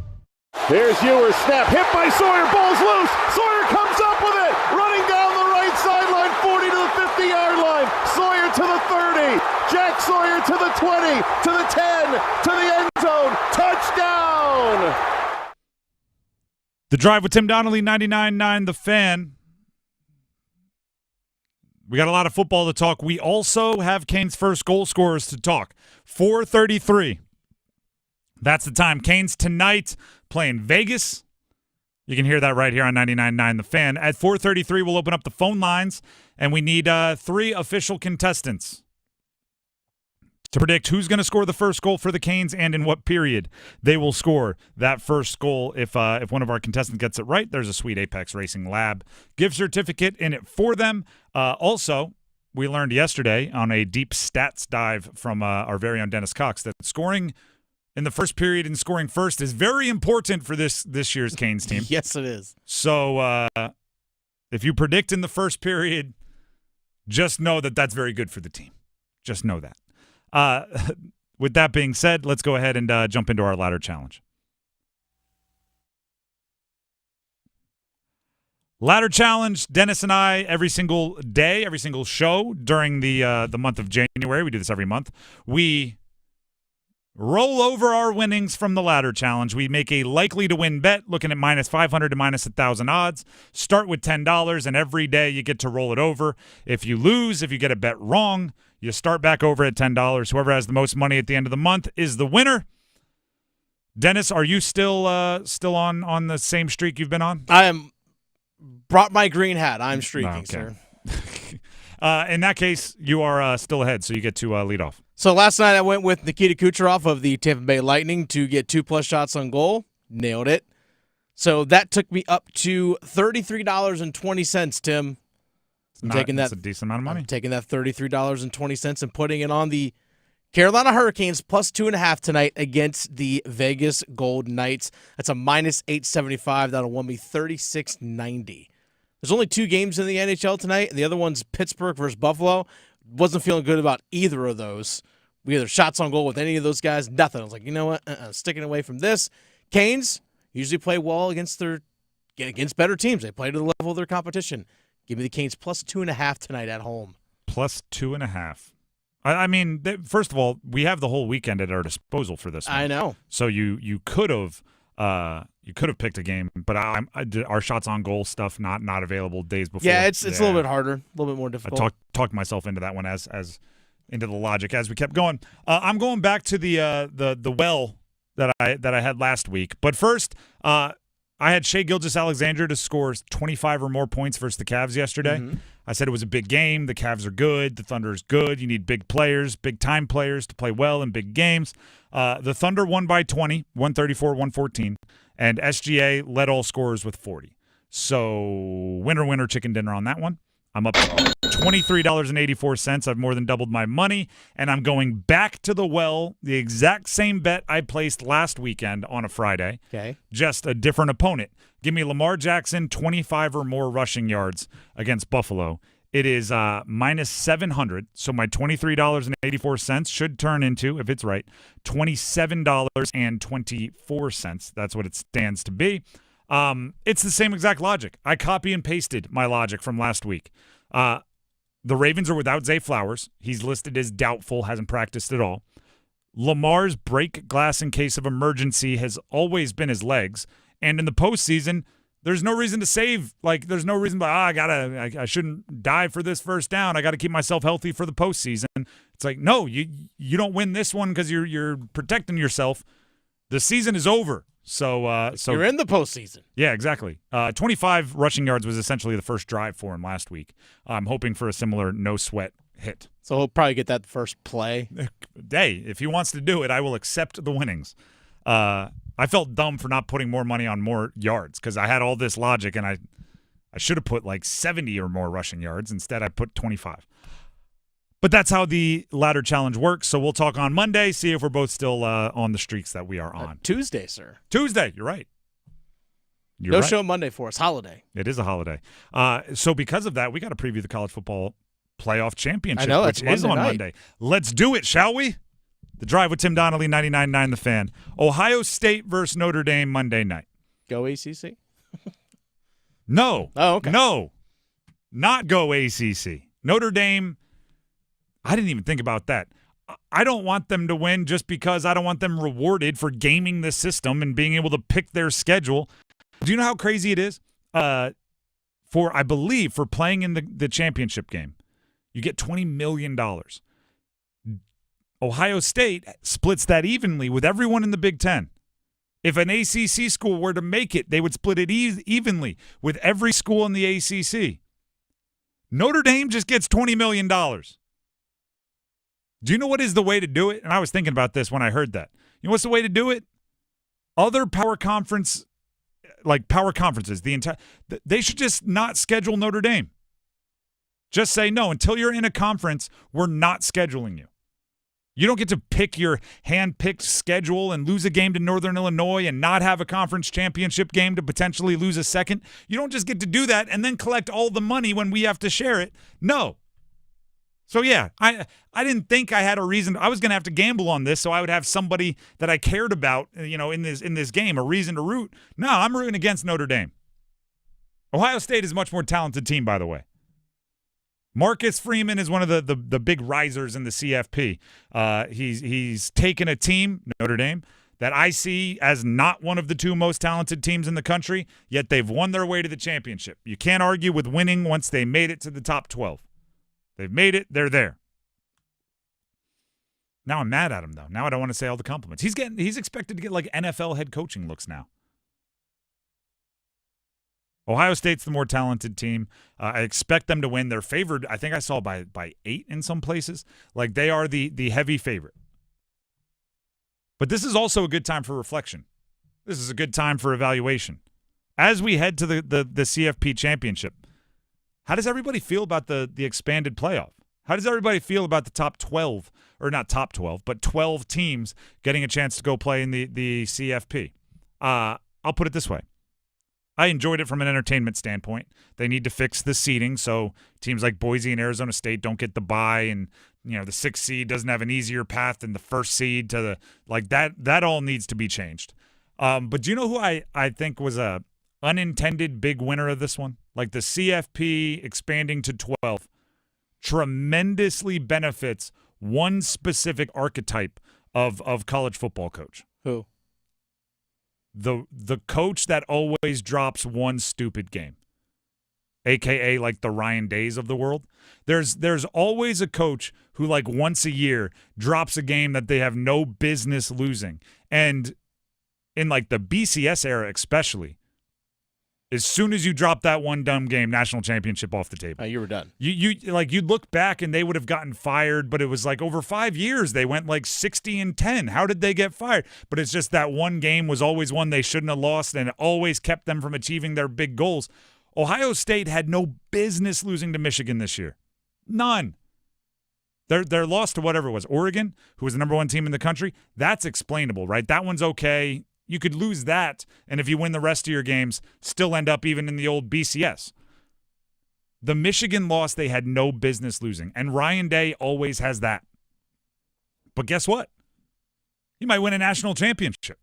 Here's Ewers, snap, hit by Sawyer, ball's loose. Sawyer comes up with it, running down the right sideline, 40 to the 50-yard line. Sawyer to the 30, Jack Sawyer to the 20, to the 10, to the end zone. Touchdown! The Drive with Tim Donnelly, 99.9 The Fan. We got a lot of football to talk. We also have Canes' first goal scorers to talk. 4:33. That's the time. Canes tonight playing Vegas. You can hear that right here on 99.9 The Fan. At 4:33, we'll open up the phone lines, and we need 3 official contestants to predict who's going to score the first goal for the Canes and in what period they will score that first goal. If one of our contestants gets it right, there's a sweet Apex Racing Lab gift certificate in it for them. Also, we learned yesterday on a deep stats dive from our very own Dennis Cox that scoring in the first period and scoring first is very important for this year's Canes team. Yes, it is. So if you predict in the first period, just know that that's very good for the team. Just know that. With that being said, let's go ahead and jump into our ladder challenge. Ladder challenge, Dennis and I, every single day, every single show during the month of January. We do this every month. We roll over our winnings from the ladder challenge. We make a likely to win bet, looking at minus 500 to minus 1,000 odds. Start with $10, and every day you get to roll it over. If you lose, if you get a bet wrong, you start back over at $10. Whoever has the most money at the end of the month is the winner. Dennis, are you still on the same streak you've been on? I am. Brought my green hat. I'm streaking, okay. sir. In that case, you are still ahead, so you get to lead off. So last night I went with Nikita Kucherov of the Tampa Bay Lightning to get 2+ shots on goal. Nailed it. So that took me up to $33.20, Tim. That's a decent amount of money. I'm taking that $33.20 and putting it on the Carolina Hurricanes +2.5 tonight against the Vegas Golden Knights. That's a -875. That'll win me $36.90. There's only 2 games in the NHL tonight, and the other one's Pittsburgh versus Buffalo. Wasn't feeling good about either of those. We either shots on goal with any of those guys, nothing. I was like, you know what? Sticking away from this. Canes usually play well against better teams. They play to the level of their competition. Give me the Canes +2.5 tonight at home. +2.5. I mean, first of all, we have the whole weekend at our disposal for this one. I know. So you could have picked a game, but our shots on goal stuff not available days before. Yeah, it's a little bit harder, a little bit more difficult. I talked myself into that one as into the logic as we kept going. I'm going back to the well that I had last week, but first I had Shai Gilgeous-Alexander to score 25 or more points versus the Cavs yesterday. Mm-hmm. I said it was a big game. The Cavs are good. The Thunder is good. You need big players, big-time players to play well in big games. The Thunder won by 20, 134-114, and SGA led all scorers with 40. So winner, chicken dinner on that one. I'm up $23.84. I've more than doubled my money, and I'm going back to the well, the exact same bet I placed last weekend on a Friday. Okay. Just a different opponent. Give me Lamar Jackson 25 or more rushing yards against Buffalo. It is -700, so my $23.84 should turn into, if it's right, $27.24. That's what it stands to be. It's the same exact logic. I copy and pasted my logic from last week. The Ravens are without Zay Flowers. He's listed as doubtful, hasn't practiced at all. Lamar's break glass in case of emergency has always been his legs. And in the postseason, there's no reason to save. Like, there's no reason, I shouldn't die for this first down. I got to keep myself healthy for the postseason. It's like, no, you don't win this one because you're protecting yourself. The season is over. So you're in the postseason. Yeah, exactly. 25 rushing yards was essentially the first drive for him last week. I'm hoping for a similar no-sweat hit. So he'll probably get that first play. Hey, if he wants to do it, I will accept the winnings. I felt dumb for not putting more money on more yards because I had all this logic, and I should have put like 70 or more rushing yards. Instead, I put 25. But that's how the ladder challenge works. So we'll talk on Monday, see if we're both still on the streaks that we are on. Tuesday, sir. Tuesday, you're right. No show Monday for us. Holiday. It is a holiday. So because of that, we got to preview the college football playoff championship, I know, which is on Monday. Let's do it, shall we? The Drive with Tim Donnelly, 99.9 The Fan. Ohio State versus Notre Dame Monday night. Go ACC? No. Oh, okay. No. Not go ACC. Notre Dame, I didn't even think about that. I don't want them to win just because I don't want them rewarded for gaming the system and being able to pick their schedule. Do you know how crazy it is? I believe, for playing in the championship game, you get $20 million. Ohio State splits that evenly with everyone in the Big Ten. If an ACC school were to make it, they would split it evenly with every school in the ACC. Notre Dame just gets $20 million. Do you know what is the way to do it? And I was thinking about this when I heard that. You know what's the way to do it? Other power conferences, they should just not schedule Notre Dame. Just say, no, until you're in a conference, we're not scheduling you. You don't get to pick your hand-picked schedule and lose a game to Northern Illinois and not have a conference championship game to potentially lose a second. You don't just get to do that and then collect all the money when we have to share it. No. So, yeah, I didn't think I had a reason. I was going to have to gamble on this so I would have somebody that I cared about, in this game, a reason to root. No, I'm rooting against Notre Dame. Ohio State is a much more talented team, by the way. Marcus Freeman is one of the big risers in the CFP. He's taken a team, Notre Dame, that I see as not one of the two most talented teams in the country, yet they've won their way to the championship. You can't argue with winning once they made it to the top 12. They've made it. They're there. Now I'm mad at him, though. Now I don't want to say all the compliments. He's expected to get like NFL head coaching looks now. Ohio State's the more talented team. I expect them to win. They're favored, I think I saw by 8 in some places. Like, they are the heavy favorite. But this is also a good time for reflection. This is a good time for evaluation. As we head to the CFP championship, how does everybody feel about the expanded playoff? How does everybody feel about the top 12, or not top 12, but 12 teams getting a chance to go play in the CFP? I'll put it this way. I enjoyed it from an entertainment standpoint. They need to fix the seeding so teams like Boise and Arizona State don't get the bye, and the 6th seed doesn't have an easier path than the 1st seed to that all needs to be changed. But do you know who I think was a unintended big winner of this one? Like, the CFP expanding to 12 tremendously benefits one specific archetype of college football coach. Who? The coach that always drops one stupid game, a.k.a. like the Ryan Days of the world. There's always a coach who, like, once a year drops a game that they have no business losing. And in, like, the BCS era especially, as soon as you drop that one dumb game, national championship off the table. You were done. You'd look back and they would have gotten fired, but it was like over 5 years they went like 60-10. How did they get fired? But it's just that one game was always one they shouldn't have lost, and it always kept them from achieving their big goals. Ohio State had no business losing to Michigan this year. None. Their loss to whatever it was, Oregon, who was the number 1 team in the country, that's explainable, right? That one's okay. You could lose that, and if you win the rest of your games, still end up even in the old BCS. The Michigan loss, they had no business losing, and Ryan Day always has that. But guess what? He might win a national championship.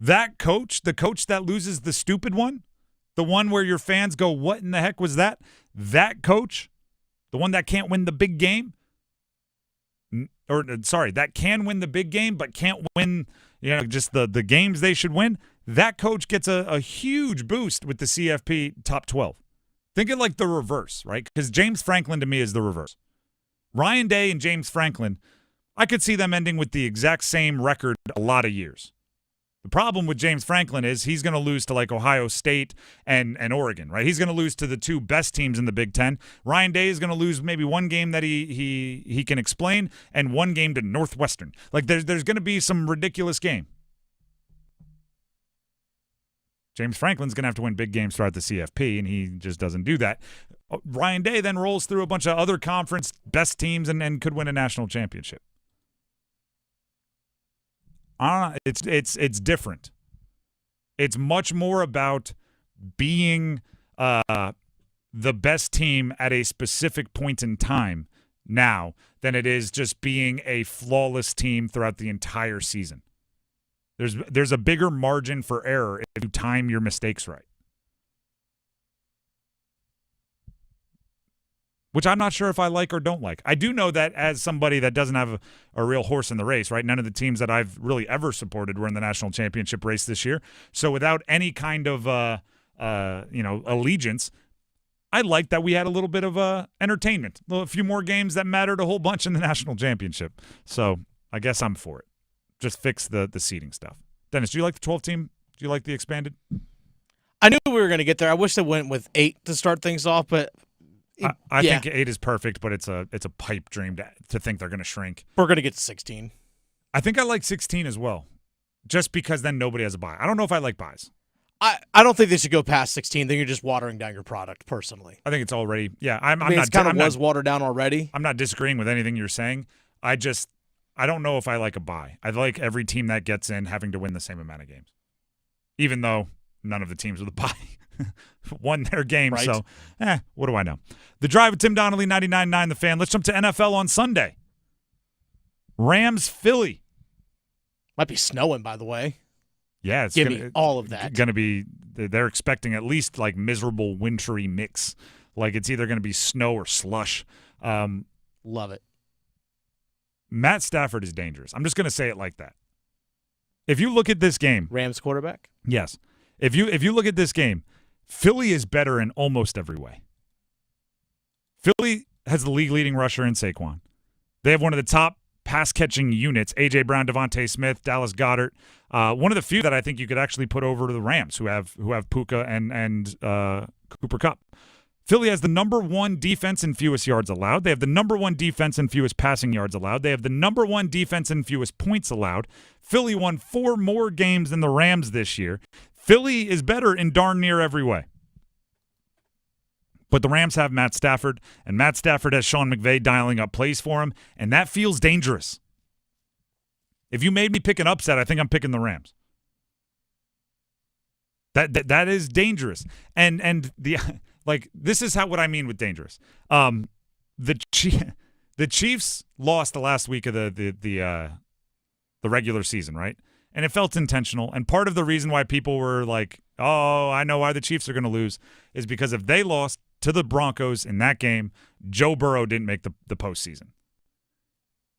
That coach, the coach that loses the stupid one, the one where your fans go, what in the heck was that? That coach, the one that can't win the big game, that can win the big game but can't win just the games they should win, that coach gets a huge boost with the CFP top 12. Think of like the reverse, right? Because James Franklin to me is the reverse. Ryan Day and James Franklin, I could see them ending with the exact same record a lot of years. The problem with James Franklin is he's going to lose to like Ohio State and Oregon, right? He's going to lose to the 2 best teams in the Big Ten. Ryan Day is going to lose maybe one game that he can explain and one game to Northwestern. Like there's going to be some ridiculous game. James Franklin's going to have to win big games throughout the CFP, and he just doesn't do that. Ryan Day then rolls through a bunch of other conference best teams and could win a national championship. It's different. It's much more about being the best team at a specific point in time now than it is just being a flawless team throughout the entire season. There's a bigger margin for error if you time your mistakes right. Which I'm not sure if I like or don't like. I do know that as somebody that doesn't have a real horse in the race, right? None of the teams that I've really ever supported were in the national championship race this year. So without any kind of allegiance, I like that we had a little bit of entertainment, a few more games that mattered a whole bunch in the national championship. So I guess I'm for it. Just fix the seeding stuff. Dennis, do you like the 12 team? Do you like the expanded? I knew we were going to get there. I wish they went with 8 to start things off, but. I think 8 is perfect, but it's a pipe dream to think they're going to shrink. We're going to get to 16. I think I like 16 as well, just because then nobody has a bye. I don't know if I like buys. I don't think they should go past 16. I think you're just watering down your product, personally. I think it's already was watered down already. I'm not disagreeing with anything you're saying. I don't know if I like a bye. I like every team that gets in having to win the same amount of games, even though none of the teams with a bye won their game. Right. So, what do I know? The Drive with Tim Donnelly, 99.9 The Fan. Let's jump to NFL on Sunday. Rams, Philly. Might be snowing, by the way. Yeah, it's Give me all of that. Going to be. They're expecting at least like miserable wintry mix. Like it's either going to be snow or slush. Love it. Matt Stafford is dangerous. I'm just going to say it like that. If you look at this game, Rams quarterback. Yes. If you look at this game, Philly is better in almost every way. Philly has the league-leading rusher in Saquon. They have one of the top pass-catching units, A.J. Brown, Devontae Smith, Dallas Goedert. One of the few that I think you could actually put over to the Rams, who have Puka and Cooper Kupp. Philly has the number 1 defense in fewest yards allowed. They have the number 1 defense in fewest passing yards allowed. They have the number 1 defense in fewest points allowed. Philly won 4 more games than the Rams this year. Philly is better in darn near every way. But the Rams have Matt Stafford, and Matt Stafford has Sean McVay dialing up plays for him, and that feels dangerous. If you made me pick an upset, I think I'm picking the Rams. That is dangerous. And the like this is what I mean with dangerous. The Chiefs lost the last week of the regular season, right? And it felt intentional. And part of the reason why people were like, "Oh, I know why the Chiefs are going to lose," is because if they lost to the Broncos in that game, Joe Burrow didn't make the postseason.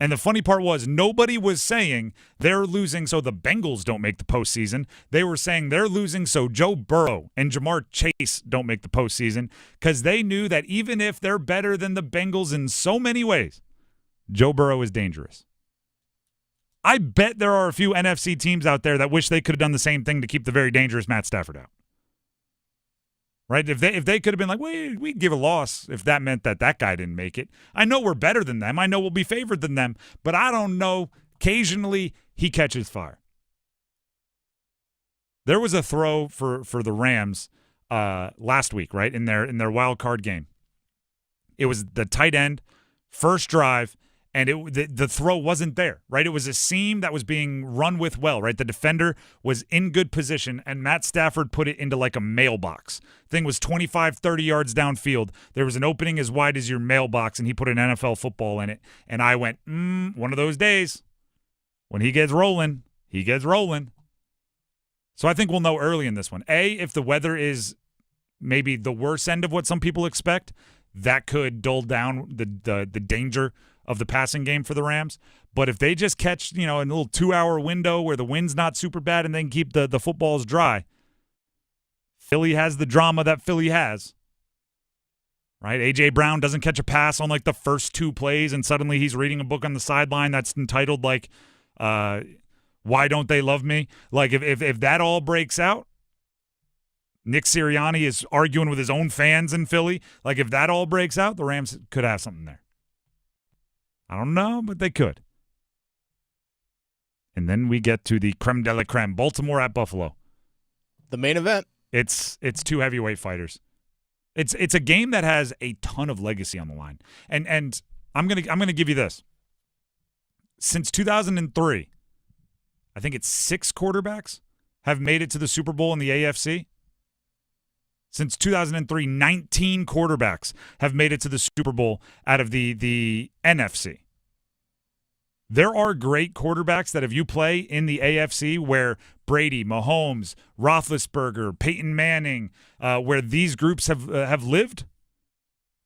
And the funny part was nobody was saying they're losing so the Bengals don't make the postseason. They were saying they're losing so Joe Burrow and Jamar Chase don't make the postseason because they knew that even if they're better than the Bengals in so many ways, Joe Burrow is dangerous. I bet there are a few NFC teams out there that wish they could have done the same thing to keep the very dangerous Matt Stafford out. Right? If they could have been like, we'd give a loss if that meant that guy didn't make it. I know we're better than them. I know we'll be favored than them. But I don't know. Occasionally, he catches fire. There was a throw for the Rams last week, right, in their wild card game. It was the tight end, first drive, and the throw wasn't there, right? It was a seam that was being run with well, right? The defender was in good position, and Matt Stafford put it into like a mailbox. Thing was 25, 30 yards downfield. There was an opening as wide as your mailbox, and he put an NFL football in it. And I went, one of those days. When he gets rolling, he gets rolling. So I think we'll know early in this one. If the weather is maybe the worst end of what some people expect, that could dull down the danger of the passing game for the Rams. But if they just catch, a little 2-hour window where the wind's not super bad and they can keep the footballs dry, Philly has the drama that Philly has. Right? A.J. Brown doesn't catch a pass on like the first 2 plays and suddenly he's reading a book on the sideline that's entitled like, Why Don't They Love Me? Like if that all breaks out, Nick Sirianni is arguing with his own fans in Philly. Like if that all breaks out, the Rams could have something there. I don't know, but they could. And then we get to the creme de la creme, Baltimore at Buffalo. The main event. It's 2 heavyweight fighters. It's a game that has a ton of legacy on the line. And I'm gonna give you this. Since 2003, I think it's 6 quarterbacks have made it to the Super Bowl in the AFC. Since 2003, 19 quarterbacks have made it to the Super Bowl out of the NFC. There are great quarterbacks that if you play in the AFC where Brady, Mahomes, Roethlisberger, Peyton Manning, where these groups have lived,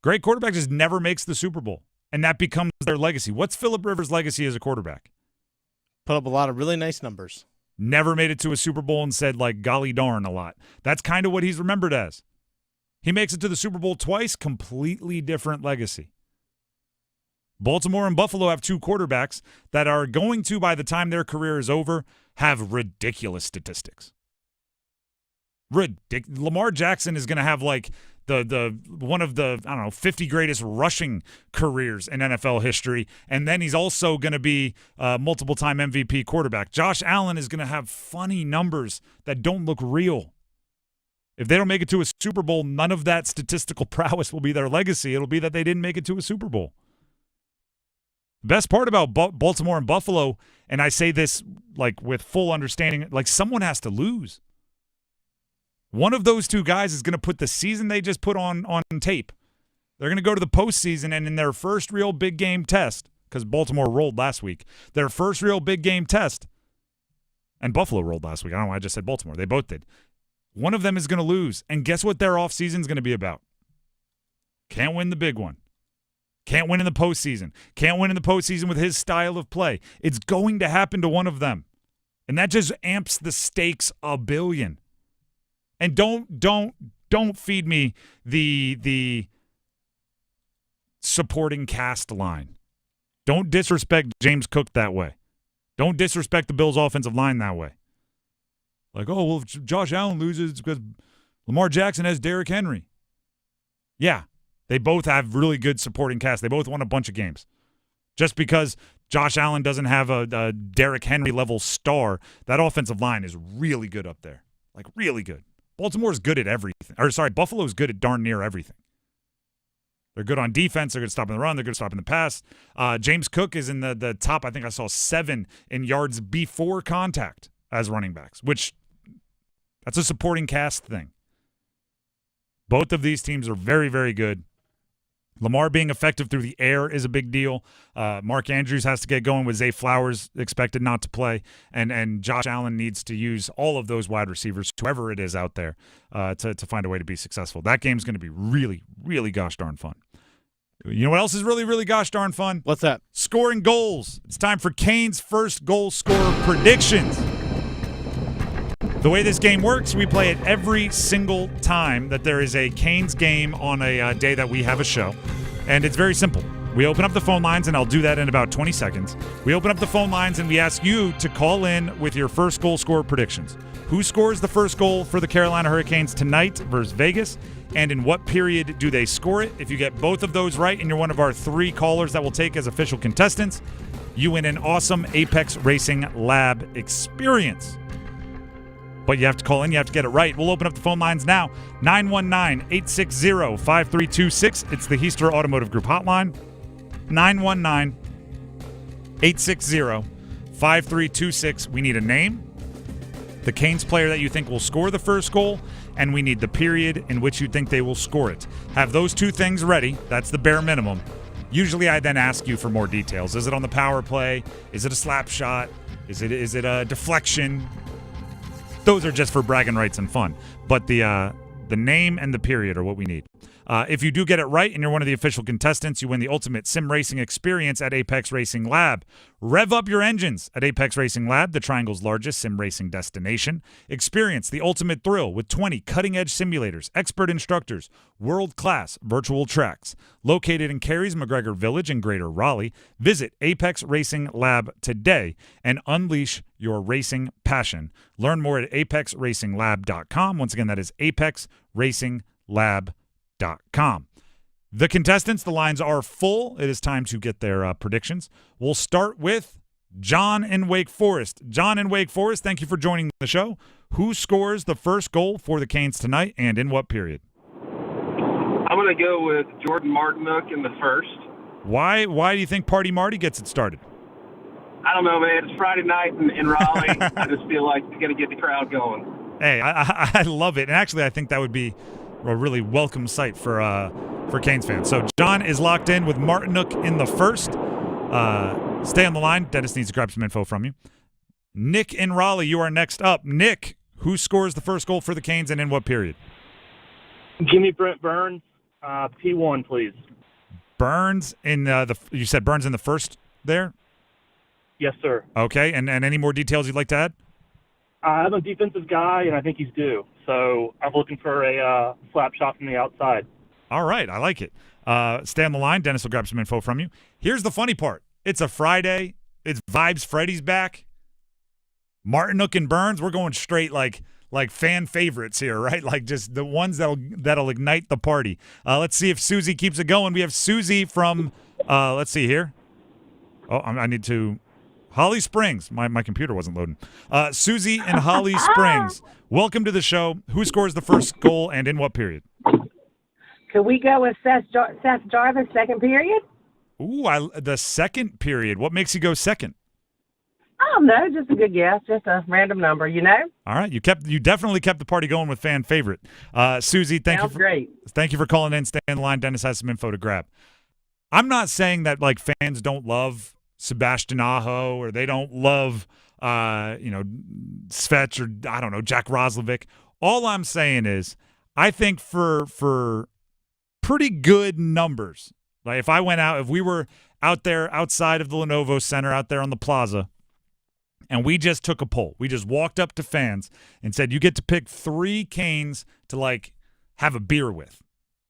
great quarterback just never makes the Super Bowl, and that becomes their legacy. What's Phillip Rivers' legacy as a quarterback? Put up a lot of really nice numbers. Never made it to a Super Bowl and said, like, golly darn a lot. That's kind of what he's remembered as. He makes it to the Super Bowl twice, completely different legacy. Baltimore and Buffalo have 2 quarterbacks that are going to, by the time their career is over, have ridiculous statistics. Lamar Jackson is going to have, like, the one of the 50 greatest rushing careers in NFL history, and then he's also going to be a multiple-time MVP quarterback. Josh Allen is going to have funny numbers that don't look real. If they don't make it to a Super Bowl, none of that statistical prowess will be their legacy. It'll be that they didn't make it to a Super Bowl. The best part about Baltimore and Buffalo, and I say this like with full understanding, like someone has to lose. One of those 2 guys is going to put the season they just put on tape. They're going to go to the postseason, and in their first real big game test, because Baltimore rolled last week, their first real big game test, and Buffalo rolled last week. I don't know why I just said Baltimore. They both did. One of them is going to lose, and guess what their offseason is going to be about? Can't win the big one. Can't win in the postseason. Can't win in the postseason with his style of play. It's going to happen to one of them, and that just amps the stakes a billion. And don't feed me the supporting cast line. Don't disrespect James Cook that way. Don't disrespect the Bills' offensive line that way. Like, oh, well, if Josh Allen loses, it's because Lamar Jackson has Derrick Henry. Yeah, they both have really good supporting cast. They both won a bunch of games. Just because Josh Allen doesn't have a Derrick Henry-level star, that offensive line is really good up there. Like, really good. Baltimore's good at everything. Buffalo's good at darn near everything. They're good on defense. They're good at stopping the run. They're good at stopping the pass. James Cook is in the top, I think I saw 7 in yards before contact as running backs, which that's a supporting cast thing. Both of these teams are very, very good. Lamar being effective through the air is a big deal. Mark Andrews has to get going with Zay Flowers expected not to play. And Josh Allen needs to use all of those wide receivers, whoever it is out there, to find a way to be successful. That game's going to be really, really gosh darn fun. You know what else is really, really gosh darn fun? What's that? Scoring goals. It's time for Kane's first goal scorer predictions. The way this game works, we play it every single time that there is a Canes game on a day that we have a show. And it's very simple. We open up the phone lines, and I'll do that in about 20 seconds. We open up the phone lines, and we ask you to call in with your first goal scorer predictions. Who scores the first goal for the Carolina Hurricanes tonight versus Vegas? And in what period do they score it? If you get both of those right, and you're one of our 3 callers that we'll take as official contestants, you win an awesome Apex Racing Lab experience. But you have to call in. You have to get it right. We'll open up the phone lines now. 919-860-5326. It's the Heister Automotive Group hotline. 919-860-5326. We need a name, the Canes player that you think will score the first goal, and we need the period in which you think they will score it. Have those 2 things ready. That's the bare minimum. Usually I then ask you for more details. Is it on the power play? Is it a slap shot? Is it a deflection? Those are just for bragging rights and fun. But the name and the period are what we need. If you do get it right and you're one of the official contestants, you win the ultimate sim racing experience at Apex Racing Lab. Rev up your engines at Apex Racing Lab, the Triangle's largest sim racing destination. Experience the ultimate thrill with 20 cutting-edge simulators, expert instructors, world-class virtual tracks. Located in Cary's McGregor Village in Greater Raleigh, visit Apex Racing Lab today and unleash your racing passion. Learn more at apexracinglab.com. Once again, that is apexracinglab.com. The contestants, the lines are full. It is time to get their predictions. We'll start with John in Wake Forest. John in Wake Forest, thank you for joining the show. Who scores the first goal for the Canes tonight, and in what period? I'm going to go with Jordan Martinook in the first. Why do you think Party Marty gets it started? I don't know, man. It's Friday night in Raleigh. I just feel like you got to get the crowd going. Hey, I love it. And actually, I think that would be a really welcome sight for Canes fans. So John is locked in with Martinook in the first. Stay on the line. Dennis needs to grab some info from you. Nick in Raleigh, you are next up. Nick, who scores the first goal for the Canes and in what period? Give me Brent Burns, P1, please. Burns in you said Burns in the first there? Yes, sir. Okay, and any more details you'd like to add? I'm a defensive guy, and I think he's due. So I'm looking for a slap shot from the outside. All right, I like it. Stay on the line. Dennis will grab some info from you. Here's the funny part. It's a Friday. It's Vibes Freddy's back. Martinook and Burns, we're going straight like fan favorites here, right? Like just the ones that'll ignite the party. Let's see if Susie keeps it going. We have Susie from, let's see here. Oh, I need to... Holly Springs. My computer wasn't loading. Susie in Holly Springs. Welcome to the show. Who scores the first goal and in what period? Could we go with Seth Jarvis, second period? Ooh, the second period. What makes you go second? I don't know. Just a good guess. Just a random number, you know? All right. You definitely kept the party going with fan favorite. Susie, thank you for calling in. Stay in the line. Dennis has some info to grab. I'm not saying that like fans don't love Sebastian Aho or they don't love Svech or I don't know, Jack Roslovic. All I'm saying is I think for pretty good numbers, like if we were out there outside of the Lenovo Center, out there on the plaza, and we just took a poll. We just walked up to fans and said, you get to pick 3 Canes to like have a beer with,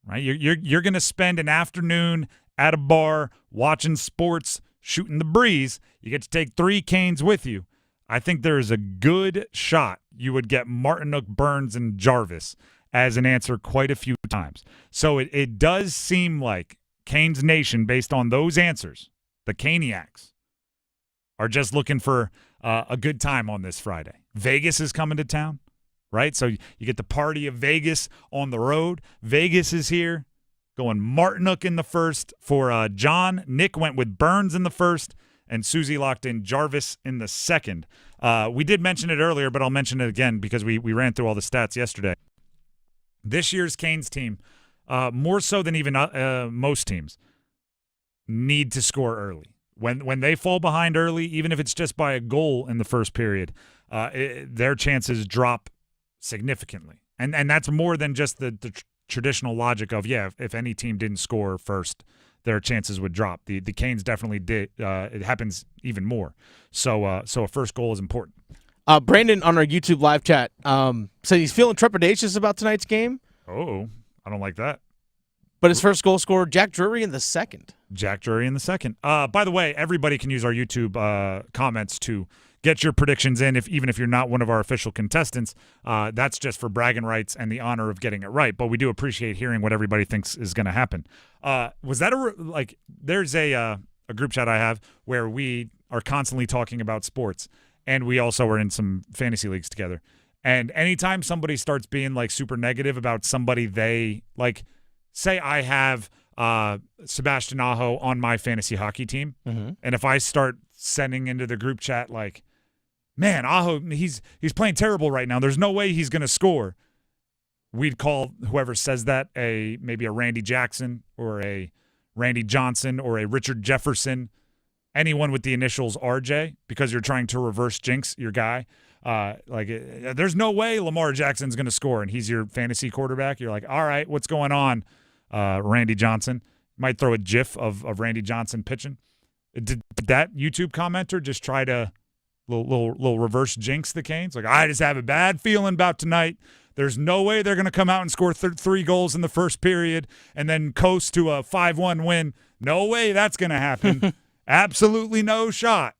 right? You're going to spend an afternoon at a bar watching sports, shooting the breeze. You get to take 3 Canes with you. I think there is a good shot you would get Martinook, Burns, and Jarvis as an answer quite a few times. So it does seem like Canes Nation, based on those answers, the Caniacs, are just looking for a good time on this Friday. Vegas is coming to town, right? So you get the party of Vegas on the road. Vegas is here, going Martinook in the first for John. Nick went with Burns in the first, and Susie locked in Jarvis in the second. We did mention it earlier, but I'll mention it again because we ran through all the stats yesterday. This year's Canes team, more so than even most teams, need to score early. When they fall behind early, even if it's just by a goal in the first period, their chances drop significantly. And that's more than just the traditional logic of, if any team didn't score first, their chances would drop. The Canes definitely did. It happens even more. So a first goal is important. Brandon on our YouTube live chat said he's feeling trepidatious about tonight's game. Oh, I don't like that. But his first goal scorer, Jack Drury in the second. Jack Drury in the second. By the way, everybody can use our YouTube comments to get your predictions in, even if you're not one of our official contestants. That's just for bragging rights and the honor of getting it right. But we do appreciate hearing what everybody thinks is going to happen. Was that there's a group chat I have where we are constantly talking about sports, and we also are in some fantasy leagues together. And anytime somebody starts being like super negative about somebody they like, say I have Sebastian Aho on my fantasy hockey team, and if I start sending into the group chat like, man, Aho, he's playing terrible right now, there's no way he's going to score, we'd call whoever says that maybe a Randy Jackson or a Randy Johnson or a Richard Jefferson, anyone with the initials RJ, because you're trying to reverse jinx your guy. There's no way Lamar Jackson's going to score, and he's your fantasy quarterback. You're like, all right, what's going on, Randy Johnson? Might throw a gif of Randy Johnson pitching. Did that YouTube commenter just try to little reverse jinx the Canes? Like, I just have a bad feeling about tonight. There's no way they're going to come out and score 3 goals in the first period and then coast to a 5-1 win. No way that's going to happen. Absolutely no shot.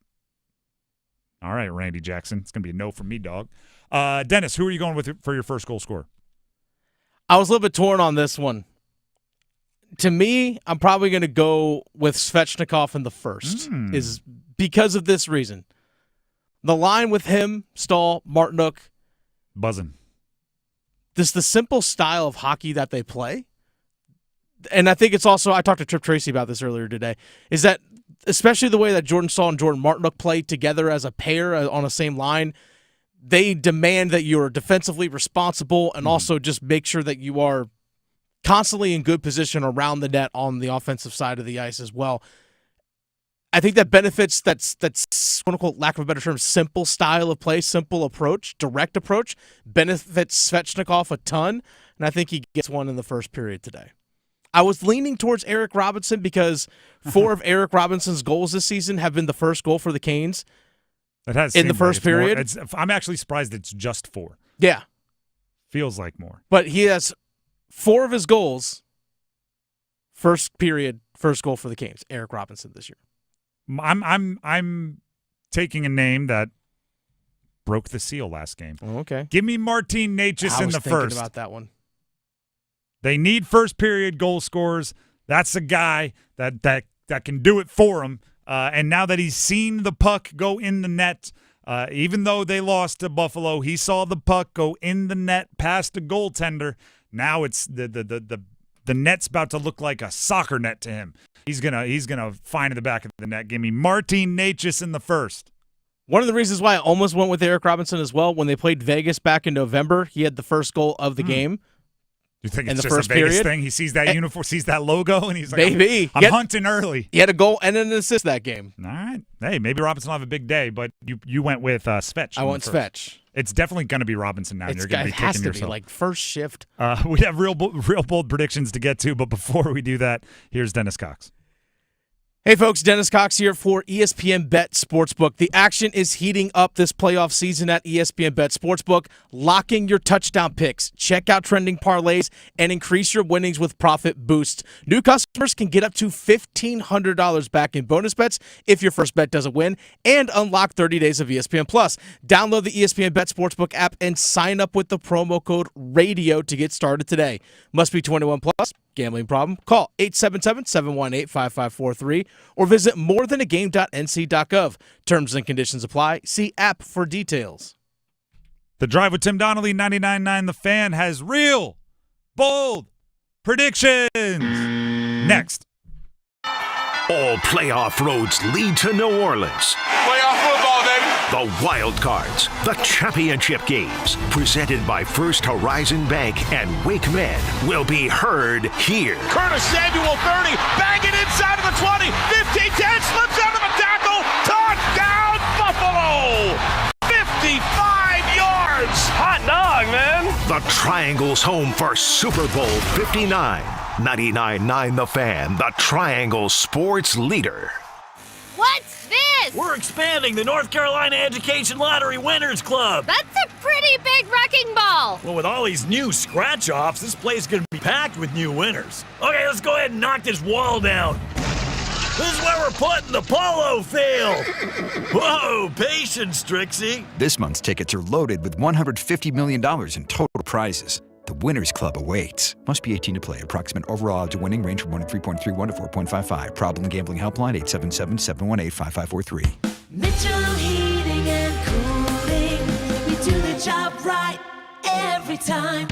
All right, Randy Jackson. It's going to be a no from me, dog. Dennis, who are you going with for your first goal scorer? I was a little bit torn on this one. To me, I'm probably going to go with Svechnikov in the first, is because of this reason. The line with him, Stahl, Martinook. Buzzing. This the simple style of hockey that they play. And I think it's also, I talked to Trip Tracy about this earlier today, is that especially the way that Jordan Stahl and Jordan Martinook play together as a pair on the same line, they demand that you're defensively responsible and also just make sure that you are constantly in good position around the net on the offensive side of the ice as well. I think that benefits that's quote unquote, lack of a better term, simple style of play, simple approach, direct approach, benefits Svechnikov a ton, and I think he gets one in the first period today. I was leaning towards Eric Robinson because 4 of Eric Robinson's goals this season have been the first goal for the Canes in the first period. I'm actually surprised it's just 4. Yeah. Feels like more. But he has 4 of his goals, first period, first goal for the Canes, Eric Robinson this year. I'm taking a name that broke the seal last game. Oh, okay. Give me Martin Necas in the first. I was thinking about that one. They need first period goal scorers. That's a guy that can do it for them. And now that he's seen the puck go in the net, even though they lost to Buffalo, he saw the puck go in the net past the goaltender. Now it's the net's about to look like a soccer net to him. He's gonna find in the back of the net. Give me Martin Necas in the first. One of the reasons why I almost went with Eric Robinson as well, when they played Vegas back in November, he had the first goal of the game. You think in it's the just first a Vegas period thing? He sees that uniform, sees that logo, and he's like, maybe I'm hunting early. He had a goal and an assist that game. All right. Hey, maybe Robinson will have a big day, but you went with Svech. I went Svech. It's definitely going to be Robinson now. You're going to be kicking yourself. Be like first shift. We have real bold predictions to get to, but before we do that, here's Dennis Cox. Hey folks, Dennis Cox here for ESPN Bet Sportsbook. The action is heating up this playoff season at ESPN Bet Sportsbook, locking your touchdown picks. Check out trending parlays and increase your winnings with profit boosts. New customers can get up to $1,500 back in bonus bets if your first bet doesn't win, and unlock 30 days of ESPN Plus. Download the ESPN Bet Sportsbook app and sign up with the promo code RADIO to get started today. Must be 21 plus. Gambling problem? Call 877-718-5543 or visit morethanagame.nc.gov. Terms and conditions apply. See app for details. The Drive with Tim Donnelly, 99.9 The Fan, has real, bold predictions. Next. All playoff roads lead to New Orleans. Playoff football, baby. The wild cards, the championship games, presented by First Horizon Bank and Wake Med, will be heard here. Curtis Samuel, 30, bang it inside of the 20, 15, 10, slips out of the tackle, touchdown Buffalo! 55 yards! Hot dog, man! The Triangle's home for Super Bowl 59. 99.9 The Fan, the Triangle sports leader. What's this? We're expanding the North Carolina Education Lottery Winners Club. That's a pretty big wrecking ball. Well, with all these new scratch-offs, this place is going to be packed with new winners. Okay, let's go ahead and knock this wall down. This is where we're putting the polo field. Whoa, patience, Trixie. This month's tickets are loaded with $150 million in total prizes. The Winners Club awaits. Must be 18 to play. Approximate overall odds of winning range from 3.31 to 4.55. Problem gambling helpline 877-718-5543. Mitchell Heating and Cooling. We do the job right every time.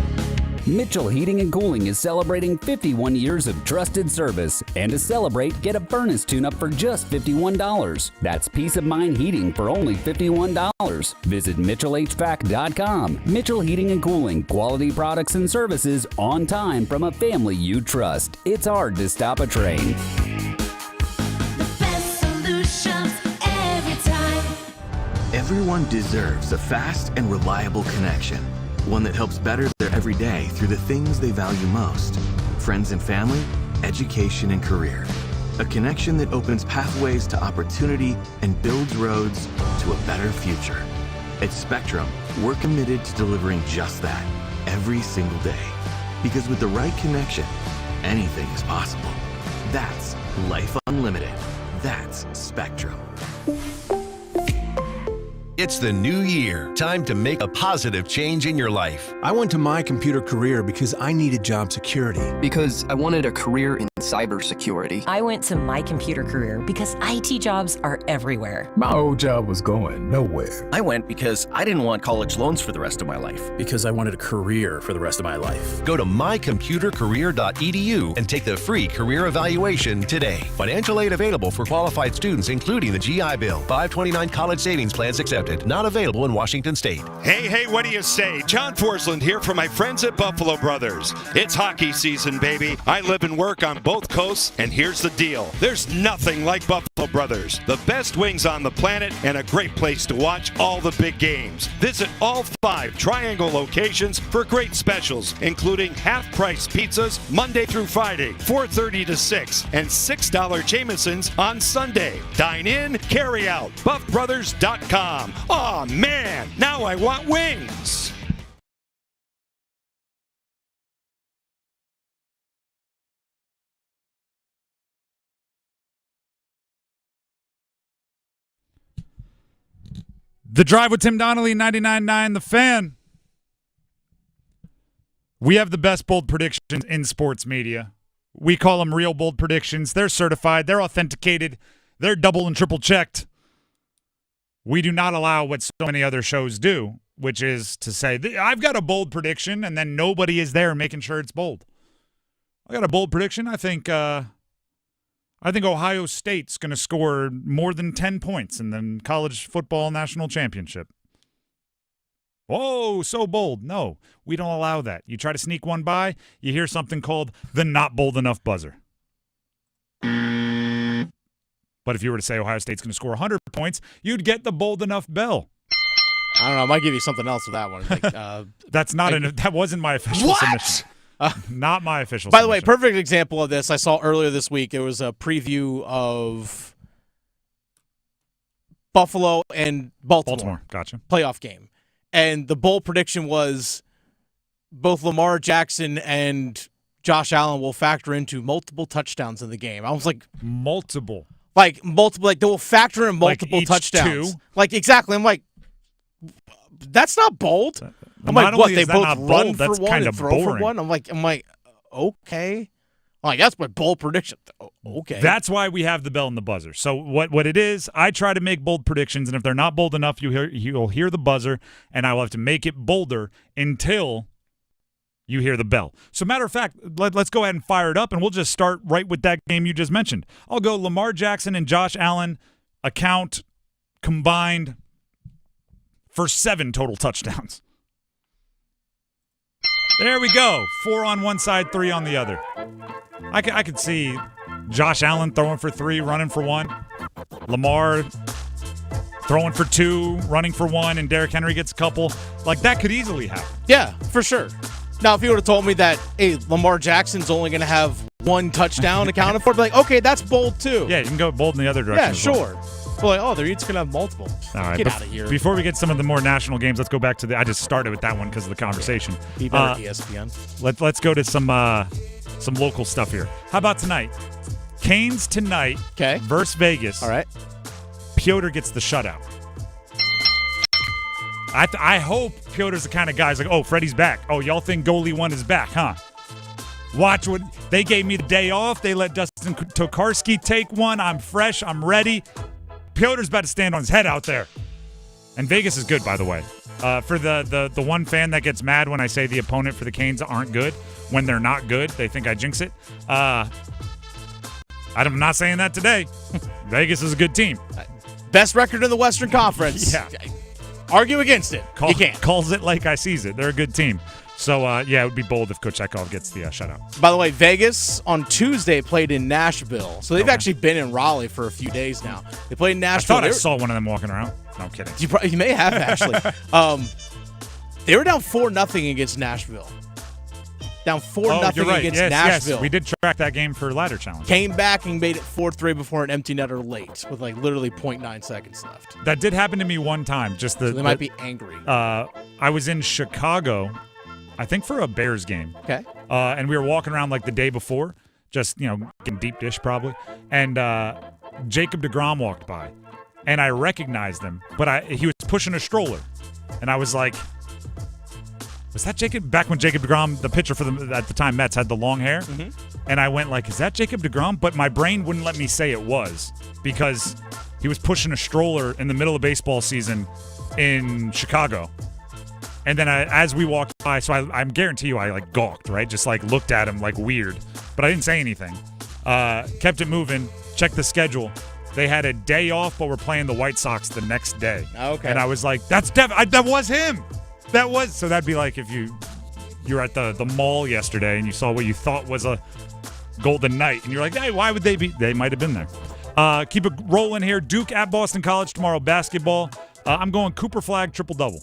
Mitchell Heating and Cooling is celebrating 51 years of trusted service. And to celebrate, get a furnace tune-up for just $51. That's peace of mind heating for only $51. Visit MitchellHVAC.com. Mitchell Heating and Cooling. Quality products and services on time from a family you trust. It's hard to stop a train. The best solutions every time. Everyone deserves a fast and reliable connection. One that helps better their everyday through the things they value most. Friends and family, education and career. A connection that opens pathways to opportunity and builds roads to a better future. At Spectrum, we're committed to delivering just that every single day. Because with the right connection, anything is possible. That's Life Unlimited. That's Spectrum. It's the new year. Time to make a positive change in your life. I went to My Computer Career because I needed job security. Because I wanted a career in cybersecurity. I went to My Computer Career because IT jobs are everywhere. My old job was going nowhere. I went because I didn't want college loans for the rest of my life. Because I wanted a career for the rest of my life. Go to mycomputercareer.edu and take the free career evaluation today. Financial aid available for qualified students, including the GI Bill. 529 college savings plans accepted. Not available in Washington State. Hey, what do you say? John Forsland here for my friends at Buffalo Brothers. It's hockey season, baby. I live and work on both coasts, and here's the deal. There's nothing like Buffalo Brothers. The best wings on the planet and a great place to watch all the big games. Visit all 5 Triangle locations for great specials, including half-price pizzas Monday through Friday, 4:30 to 6, and $6 Jamesons on Sunday. Dine in, carry out. BuffBrothers.com. Aw, man, now I want wings. The Drive with Tim Donnelly, 99.9 The Fan. We have the best bold predictions in sports media. We call them real bold predictions. They're certified. They're authenticated. They're double and triple checked. We do not allow what so many other shows do, which is to say, I've got a bold prediction, and then nobody is there making sure it's bold. I got a bold prediction. I think Ohio State's going to score more than 10 points in the college football national championship. Whoa, so bold. No, we don't allow that. You try to sneak one by, you hear something called the not bold enough buzzer. But if you were to say Ohio State's going to score 100 points, you'd get the bold enough bell. I don't know. I might give you something else with that one. Like, That wasn't my official submission. Not my official By the way, submission. perfect example of this I saw earlier this week. It was a preview of Buffalo and Baltimore. Gotcha. Playoff game. And the bold prediction was both Lamar Jackson and Josh Allen will factor into multiple touchdowns in the game. I was like, multiple. Like they will factor in multiple each touchdowns. two? Like exactly. I'm like, that's not bold. I'm Not like, what? only They is that both not run bold, for that's one kinda and throw for boring. one. I'm like, okay. I'm like, that's my bold prediction. Okay. That's why we have the bell and the buzzer. So what it is, I try to make bold predictions, and if they're not bold enough, you'll hear the buzzer, and I will have to make it bolder until you hear the bell. So matter of fact, let's go ahead and fire it up, and we'll just start right with that game you just mentioned. I'll go Lamar Jackson and Josh Allen account combined for 7 total touchdowns. There we go. 4 on one side, 3 on the other. I could see Josh Allen throwing for 3, running for 1. Lamar throwing for 2, running for 1, and Derrick Henry gets a couple. Like, that could easily happen. Yeah, for sure. Now, if you would have told me that, hey, Lamar Jackson's only going to have 1 touchdown accounted for, I'd be like, okay, that's bold too. Yeah, you can go bold in the other direction. Yeah, as well. sure. But like, oh, they're each going to have multiple. All right, Get out of here. Before we get some of the more national games, let's go back to I just started with that one because of the conversation. Be better, ESPN. Let's go to some local stuff here. How about tonight? Canes tonight versus Vegas. All right. Piotr gets the shutout. I hope Piotr's the kind of guy who's like, oh, Freddy's back. Oh, y'all think Goalie 1 is back, huh? Watch what they gave me the day off. They let Dustin Tokarski take one. I'm fresh. I'm ready. Piotr's about to stand on his head out there. And Vegas is good, by the way. For the one fan that gets mad when I say the opponent for the Canes aren't good, when they're not good, they think I jinx it. I'm not saying that today. Vegas is a good team. Best record in the Western Conference. Yeah. Argue against it. You can't. Calls it like I sees it. They're a good team. So, it would be bold if Kochekov gets the shutout. By the way, Vegas on Tuesday played in Nashville. So they've actually been in Raleigh for a few days now. They played in Nashville. I thought I saw one of them walking around. No, I'm kidding. You may have, actually. They were down 4-0 against Nashville. Down 4-0 against Nashville. Yes, we did track that game for Ladder Challenge. Came back and made it 4-3 before an empty netter late with literally 0.9 seconds left. That did happen to me one time. So they might be angry. I was in Chicago, I think for a Bears game. Okay. And we were walking around like the day before, just, getting deep dish probably. And Jacob DeGrom walked by. And I recognized him, but he was pushing a stroller. And I was like, was that Jacob? Back when Jacob DeGrom, the pitcher for at the time Mets, had the long hair. Mm-hmm. And I went like, is that Jacob DeGrom? But my brain wouldn't let me say it was because he was pushing a stroller in the middle of baseball season in Chicago. And then as we walked by, so I guarantee you I gawked, right? Just looked at him weird. But I didn't say anything. Kept it moving, checked the schedule. They had a day off, but we're playing the White Sox the next day. Okay. And I was like, that was him. So that'd be like if you're at the mall yesterday and you saw what you thought was a Golden Knight. And you're like, hey, why would they be? They might have been there. Keep it rolling here. Duke at Boston College tomorrow, basketball. I'm going Cooper Flag triple-double.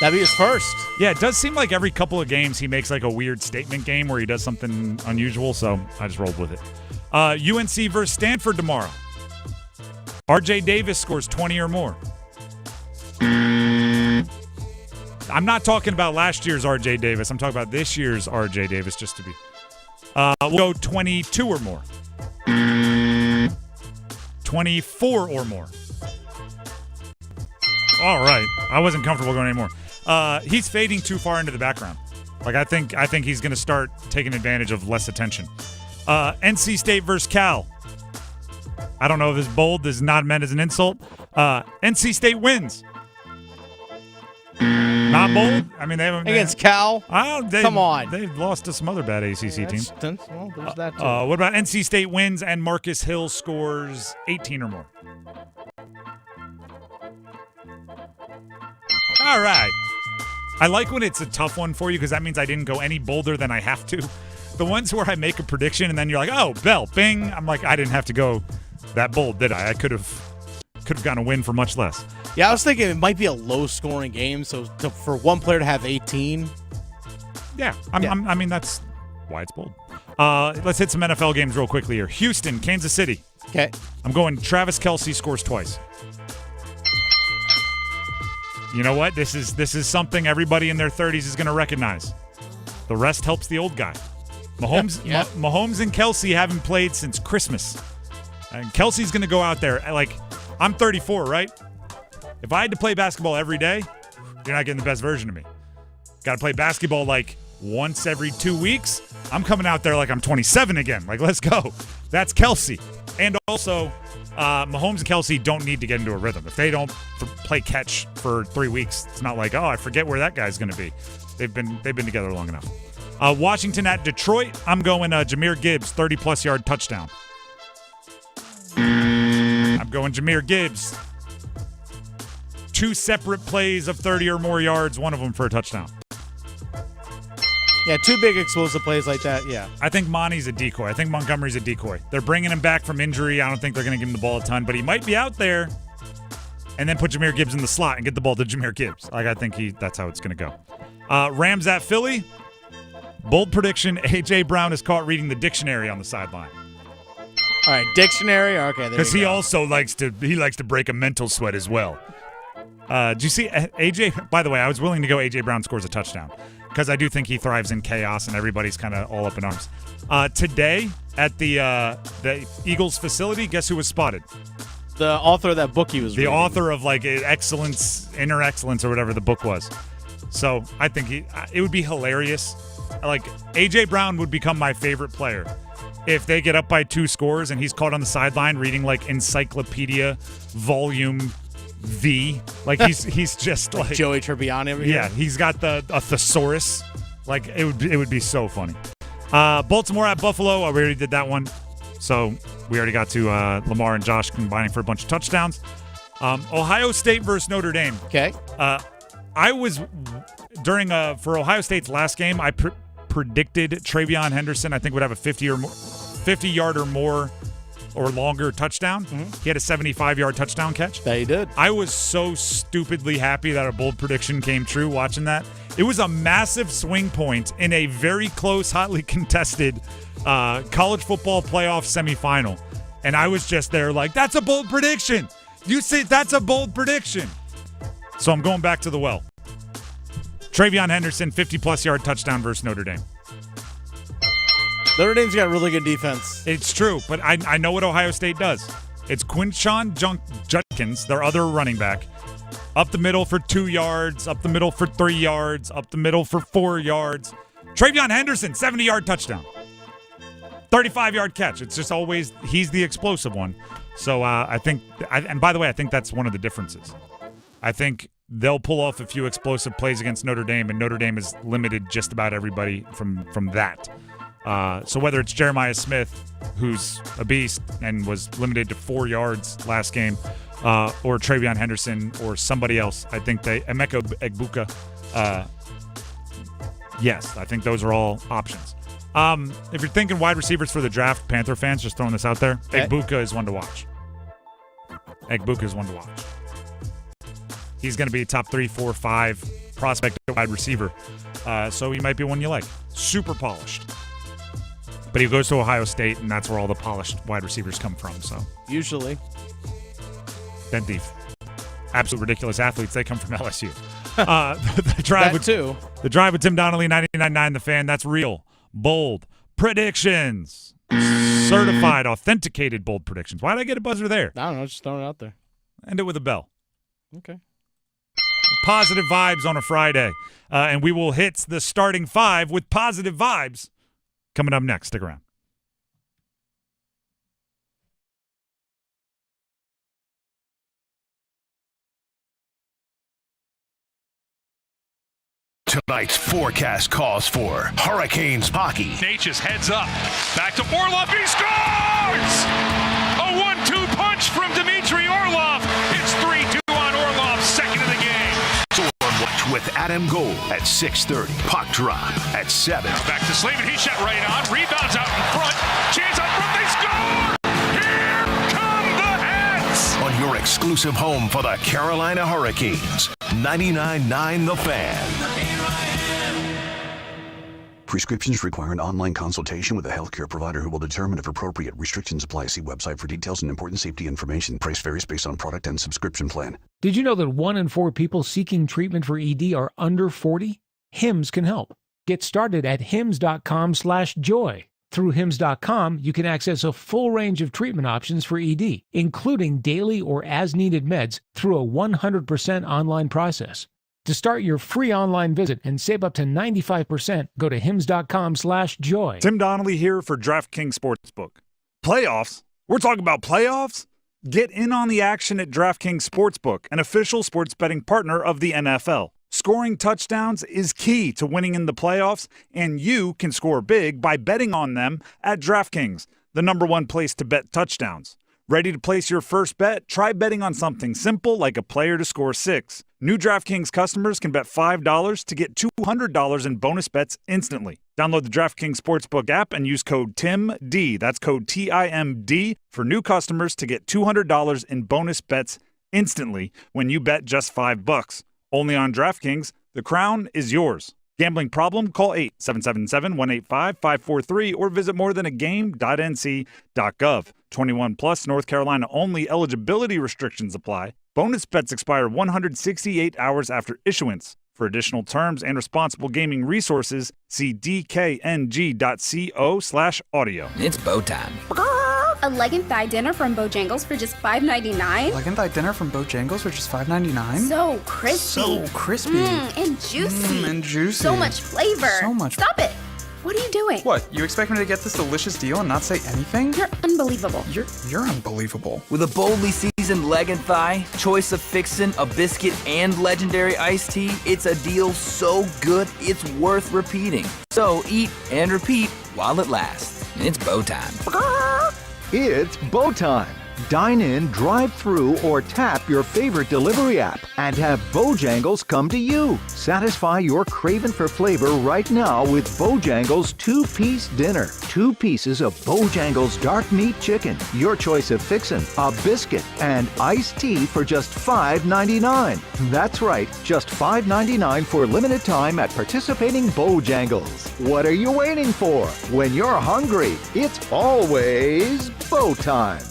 That'd be his first. Yeah, it does seem like every couple of games he makes a weird statement game where he does something unusual, so I just rolled with it. UNC versus Stanford tomorrow. RJ Davis scores 20 or more. I'm not talking about last year's RJ Davis. I'm talking about this year's RJ Davis, just to be. We'll go 22 or more. 24 or more. All right. I wasn't comfortable going anymore. He's fading too far into the background. I think he's going to start taking advantage of less attention. NC State versus Cal. I don't know if this is bold. This is not meant as an insult. NC State wins. Not bold? I mean, they haven't against Cal? Come on. They've lost to some other bad ACC teams. Well, there's that too. What about NC State wins and Marcus Hill scores 18 or more? All right. I like when it's a tough one for you because that means I didn't go any bolder than I have to. The ones where I make a prediction and then you're like, oh, bell, bing. I'm like, I didn't have to go that bold, did I? I could have gotten a win for much less. Yeah, I was thinking it might be a low-scoring game, so for one player to have 18. Yeah. I mean, that's why it's bold. Let's hit some NFL games real quickly here. Houston, Kansas City. Okay. I'm going Travis Kelce scores twice. You know what? This is something everybody in their 30s is going to recognize. The rest helps the old guy. Mahomes and Kelce haven't played since Christmas. And Kelce's going to go out there. Like, I'm 34, right? If I had to play basketball every day, you're not getting the best version of me. Got to play basketball like once every 2 weeks. I'm coming out there like I'm 27 again. Like, let's go. That's Kelce. And also, Mahomes and Kelce don't need to get into a rhythm. If they don't play catch for 3 weeks, it's not like, oh, I forget where that guy's going to be. They've been together long enough. Washington at Detroit. I'm going Jahmyr Gibbs, 30-plus yard touchdown. I'm going Jahmyr Gibbs. 2 separate plays of 30 or more yards, one of them for a touchdown. Yeah, 2 big explosive plays like that, yeah. I think Monty's a decoy. I think Montgomery's a decoy. They're bringing him back from injury. I don't think they're going to give him the ball a ton, but he might be out there and then put Jahmyr Gibbs in the slot and get the ball to Jahmyr Gibbs. Like, I think that's how it's going to go. Rams at Philly. Bold prediction, A.J. Brown is caught reading the dictionary on the sideline. All right, dictionary. Okay, because he also likes to break a mental sweat as well. Did you see AJ? By the way, I was willing to go AJ Brown scores a touchdown because I do think he thrives in chaos and everybody's kind of all up in arms. Today at the Eagles facility, guess who was spotted? The author of that book he was reading. The author of like Excellence, Inner Excellence, or whatever the book was. So I think it would be hilarious. Like, AJ Brown would become my favorite player if they get up by 2 scores and he's caught on the sideline reading like Encyclopedia Volume V. Like he's just like Joey Tribbiani over here. Yeah, he's got a thesaurus. Like it would be so funny. Baltimore at Buffalo. We already did that one. So we already got to Lamar and Josh combining for a bunch of touchdowns. Ohio State versus Notre Dame. Okay. I was for Ohio State's last game, I predicted Travion Henderson, I think, would have a 50-yard or more or longer touchdown. Mm-hmm. He had a 75-yard touchdown catch. That he did. I was so stupidly happy that a bold prediction came true watching that. It was a massive swing point in a very close, hotly contested college football playoff semifinal. And I was just there like, that's a bold prediction. You say that's a bold prediction. So I'm going back to the well. Travion Henderson, 50-plus yard touchdown versus Notre Dame. Notre Dame's got really good defense. It's true, but I know what Ohio State does. It's Quinshon Judkins, their other running back, up the middle for 2 yards, up the middle for 3 yards, up the middle for 4 yards. Travion Henderson, 70-yard touchdown. 35-yard catch. It's just always, he's the explosive one. So I think, and by the way, I think that's one of the differences. I think they'll pull off a few explosive plays against Notre Dame, and Notre Dame has limited just about everybody from that. So whether it's Jeremiah Smith, who's a beast and was limited to 4 yards last game, or Travion Henderson or somebody else, I think Emeka Egbuka, yes, I think those are all options. If you're thinking wide receivers for the draft, Panther fans, just throwing this out there, okay. Egbuka is one to watch. He's going to be a top 3, 4, 5 prospect wide receiver. So he might be one you like. Super polished. But he goes to Ohio State, and that's where all the polished wide receivers come from. So usually. Then the absolute ridiculous athletes, they come from LSU. The drive with Tim Donnelly, 99.9 The Fan. That's real. Bold predictions. Certified, authenticated bold predictions. Why did I get a buzzer there? I don't know. Just throwing it out there. End it with a bell. Okay. Positive vibes on a Friday. And we will hit the starting 5 with positive vibes coming up next. Stick around. Tonight's forecast calls for Hurricanes hockey. Nature's heads up. Back to Orlov. He scores! A 1-2 punch from Dmitry Orlov. It's 3-2 on Orlov, second of the game. Storm Watch with Adam Gold at 6:30. Puck drop at 7. Now back to Slavin. He shot right on. Rebounds out in front. Chance out front. They score! Here come the Hats! On your exclusive home for the Carolina Hurricanes. 99.9 The Fan. Prescriptions require an online consultation with a healthcare provider who will determine if appropriate. Restrictions apply. See website for details and important safety information. Price varies based on product and subscription plan. Did you know that 1 in 4 people seeking treatment for ED are under 40? HIMS can help. Get started at hims.com/joy. Through hims.com, you can access a full range of treatment options for ED, including daily or as-needed meds through a 100% online process. To start your free online visit and save up to 95%, go to hims.com/joy. Tim Donnelly here for DraftKings Sportsbook. Playoffs? We're talking about playoffs? Get in on the action at DraftKings Sportsbook, an official sports betting partner of the NFL. Scoring touchdowns is key to winning in the playoffs, and you can score big by betting on them at DraftKings, the #1 place to bet touchdowns. Ready to place your first bet? Try betting on something simple like a player to score 6. New DraftKings customers can bet $5 to get $200 in bonus bets instantly. Download the DraftKings Sportsbook app and use code TIMD, that's code TIMD, for new customers to get $200 in bonus bets instantly when you bet just $5. Only on DraftKings. The crown is yours. Gambling problem? Call 877-185-543 or visit morethanagame.nc.gov. 21 plus, North Carolina only. Eligibility restrictions apply. Bonus bets expire 168 hours after issuance. For additional terms and responsible gaming resources, see dkng.co/audio. It's bow time. A leg and thigh dinner from Bojangles for just $5.99? Leg and thigh dinner from Bojangles for just $5.99? So crispy. So crispy. And juicy. And juicy. So much flavor. So much. Stop it. What are you doing? What, you expect me to get this delicious deal and not say anything? You're unbelievable. You're unbelievable. With a boldly seasoned leg and thigh, choice of fixin', a biscuit, and legendary iced tea, it's a deal so good it's worth repeating. So eat and repeat while it lasts. It's bow time. It's bow time. Dine in, drive through, or tap your favorite delivery app and have Bojangles come to you. Satisfy your craving for flavor right now with Bojangles 2-piece dinner. 2 pieces of Bojangles dark meat chicken, your choice of fixin', a biscuit, and iced tea for just $5.99. That's right, just $5.99 for limited time at participating Bojangles. What are you waiting for? When you're hungry, it's always bow time.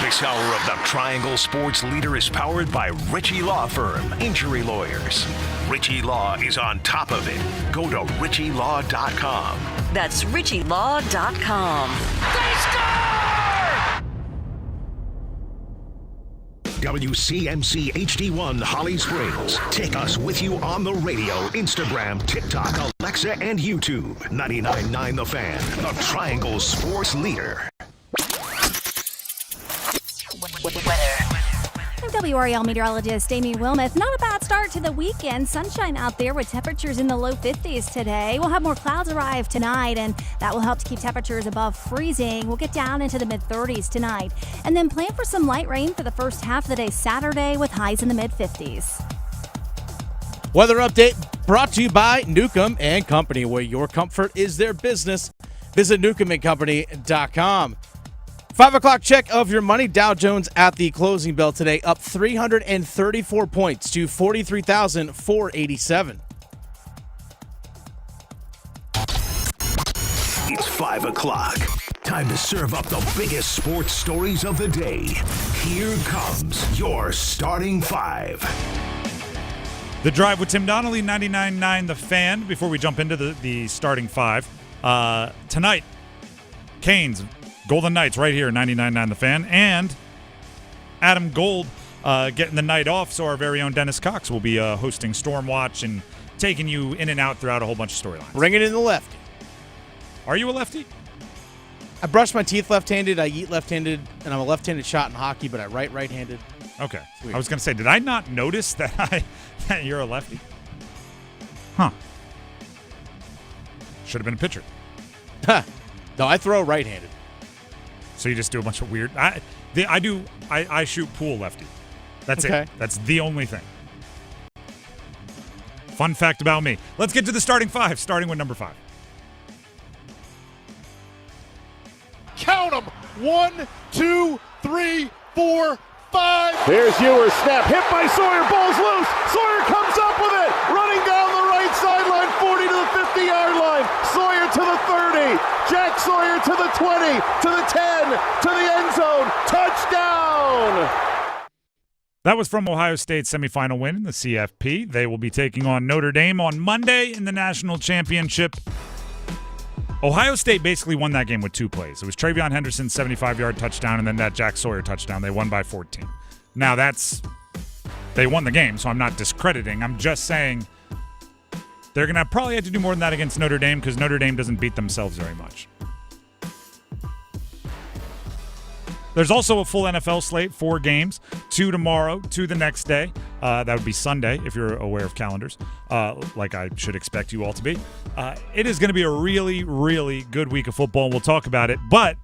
This hour of the Triangle Sports Leader is powered by Ritchie Law Firm, injury lawyers. Ritchie Law is on top of it. Go to ritchielaw.com. That's ritchielaw.com. They score! WCMC HD1 Holly Springs. Take us with you on the radio, Instagram, TikTok, Alexa, and YouTube. 99.9 The Fan, the Triangle Sports Leader. I'm WRAL meteorologist Amy Wilmoth. Not a bad start to the weekend. Sunshine out there with temperatures in the low 50s today. We'll have more clouds arrive tonight, and that will help to keep temperatures above freezing. We'll get down into the mid-30s tonight. And then plan for some light rain for the first half of the day Saturday with highs in the mid-50s. Weather update brought to you by Newcomb and Company, where your comfort is their business. Visit newcombandcompany.com. 5 o'clock check of your money. Dow Jones at the closing bell today, up 334 points to 43,487. It's 5 o'clock. Time to serve up the biggest sports stories of the day. Here comes your starting 5. The Drive with Tim Donnelly, 99.9 The Fan. Before we jump into the starting 5, tonight, Canes, Golden Knights right here, 99.9 The Fan, and Adam Gold getting the night off, so our very own Dennis Cox will be hosting Stormwatch and taking you in and out throughout a whole bunch of storylines. Bring it in the lefty. Are you a lefty? I brush my teeth left-handed, I eat left-handed, and I'm a left-handed shot in hockey, but I write right-handed. Okay. I was going to say, did I not notice that you're a lefty? Huh. Should have been a pitcher. No, I throw right-handed. So you just do a bunch of weird. I shoot pool lefty. That's okay. it. That's the only thing. Fun fact about me. Let's get to the starting 5, starting with number 5. Count them. 1, 2, 3, 4, 5. There's Ewer. Snap. Hit by Sawyer. Ball's loose. Sawyer comes up with it. Running down the right sideline. 40 to the 50-yard line. Sawyer to the 30. Jack Sawyer to the 20, to the 10, to the end zone. Touchdown! That was from Ohio State's semifinal win in the CFP. They will be taking on Notre Dame on Monday in the national championship. Ohio State basically won that game with 2 plays. It was Travion Henderson's 75-yard touchdown and then that Jack Sawyer touchdown. They won by 14. Now they won the game, so I'm not discrediting. I'm just saying they're going to probably have to do more than that against Notre Dame because Notre Dame doesn't beat themselves very much. There's also a full NFL slate, 4 games, 2 tomorrow, 2 the next day. That would be Sunday if you're aware of calendars, like I should expect you all to be. It is going to be a really, really good week of football, and we'll talk about it. But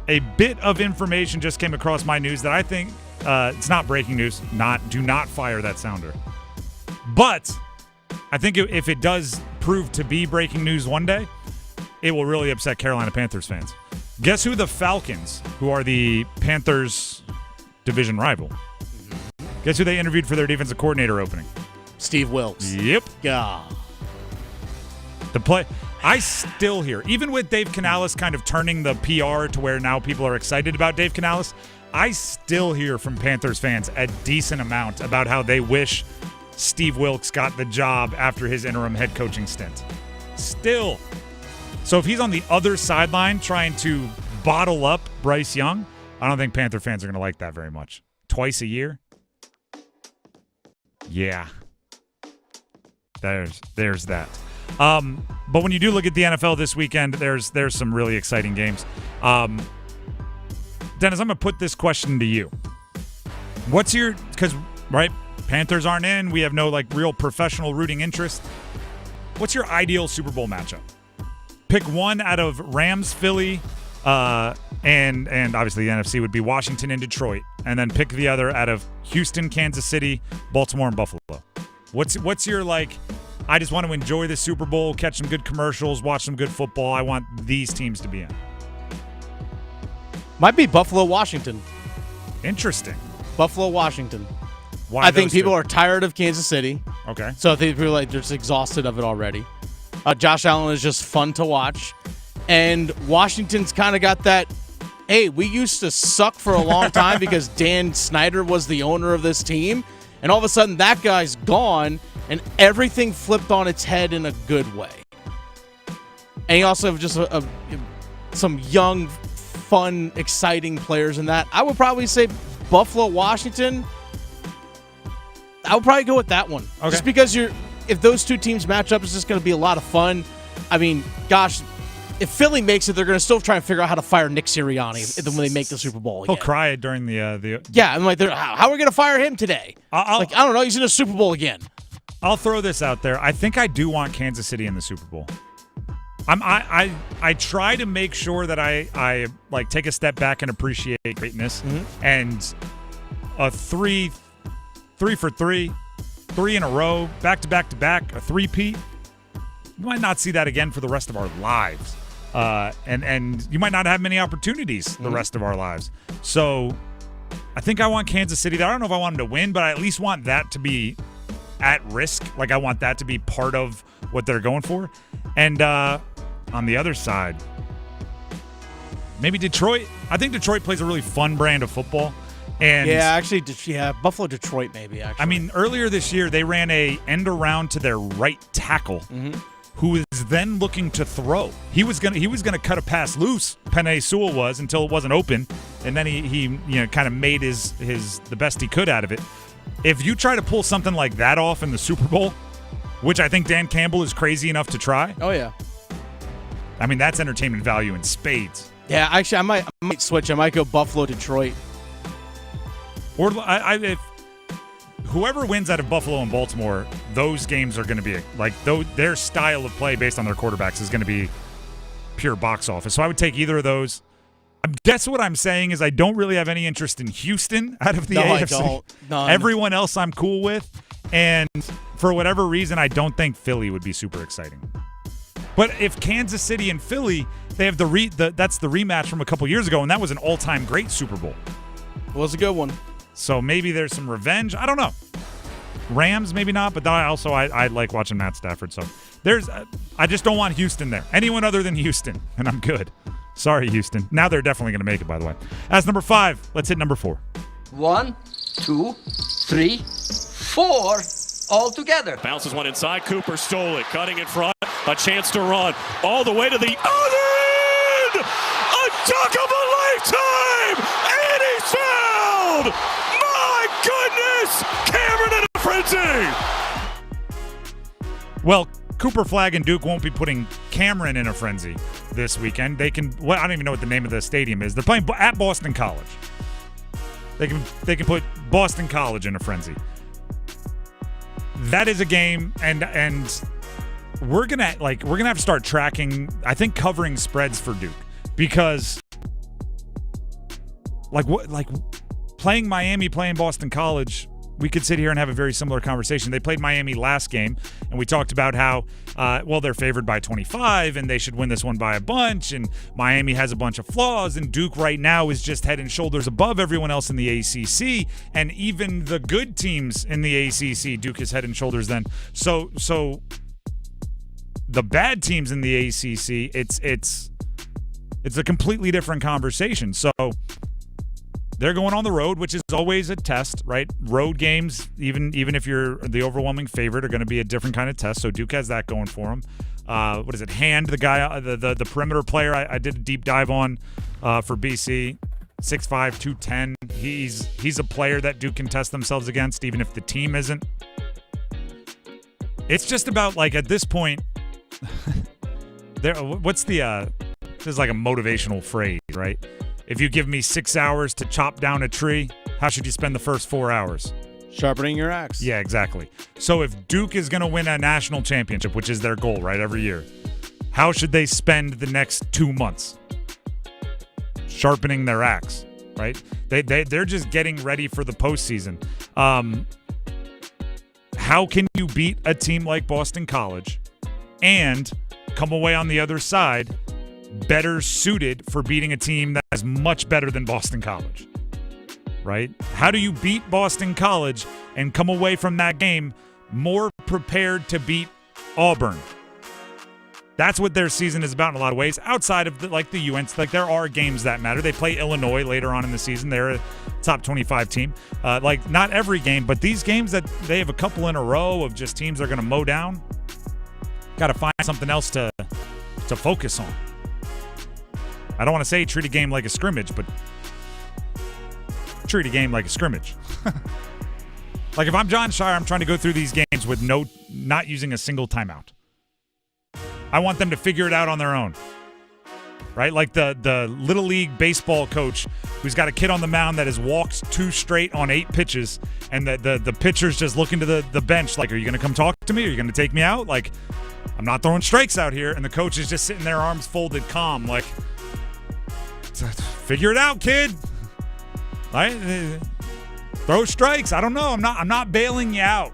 a bit of information just came across my news that I think it's not breaking news. Do not fire that sounder. But I think if it does prove to be breaking news one day, it will really upset Carolina Panthers fans. Guess who the Falcons, who are the Panthers' division rival, guess who they interviewed for their defensive coordinator opening? Steve Wilks. Yep. God. I still hear, even with Dave Canales kind of turning the PR to where now people are excited about Dave Canales, I still hear from Panthers fans a decent amount about how they wish Steve Wilks got the job after his interim head coaching stint. Still. So if he's on the other sideline trying to bottle up Bryce Young, I don't think Panther fans are going to like that very much. Twice a year? Yeah. There's that. But when you do look at the NFL this weekend, there's some really exciting games. Dennis, I'm going to put this question to you. Because Panthers aren't in. We have no real professional rooting interest. What's your ideal Super Bowl matchup? Pick one out of Rams, Philly, and obviously the NFC would be Washington and Detroit, and then pick the other out of Houston, Kansas City, Baltimore, and Buffalo. What's your I just want to enjoy the Super Bowl, catch some good commercials, watch some good football. I want these teams to be in. Might be Buffalo, Washington. Interesting. Buffalo, Washington. Why I think people are tired of Kansas City. Okay. So I think people are just exhausted of it already. Josh Allen is just fun to watch. And Washington's kind of got that, hey, we used to suck for a long time because Dan Snyder was the owner of this team. And all of a sudden that guy's gone and everything flipped on its head in a good way. And you also have just some young, fun, exciting players in that. I would probably say Buffalo, Washington. I would probably go with that one. Okay. Just because if those two teams match up, it's just going to be a lot of fun. I mean, gosh, if Philly makes it, they're going to still try and figure out how to fire Nick Sirianni when they make the Super Bowl again. He'll cry during the yeah, I'm like, how are we going to fire him today? I don't know. He's in the Super Bowl again. I'll throw this out there. I think I do want Kansas City in the Super Bowl. I try to make sure that I take a step back and appreciate greatness. Mm-hmm. And a 3 for 3 in a row, back to back to back, a three-peat. You might not see that again for the rest of our lives. And you might not have many opportunities the rest of our lives. So I think I want Kansas City there. I don't know if I want them to win, but I at least want that to be at risk. I want that to be part of what they're going for. And on the other side, maybe Detroit. I think Detroit plays a really fun brand of football. And Buffalo, Detroit, maybe. Actually, I mean, earlier this year they ran a end around to their right tackle, who was then looking to throw. He was gonna cut a pass loose. Penei Sewell was until it wasn't open, and then he kind of made the best he could out of it. If you try to pull something like that off in the Super Bowl, which I think Dan Campbell is crazy enough to try. Oh yeah. I mean, that's entertainment value in spades. Yeah, actually, I might switch. I might go Buffalo, Detroit. Or if whoever wins out of Buffalo and Baltimore, those games are going to be their style of play based on their quarterbacks is going to be pure box office. So I would take either of those. I guess what I'm saying is I don't really have any interest in Houston out of the AFC. I don't. None. Everyone else I'm cool with, and for whatever reason, I don't think Philly would be super exciting. But if Kansas City and Philly, they have that's the rematch from a couple years ago, and that was an all-time great Super Bowl. It was a good one. So maybe there's some revenge. I don't know. Rams, maybe not, but I like watching Matt Stafford. So I just don't want Houston there. Anyone other than Houston, and I'm good. Sorry, Houston. Now they're definitely going to make it, by the way. That's number 5. Let's hit number 4. 1, 2, 3, 4, all together. Bounces one inside. Cooper stole it. Cutting in front. A chance to run. All the way to the other end. A dunk of a lifetime. And he's fouled. My goodness. Cameron in a frenzy. Well, Cooper Flagg and Duke won't be putting Cameron in a frenzy this weekend. They can. Well, I don't even know what the name of the stadium is. They're playing at Boston College. They can put Boston College in a frenzy. That is a game, and we're gonna have to start tracking. I think covering spreads for Duke, because playing Miami, playing Boston College. We could sit here and have a very similar conversation. They played Miami last game, and we talked about how, they're favored by 25, and they should win this one by a bunch, and Miami has a bunch of flaws, and Duke right now is just head and shoulders above everyone else in the ACC, and even the good teams in the ACC, Duke is head and shoulders then. So the bad teams in the ACC, it's a completely different conversation. So they're going on the road, which is always a test, right? Road games, even if you're the overwhelming favorite, are going to be a different kind of test. So Duke has that going for them. What is it? Hand, the guy, the perimeter player I did a deep dive on for BC, 6'5", 210. He's a player that Duke can test themselves against, even if the team isn't. It's just about, like, at this point, this is like a motivational phrase, right? If you give me 6 hours to chop down a tree, how should you spend the first 4 hours? Sharpening your axe. Yeah, exactly. So if Duke is going to win a national championship, which is their goal, right, every year, how should they spend the next 2 months? Sharpening their axe, right? They're just getting ready for the postseason. How can you beat a team like Boston College and come away on the other side better suited for beating a team that is much better than Boston College, right? How do you beat Boston College and come away from that game more prepared to beat Auburn? That's what their season is about in a lot of ways. Outside of the UNC, there are games that matter. They play Illinois later on in the season. They're a top 25 team. Not every game, but these games that they have a couple in a row of just teams they're going to mow down, got to find something else to focus on. I don't want to say treat a game like a scrimmage, but treat a game like a scrimmage. Like if I'm John Shire, I'm trying to go through these games with not using a single timeout. I want them to figure it out on their own. Right? Like the Little League baseball coach who's got a kid on the mound that has walked 2 straight on 8 pitches, and the pitcher's just looking to the bench like, are you going to come talk to me? Are you going to take me out? Like, I'm not throwing strikes out here. And the coach is just sitting there, arms folded, calm, like, figure it out, kid. Right? Throw strikes. I don't know. I'm not bailing you out.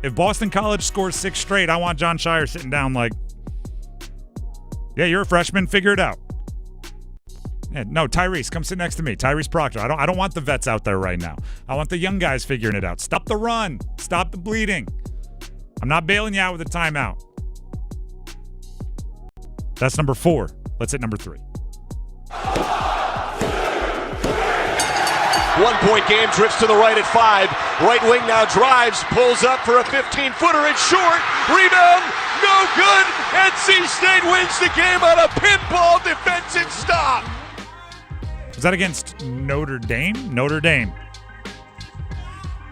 If Boston College scores 6 straight, I want John Shire sitting down like, yeah, you're a freshman. Figure it out. Yeah, no, Tyrese, come sit next to me. Tyrese Proctor. I don't want the vets out there right now. I want the young guys figuring it out. Stop the run. Stop the bleeding. I'm not bailing you out with a timeout. That's number 4. Let's hit number 3. 1-point game, drifts to the right at 5. Right wing now drives, pulls up for a 15-footer. It's short. Rebound, no good. NC State wins the game on a pinball defensive stop. Was that against Notre Dame? Notre Dame.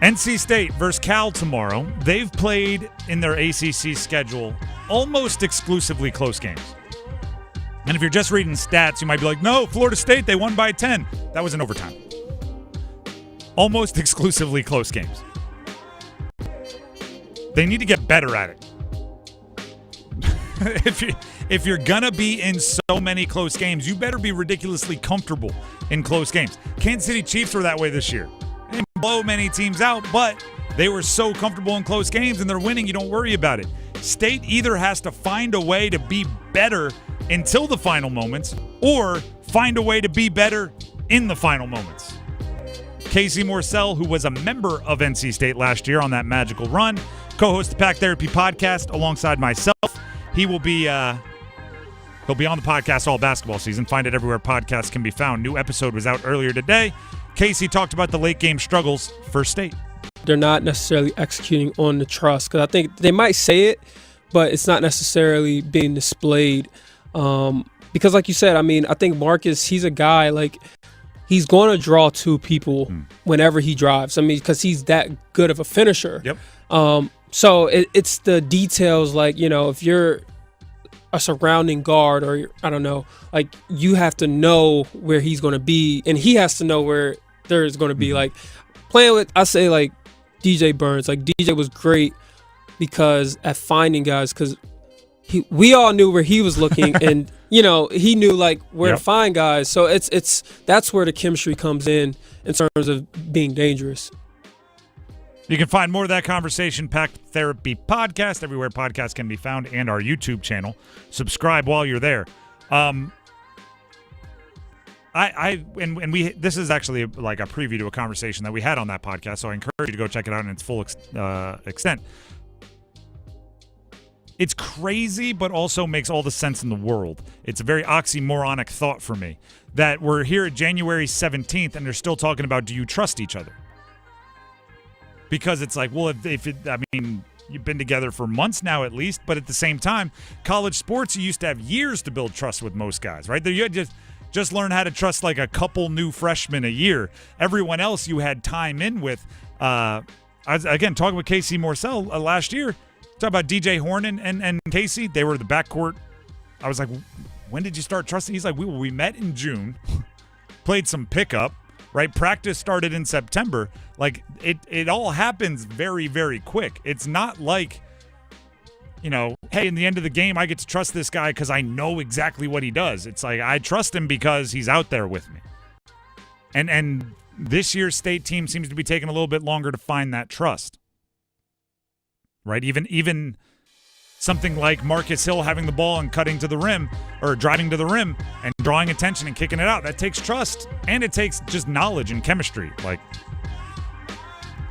NC State versus Cal tomorrow. They've played in their ACC schedule almost exclusively close games. And if you're just reading stats, you might be like, no, Florida State, they won by 10. That was in overtime. Almost exclusively close games. They need to get better at it. If you're going to be in so many close games, you better be ridiculously comfortable in close games. Kansas City Chiefs were that way this year. They didn't blow many teams out, but they were so comfortable in close games and they're winning, you don't worry about it. State either has to find a way to be better until the final moments or find a way to be better in the final moments. Casey Morsell, who was a member of NC State last year on that magical run, co-host the Pack Therapy podcast alongside myself. He'll be on the podcast all basketball season. Find it everywhere podcasts can be found. New episode was out earlier today. Casey talked about the late game struggles for State. They're not necessarily executing on the trust, because I think they might say it, but it's not necessarily being displayed. Because like you said, I mean, I think Marcus, he's a guy, like, he's going to draw two people whenever he drives. I mean, because he's that good of a finisher. Yep. So it's the details, like, you know, if you're a surrounding guard or, I don't know, like, you have to know where he's going to be, and he has to know where there's going to be. Like, playing with, I say, like, DJ Burns. Like, DJ was great because at finding guys, because we all knew where he was looking, and, you know, he knew, like, where to find guys. So that's where the chemistry comes in terms of being dangerous. You can find more of that conversation, Pack Therapy Podcast, everywhere podcasts can be found, and our YouTube channel. Subscribe while you're there. This is actually like a preview to a conversation that we had on that podcast, so I encourage you to go check it out in its full extent. It's crazy, but also makes all the sense in the world. It's a very oxymoronic thought for me that we're here at January 17th and they're still talking about, do you trust each other? Because it's like, well, I mean, you've been together for months now at least, but at the same time, college sports, you used to have years to build trust with most guys, right? You had just learn how to trust like a couple new freshmen a year. Everyone else you had time in with. Again, talking with Casey Morcell last year, talking about DJ Horn and Casey, they were the backcourt. I was like, when did you start trusting? He's like, we met in June, played some pickup, right? Practice started in September. Like, it all happens very, very quick. It's not like, you know, hey, in the end of the game, I get to trust this guy because I know exactly what he does. It's like, I trust him because he's out there with me. And this year's State team seems to be taking a little bit longer to find that trust. Right? Even something like Marcus Hill having the ball and cutting to the rim, or driving to the rim and drawing attention and kicking it out. That takes trust, and it takes just knowledge and chemistry. Like,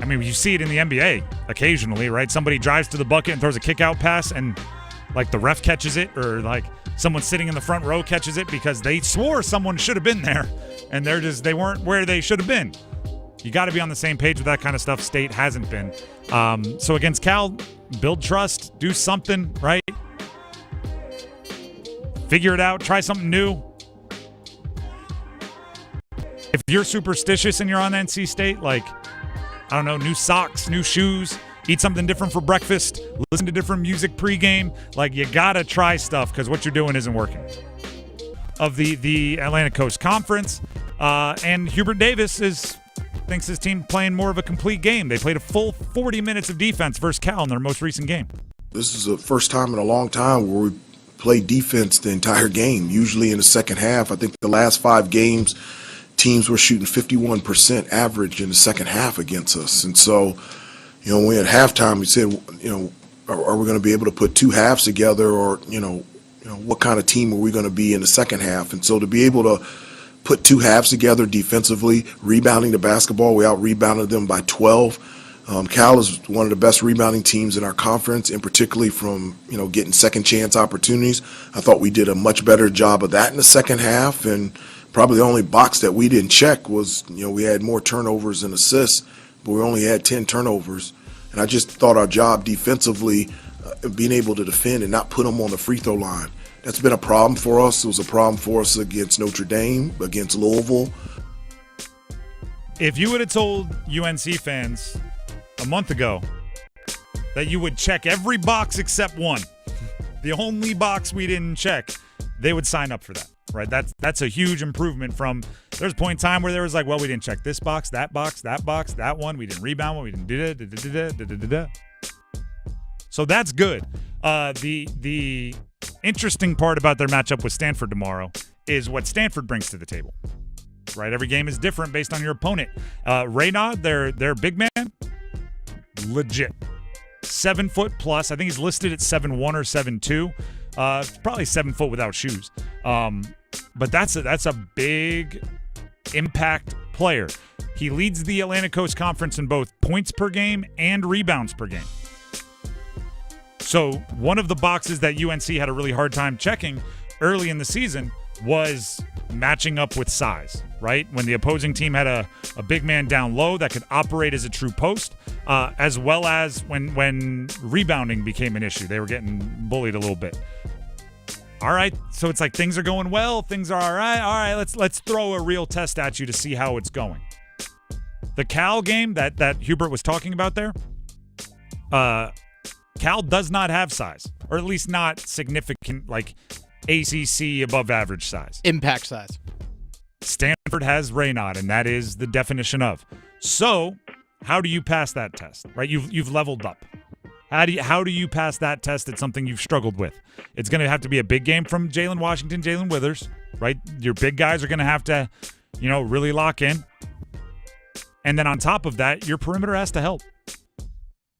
I mean, you see it in the NBA occasionally, right? Somebody drives to the bucket and throws a kick-out pass, and, like, the ref catches it, or, like, someone sitting in the front row catches it because they swore someone should have been there, and they weren't where they should have been. You got to be on the same page with that kind of stuff. State hasn't been. So against Cal, build trust, do something, right? Figure it out, try something new. If you're superstitious and you're on NC State, like, I don't know, new socks, new shoes, eat something different for breakfast, listen to different music pregame. Like, you got to try stuff because what you're doing isn't working. Of the Atlantic Coast Conference, and Hubert Davis thinks his team playing more of a complete game. They played a full 40 minutes of defense versus Cal in their most recent game. This is the first time in a long time where we played defense the entire game. Usually in the second half, I think the last 5 games, teams were shooting 51% average in the second half against us. And so, you know, when at halftime, we said, you know, are we going to be able to put 2 halves together, or, you know, what kind of team are we going to be in the second half? And so to be able to put 2 halves together defensively, rebounding the basketball, we out-rebounded them by 12. Cal is one of the best rebounding teams in our conference, and particularly from, you know, getting second-chance opportunities. I thought we did a much better job of that in the second half, and probably the only box that we didn't check was, you know, we had more turnovers than assists, but we only had 10 turnovers. And I just thought our job defensively, being able to defend and not put them on the free throw line, that's been a problem for us. It was a problem for us against Notre Dame, against Louisville. If you would have told UNC fans a month ago that you would check every box except one, the only box we didn't check, they would sign up for that, right? That's a huge improvement from, there's a point in time where there was like, well, we didn't check this box, that one, we didn't rebound one, we didn't do that. So that's good. The interesting part about their matchup with Stanford tomorrow is what Stanford brings to the table, right? Every game is different based on your opponent. Reynaud, their big man, legit. 7 foot plus. I think he's listed at 7'1" or 7'2". Probably 7 foot without shoes. But that's a big impact player. He leads the Atlantic Coast Conference in both points per game and rebounds per game. So one of the boxes that UNC had a really hard time checking early in the season was matching up with size, right? When the opposing team had a big man down low that could operate as a true post, as well as when rebounding became an issue. They were getting bullied a little bit. All right, so it's like things are going well, things are all right. All right, let's throw a real test at you to see how it's going. The Cal game that Hubert was talking about there, Cal does not have size, or at least not significant, like ACC above average size. Impact size. Stanford has Raynaud, and that is the definition of. So, how do you pass that test? Right? You've leveled up. How do you pass that test at something you've struggled with? It's going to have to be a big game from Jalen Washington, Jalen Withers, right? Your big guys are going to have to, really lock in. And then on top of that, your perimeter has to help.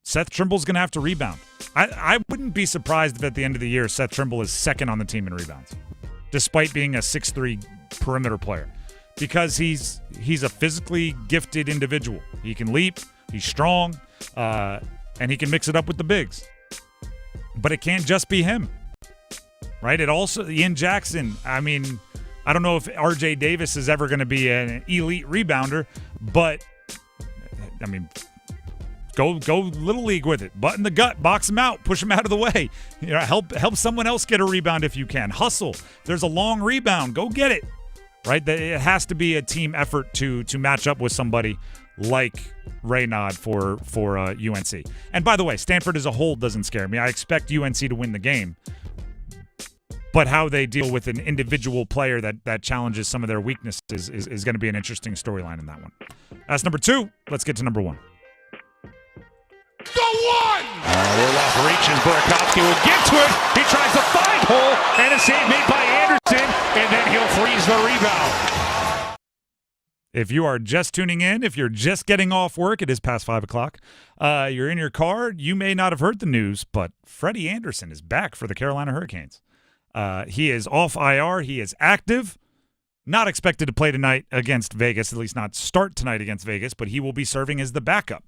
Seth Trimble's going to have to rebound. I wouldn't be surprised if at the end of the year Seth Trimble is second on the team in rebounds, despite being a 6'3" perimeter player, because he's a physically gifted individual. He can leap, he's strong, and he can mix it up with the bigs. But it can't just be him, right? It also, Ian Jackson, I mean, I don't know if RJ Davis is ever going to be an elite rebounder, but, I mean, go little league with it. Butt in the gut, box him out, push him out of the way. Help someone else get a rebound if you can. Hustle. If there's a long rebound, go get it. Right? It has to be a team effort to match up with somebody like Raynaud for UNC. And by the way, Stanford as a whole doesn't scare me. I expect UNC to win the game. But how they deal with an individual player that challenges some of their weaknesses is going to be an interesting storyline in that one. That's number 2. Let's get to number 1. The one! Orloff reaches, Burakovsky will get to it. He tries to find hole, and a save made by Andersen, and then he'll freeze the rebound. If you are just tuning in, if you're just getting off work, it is past 5 o'clock. You're in your car. You may not have heard the news, but Freddy Andersen is back for the Carolina Hurricanes. He is off IR. He is active. Not expected to play tonight against Vegas, at least not start tonight against Vegas, but he will be serving as the backup.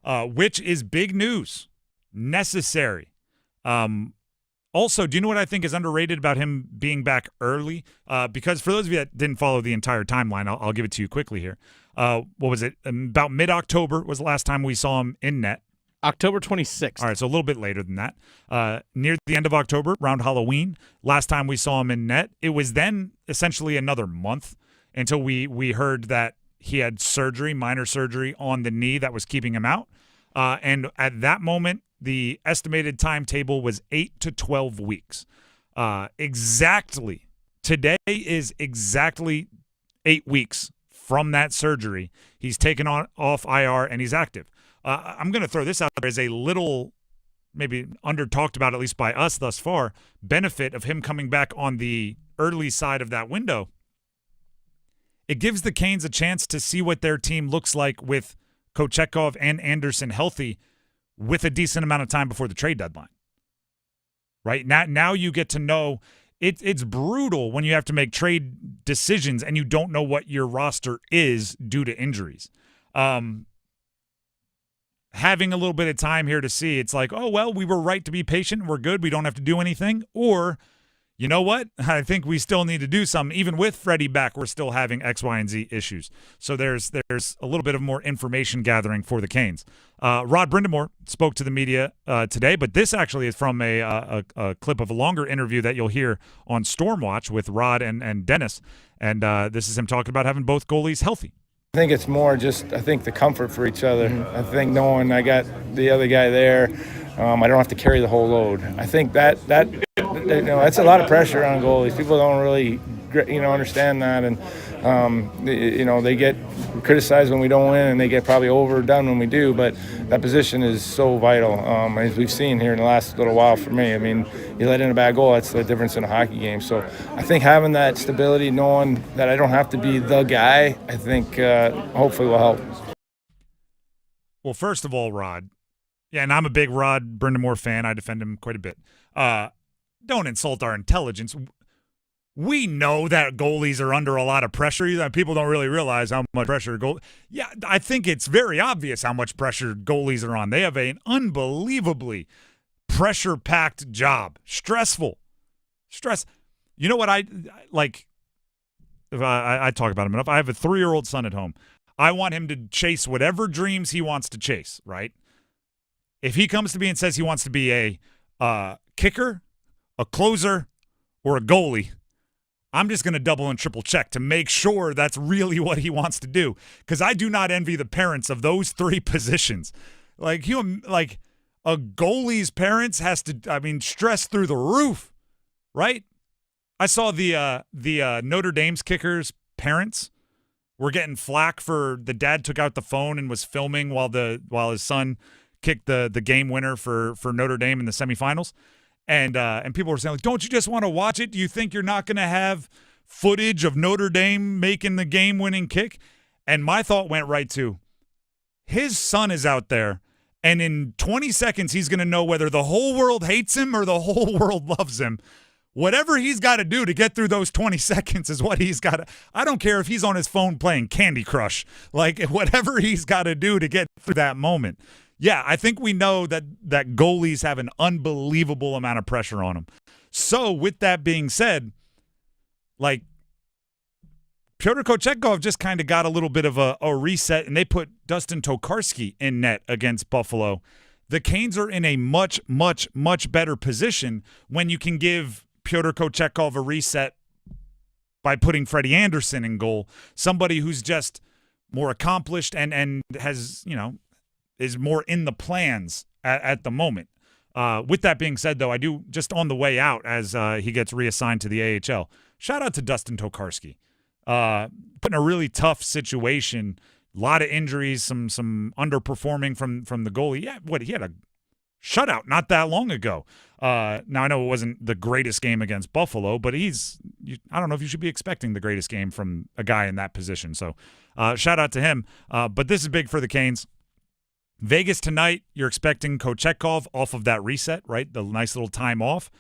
Which is big news, necessary. Also, do you know what I think is underrated about him being back early? Because for those of you that didn't follow the entire timeline, I'll give it to you quickly here. What was it? About mid-October was the last time we saw him in net. October 26th. All right, so a little bit later than that. Near the end of October, around Halloween, last time we saw him in net. It was then essentially another month until we heard that he had surgery, minor surgery on the knee that was keeping him out. And at that moment, the estimated timetable was 8 to 12 weeks. Exactly. Today is exactly 8 weeks from that surgery. He's taken off IR and he's active. I'm going to throw this out there as a little, maybe under talked about, at least by us thus far, benefit of him coming back on the early side of that window. It gives the Canes a chance to see what their team looks like with Kochetkov and Andersen healthy with a decent amount of time before the trade deadline. Right? Now you get to know it's brutal when you have to make trade decisions and you don't know what your roster is due to injuries. Having a little bit of time here to see, it's like, oh, well, we were right to be patient. We're good. We don't have to do anything. Or, you know what? I think we still need to do something. Even with Freddie back, we're still having X, Y, and Z issues. So there's a little bit of more information gathering for the Canes. Rod Brindamore spoke to the media today, but this actually is from a clip of a longer interview that you'll hear on Stormwatch with Rod and Dennis. And this is him talking about having both goalies healthy. I think it's more just, the comfort for each other. I think knowing I got the other guy there, I don't have to carry the whole load. I think that's a lot of pressure on goalies. People don't really, understand that, and they get criticized when we don't win, and they get probably overdone when we do. But that position is so vital, as we've seen here in the last little while. For me, I mean, you let in a bad goal, that's the difference in a hockey game. So I think having that stability, knowing that I don't have to be the guy, I think hopefully will help. Well, first of all, Rod. Yeah, and I'm a big Rod Brindamore fan. I defend him quite a bit. Don't insult our intelligence. We know that goalies are under a lot of pressure. People don't really realize how much pressure Yeah, I think it's very obvious how much pressure goalies are on. They have an unbelievably pressure-packed job. Stressful. You know what I like? If I talk about him enough. I have a 3-year-old son at home. I want him to chase whatever dreams he wants to chase, right? If he comes to me and says he wants to be a kicker, a closer, or a goalie, I'm just going to double and triple check to make sure that's really what he wants to do, because I do not envy the parents of those 3 positions. Like a goalie's parents has to, stress through the roof, right? I saw the Notre Dame's kickers' parents were getting flack for the dad took out the phone and was filming while his son kicked the game winner for Notre Dame in the semifinals. And people were saying, like, don't you just want to watch it? Do you think you're not going to have footage of Notre Dame making the game-winning kick? And my thought went right to, his son is out there, and in 20 seconds he's going to know whether the whole world hates him or the whole world loves him. Whatever he's got to do to get through those 20 seconds is what he's got to – I don't care if he's on his phone playing Candy Crush. Like, whatever he's got to do to get through that moment. Yeah, I think we know that goalies have an unbelievable amount of pressure on them. So, with that being said, like, Pyotr Kochetkov just kind of got a little bit of a reset, and they put Dustin Tokarski in net against Buffalo. The Canes are in a much, much, much better position when you can give Pyotr Kochetkov a reset by putting Freddy Andersen in goal, somebody who's just more accomplished and has, is more in the plans at the moment. With that being said, though, I do, just on the way out as he gets reassigned to the AHL, shout out to Dustin Tokarski. Put in a really tough situation, a lot of injuries, some underperforming from the goalie. Yeah, he had a shutout not that long ago. Now, I know it wasn't the greatest game against Buffalo, but I don't know if you should be expecting the greatest game from a guy in that position. So shout out to him. But this is big for the Canes. Vegas tonight, you're expecting Kochetkov off of that reset, right? The nice little time off.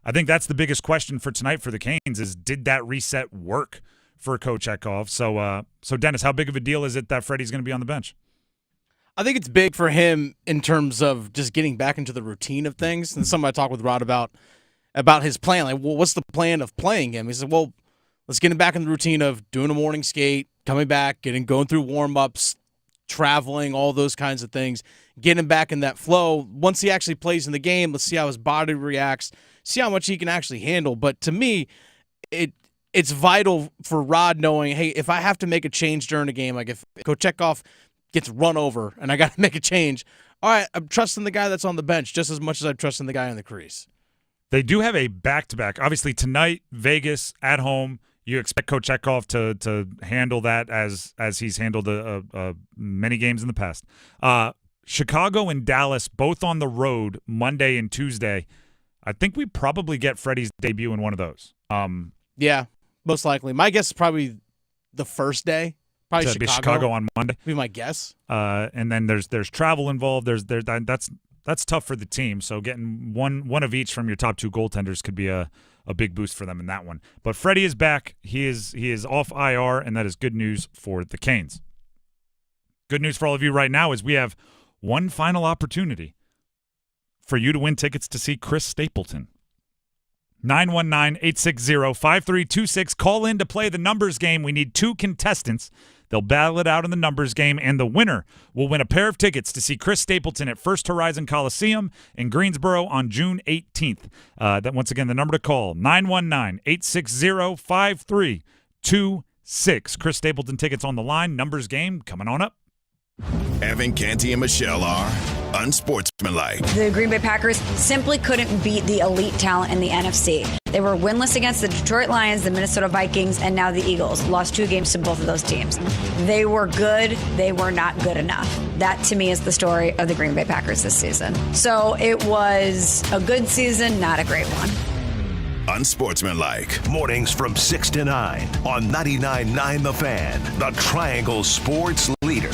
I think that's the biggest question for tonight for the Canes is, did that reset work for Kochetkov? So Dennis, how big of a deal is it that Freddie's going to be on the bench? I think it's big for him in terms of just getting back into the routine of things. And somebody talked with Rod about his plan. Like, well, what's the plan of playing him? He said, well, let's get him back in the routine of doing a morning skate, coming back, going through warm-ups, traveling, all those kinds of things, get him back in that flow. Once he actually plays in the game, let's see how his body reacts, see how much he can actually handle. But to me, it's vital for Rod knowing, hey, if I have to make a change during a game, like if Kochetkov gets run over and I got to make a change, all right, I'm trusting the guy that's on the bench just as much as I'm trusting the guy in the crease. They do have a back-to-back. Obviously, tonight, Vegas, at home. You expect Kochetkov to handle that as he's handled many games in the past. Chicago and Dallas, both on the road, Monday and Tuesday. I think we probably get Freddie's debut in one of those. Yeah, most likely. My guess is probably the first day. Probably so Chicago on Monday. Be my guess. And then there's travel involved. That's tough for the team. So getting one of each from your top 2 goaltenders could be a big boost for them in that one. But Freddie is back. He is off IR, and that is good news for the Canes. Good news for all of you right now is we have one final opportunity for you to win tickets to see Chris Stapleton. 919-860-5326. Call in to play the numbers game. We need 2 contestants. They'll battle it out in the numbers game, and the winner will win a pair of tickets to see Chris Stapleton at First Horizon Coliseum in Greensboro on June 18th. That once again, the number to call, 919-860-5326. Chris Stapleton tickets on the line. Numbers game coming on up. Evan, Canty, and Michelle are unsportsmanlike. The Green Bay Packers simply couldn't beat the elite talent in the NFC. They were winless against the Detroit Lions, the Minnesota Vikings, and now the Eagles. Lost 2 games to both of those teams. They were good. They were not good enough. That, to me, is the story of the Green Bay Packers this season. So it was a good season, not a great one. Unsportsmanlike. Mornings from 6 to 9 on 99.9 The Fan, the Triangle Sports Leader.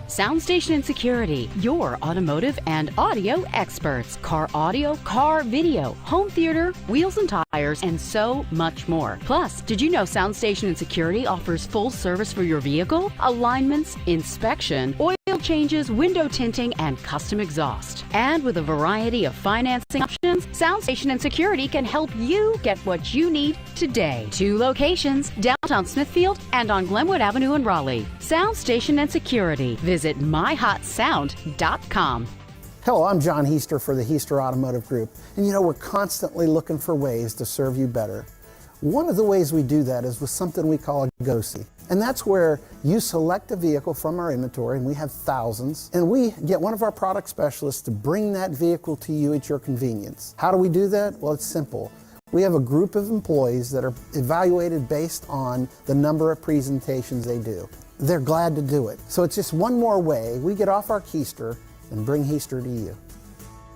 Soundstation and Security, your automotive and audio experts. Car audio, car video, home theater, wheels and tires, and so much more. Plus, did you know Soundstation and Security offers full service for your vehicle? Alignments, inspection, oil changes, window tinting, and custom exhaust. And with a variety of financing options, Soundstation and Security can help you get what you need today. 2 locations, downtown Smithfield and on Glenwood Avenue in Raleigh. Soundstation and Security. Visit myhotsound.com. Hello, I'm John Heister for the Heister Automotive Group. And we're constantly looking for ways to serve you better. One of the ways we do that is with something we call a Goalie. And that's where you select a vehicle from our inventory, and we have thousands, and we get one of our product specialists to bring that vehicle to you at your convenience. How do we do that? Well, it's simple. We have a group of employees that are evaluated based on the number of presentations they do. They're glad to do it. So it's just one more way we get off our keister and bring Heister to you.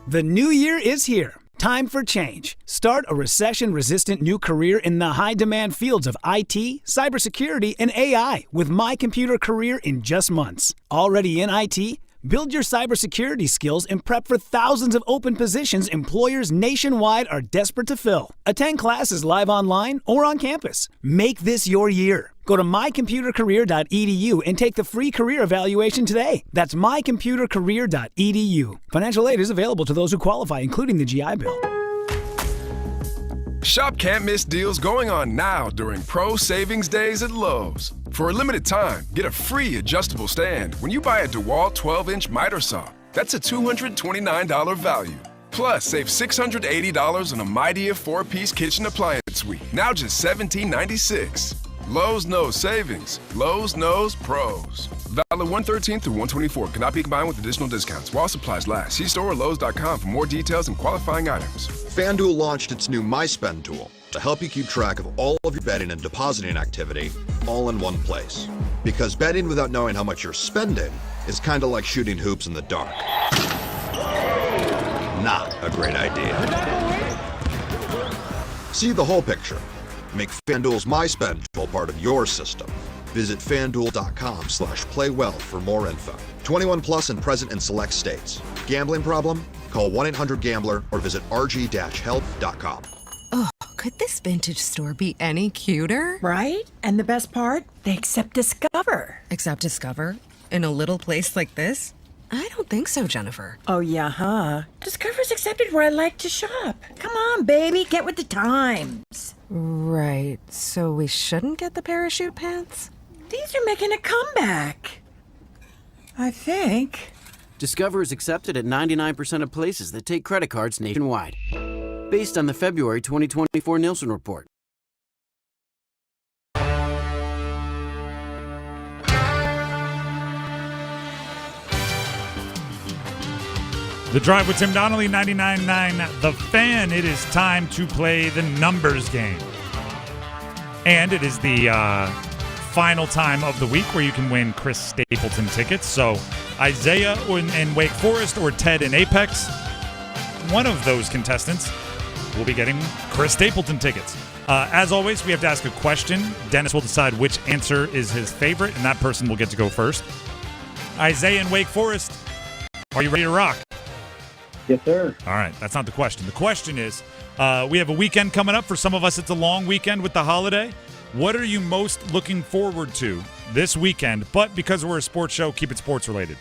The new year is here. Time for change. Start a recession-resistant new career in the high-demand fields of IT, cybersecurity, and AI with My Computer Career in just months. Already in IT? Build your cybersecurity skills and prep for thousands of open positions employers nationwide are desperate to fill. Attend classes live online or on campus. Make this your year. Go to mycomputercareer.edu and take the free career evaluation today. That's mycomputercareer.edu. Financial aid is available to those who qualify, including the GI Bill. Shop can't miss deals going on now during Pro Savings Days at Lowe's. For a limited time, get a free adjustable stand when you buy a DeWalt 12-inch miter saw. That's a $229 value. Plus, save $680 on a Midea 4-piece kitchen appliance suite. Now just $17.96. Lowe's knows savings. Lowe's knows pros. Valid 1/13 through 1/24. Cannot be combined with additional discounts while supplies last. See store or Lowe's.com for more details and qualifying items. FanDuel launched its new MySpend tool to help you keep track of all of your betting and depositing activity all in one place. Because betting without knowing how much you're spending is kind of like shooting hoops in the dark. Not a great idea. See the whole picture. Make FanDuel's MySpend tool part of your system. Visit FanDuel.com/playwell for more info. 21 plus and present in select states. Gambling problem? Call 1-800-GAMBLER or visit rg-help.com. Oh, could this vintage store be any cuter? Right? And the best part? They accept Discover. Accept Discover? In a little place like this? I don't think so, Jennifer. Oh, yeah, huh? Discover's accepted where I like to shop. Come on, baby, get with the times. Right, so we shouldn't get the parachute pants? These are making a comeback. I think. Discover is accepted at 99% of places that take credit cards nationwide. Based on the February 2024 Nielsen report. The Drive with Tim Donnelly, 99.9 The Fan. It is time to play the numbers game. And it is the final time of the week where you can win Chris Stapleton tickets. So Isaiah in Wake Forest or Ted in Apex, one of those contestants will be getting Chris Stapleton tickets. As always, we have to ask a question. Dennis will decide which answer is his favorite, and that person will get to go first. Isaiah in Wake Forest, are you ready to rock? Yes, sir. All right, that's not the question. The question is, we have a weekend coming up. For some of us, it's a long weekend with the holiday. What are you most looking forward to this weekend? But because we're a sports show, keep it sports related.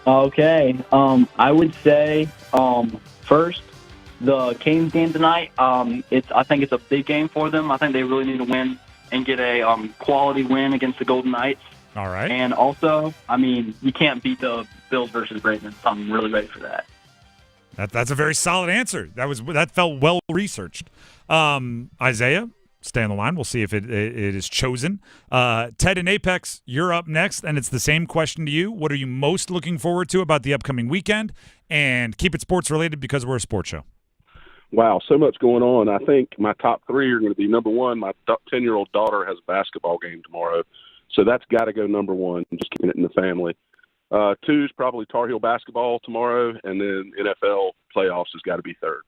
Okay. I would say first, the Canes game tonight. I think it's a big game for them. I think they really need to win and get a quality win against the Golden Knights. All right. And also, I mean, you can't beat the Bills versus Ravens. I'm really ready for that. That's a very solid answer. That felt well researched. Isaiah, stay on the line. We'll see if it is chosen. Ted in Apex, you're up next, and it's the same question to you. What are you most looking forward to about the upcoming weekend? And keep it sports related because we're a sports show. Wow, so much going on. I think my top three are going to be number one, my 10-year-old daughter has a basketball game tomorrow. So that's got to go number one, just keeping it in the family. Two is probably Tar Heel basketball tomorrow, and then NFL playoffs has got to be third.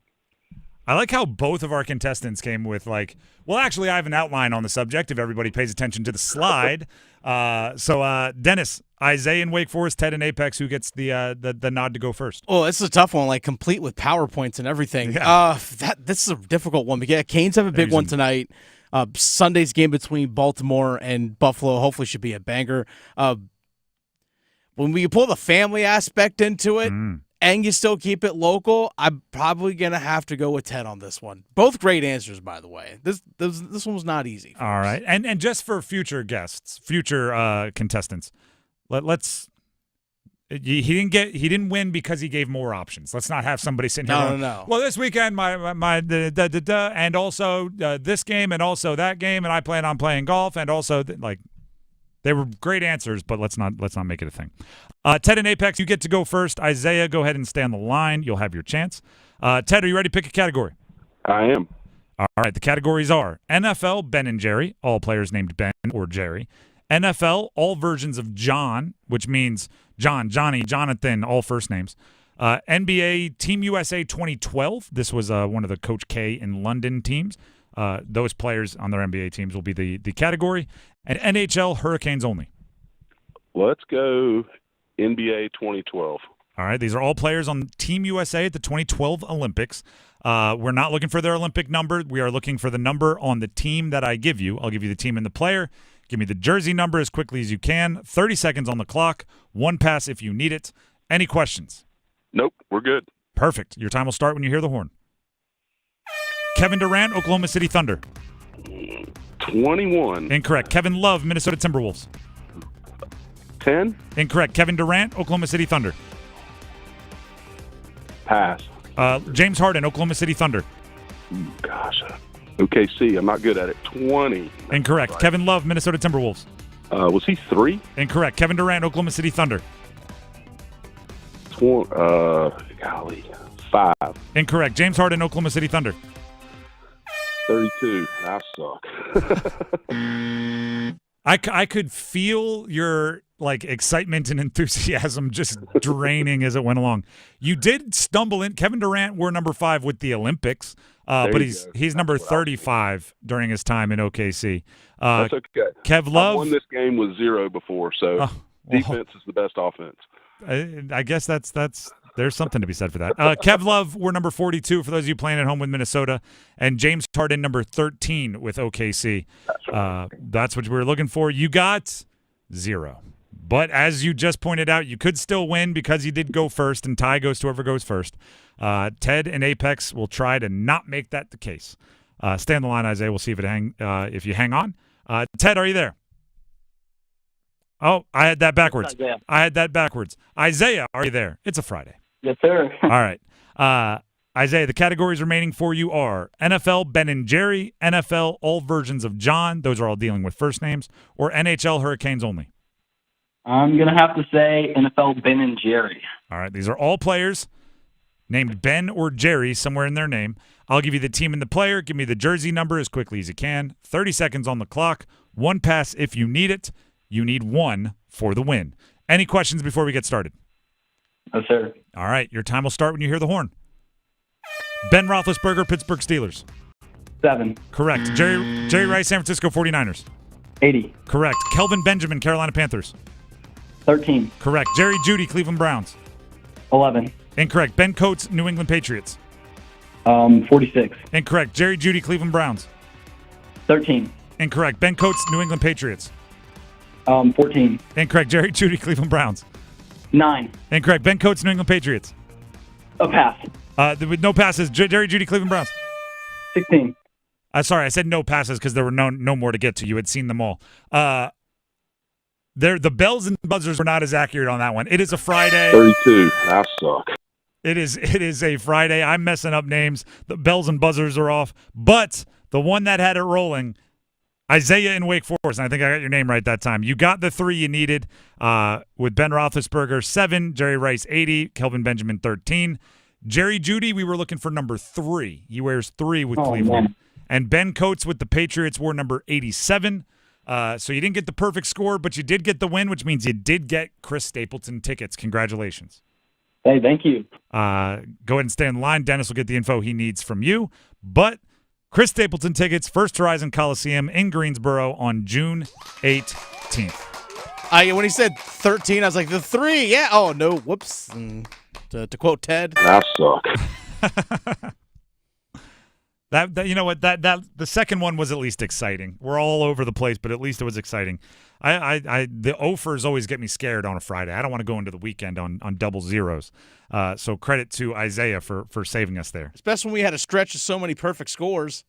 I like how both of our contestants came with well, actually, I have an outline on the subject if everybody pays attention to the slide. So, Dennis, Isaiah in Wake Forest, Ted in Apex, who gets the nod to go first? Oh, this is a tough one, complete with PowerPoints and everything. Yeah. This is a difficult one. But yeah, Canes have a big one tonight. Sunday's game between Baltimore and Buffalo hopefully should be a banger. when we pull the family aspect into it and you still keep it local, I'm probably going to have to go with Ted on this one. Both great answers, by the way. This one was not easy. All right. And just for future guests, future contestants, let's he didn't win because he gave more options. Let's not have somebody sitting here going, No. well, this weekend and also this game and also that game and I plan on playing golf and also they were great answers, but let's not make it a thing. Ted and Apex, you get to go first. Isaiah, go ahead and stay on the line. You'll have your chance. Ted, are you ready to pick a category? I am. All right. The categories are NFL, Ben and Jerry, all players named Ben or Jerry. NFL, all versions of John, which means John, Johnny, Jonathan, all first names. NBA, Team USA 2012. This was one of the Coach K in London teams. Those players on their NBA teams will be the category. And NHL, Hurricanes only. Let's go NBA 2012. All right, these are all players on Team USA at the 2012 Olympics. We're not looking for their Olympic number. We are looking for the number on the team that I give you. I'll give you the team and the player. Give me the jersey number as quickly as you can. 30 seconds on the clock. One pass if you need it. Any questions? Nope, we're good. Perfect. Your time will start when you hear the horn. Kevin Durant, Oklahoma City Thunder. 21. Incorrect. Kevin Love, Minnesota Timberwolves. 10. Incorrect. Kevin Durant, Oklahoma City Thunder. Pass. James Harden, Oklahoma City Thunder. Gosh. OKC, I'm not good at it. 20. Incorrect. Right. Kevin Love, Minnesota Timberwolves. Was he 3? Incorrect. Kevin Durant, Oklahoma City Thunder. Golly. 5. Incorrect. James Harden, Oklahoma City Thunder. 32. I suck. I could feel your excitement and enthusiasm just draining as it went along. You did stumble in. Kevin Durant wore number 5 with the Olympics, but he's number 35 during his time in OKC. That's okay. Kev Love. I won this game with 0 before, so defense is the best offense. I guess there's something to be said for that. Kev Love, we're number 42 for those of you playing at home with Minnesota, and James Harden, number 13 with OKC. That's right. That's what we were looking for. You got 0. But as you just pointed out, you could still win because you did go first, and tie goes to whoever goes first. Ted and Apex will try to not make that the case. Stay on the line, Isaiah. We'll see if you hang on. Ted, are you there? Oh, I had that backwards. Isaiah, are you there? It's a Friday. Yes, sir. All right. Isaiah, the categories remaining for you are NFL, Ben and Jerry, NFL, all versions of John. Those are all dealing with first names. Or NHL, Hurricanes only. I'm going to have to say NFL, Ben and Jerry. All right. These are all players named Ben or Jerry somewhere in their name. I'll give you the team and the player. Give me the jersey number as quickly as you can. 30 seconds on the clock. One pass if you need it. You need 1 for the win. Any questions before we get started? Yes, sir. All right. Your time will start when you hear the horn. Ben Roethlisberger, Pittsburgh Steelers. 7. Correct. Jerry Rice, San Francisco 49ers. 80. Correct. Kelvin Benjamin, Carolina Panthers. 13. Correct. Jerry Jeudy, Cleveland Browns. 11. Incorrect. Ben Coates, New England Patriots. 46. Incorrect. Jerry Jeudy, Cleveland Browns. 13. Incorrect. Ben Coates, New England Patriots. 14. Incorrect. Jerry Jeudy, Cleveland Browns. 9. Incorrect. Ben Coates, New England Patriots. A pass. With no passes. Jerry Jeudy, Cleveland Browns. 16. Sorry, I said no passes because there were no more to get to. You had seen them all. The bells and buzzers were not as accurate on that one. It is a Friday. 32. I suck. It is a Friday. I'm messing up names. The bells and buzzers are off. But the one that had it rolling, Isaiah in Wake Forest, and I think I got your name right that time. You got the 3 you needed with Ben Roethlisberger, 7, Jerry Rice, 80, Kelvin Benjamin, 13. Jerry Jeudy, we were looking for number 3. He wears 3 with Cleveland. Man. And Ben Coates with the Patriots wore number 87. So you didn't get the perfect score, but you did get the win, which means you did get Chris Stapleton tickets. Congratulations. Hey, thank you. Go ahead and stay in line. Dennis will get the info he needs from you. But Chris Stapleton tickets, First Horizon Coliseum in Greensboro on June 18th. When he said 13, I was like, the 3, yeah. Oh, no, whoops. To quote Ted. I suck. That you know what, that the second one was at least exciting. We're all over the place, but at least it was exciting. The offers always get me scared on a Friday. I don't want to go into the weekend on double zeros. So credit to Isaiah for saving us there. Especially when we had a stretch of so many perfect scores.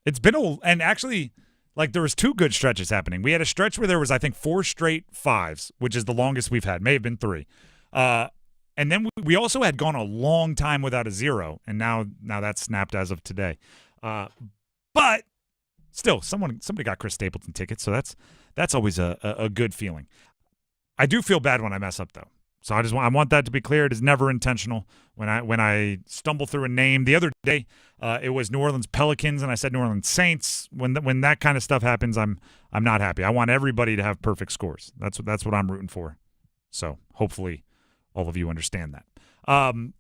It's been and actually, like, there was 2 good stretches happening. We had a stretch where there was, I think, 4 straight 5s, which is the longest we've had. May have been 3. And then we also had gone a long time without a 0, and now that's snapped as of today. But still, somebody got Chris Stapleton tickets, so that's always a good feeling. I do feel bad when I mess up, though. So I want that to be clear. It is never intentional. When I stumble through a name, the other day it was New Orleans Pelicans and I said New Orleans Saints. When that kind of stuff happens, I'm not happy. I want everybody to have perfect scores. That's what I'm rooting for. So hopefully all of you understand that. And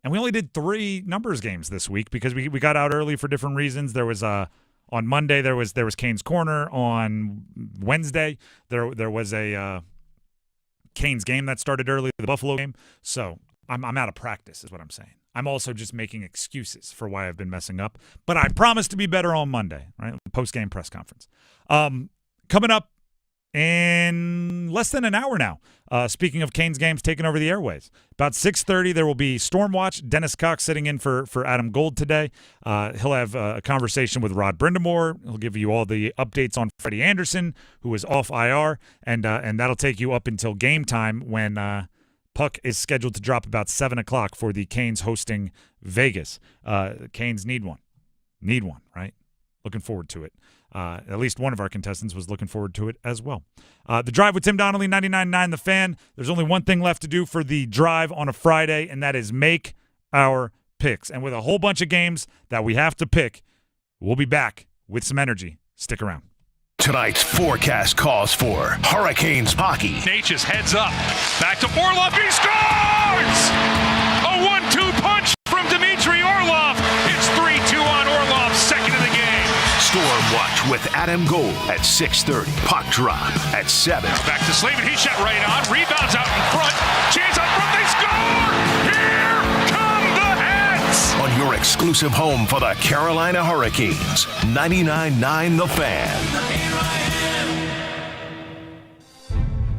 we only did 3 numbers games this week because we got out early for different reasons. There was on Monday there was Canes Corner. On Wednesday there was a Canes game that started early, the Buffalo game. So I'm out of practice is what I'm saying. I'm also just making excuses for why I've been messing up. But I promise to be better on Monday, right? Post-game press conference. Coming up in less than an hour now. Speaking of Canes games taking over the airways. About 6:30, there will be Stormwatch. Dennis Cox sitting in for Adam Gold today. He'll have a conversation with Rod Brindamore. He'll give you all the updates on Freddy Andersen, who is off IR, and that'll take you up until game time when puck is scheduled to drop about 7 o'clock for the Canes hosting Vegas. Canes need one. Right? Looking forward to it. At least one of our contestants was looking forward to it as well. The Drive with Tim Donnelly, 99.9 The Fan. There's only one thing left to do for the Drive on a Friday, and that is make our picks. And with a whole bunch of games that we have to pick, we'll be back with some energy. Stick around. Tonight's forecast calls for Hurricanes hockey. Natchez heads up. Back to Orlov. He scores! A 1-2 punch from Dmitry Orlov. It's 3-2 on Orlov, second of the game. Storm Watch with Adam Gold at 6:30. Puck drop at 7. Back to Slavin. He shot right on. Rebounds out in front. Chance on front. They score! Here come the Hats! On your exclusive home for the Carolina Hurricanes, 99.9 The Fan.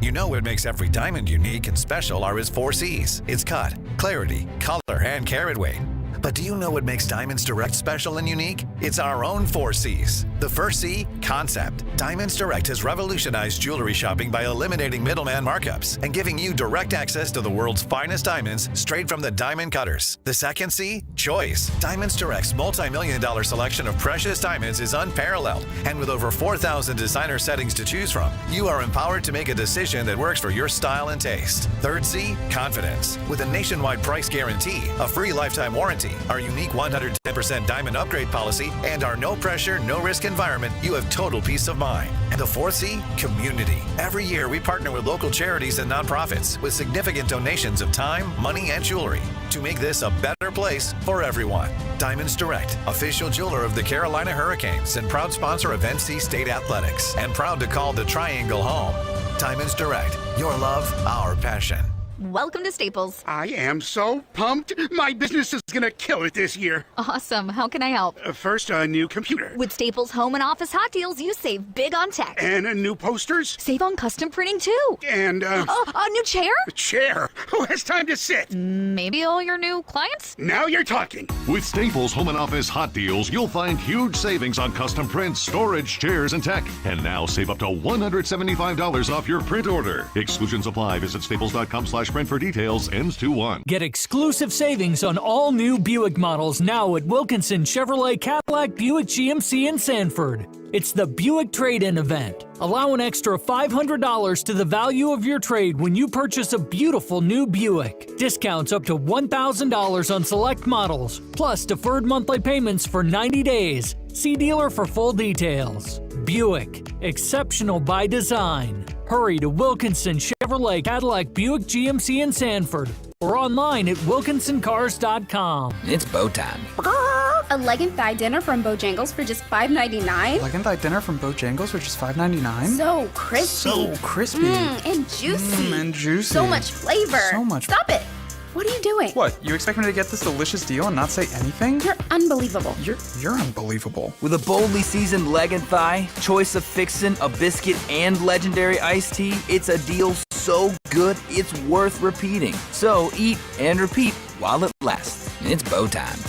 You know what makes every diamond unique and special are his 4 C's. It's cut, clarity, color, and carat weight. But do you know what makes Diamonds Direct special and unique? It's our own 4 C's. The first C, concept. Diamonds Direct has revolutionized jewelry shopping by eliminating middleman markups and giving you direct access to the world's finest diamonds straight from the diamond cutters. The second C, choice. Diamonds Direct's multi-million-dollar selection of precious diamonds is unparalleled. And with over 4,000 designer settings to choose from, you are empowered to make a decision that works for your style and taste. Third C, confidence. With a nationwide price guarantee, a free lifetime warranty, our unique 110% diamond upgrade policy, and our no-pressure, no-risk environment, you have total peace of mind. And the fourth C, community. Every year, we partner with local charities and nonprofits with significant donations of time, money, and jewelry to make this a better place for everyone. Diamonds Direct, official jeweler of the Carolina Hurricanes and proud sponsor of NC State Athletics, and proud to call the Triangle home. Diamonds Direct, your love, our passion. Welcome to Staples. I am so pumped. My business is going to kill it this year. Awesome. How can I help? First, a new computer. With Staples Home and Office Hot Deals, you save big on tech. And new posters. Save on custom printing, too. And, a new chair? A chair? Who has time to sit? Maybe all your new clients? Now you're talking. With Staples Home and Office Hot Deals, you'll find huge savings on custom prints, storage, chairs, and tech. And now save up to $175 off your print order. Exclusions apply. Visit staples.com/print for details. Ends 2/1. Get exclusive savings on all new Buick models now at Wilkinson Chevrolet Cadillac Buick GMC in Sanford. It's the Buick Trade-In event. Allow an extra $500 to the value of your trade when you purchase a beautiful new Buick. Discounts up to $1,000 on select models, plus deferred monthly payments for 90 days. See dealer for full details. Buick, exceptional by design. Hurry to Wilkinson Chevrolet Cadillac Buick GMC in Sanford or online at wilkinsoncars.com. It's bow time. A leg and thigh dinner from Bojangles for just $5.99. Leg and thigh dinner from Bojangles for just $5.99. So crispy. So crispy. And juicy. And juicy. So much flavor. So much. Stop it. What are you doing? What, you expect me to get this delicious deal and not say anything? You're unbelievable. You're unbelievable. With a boldly seasoned leg and thigh, choice of fixin', a biscuit, and legendary iced tea, it's a deal so good it's worth repeating. So eat and repeat while it lasts. It's bow time.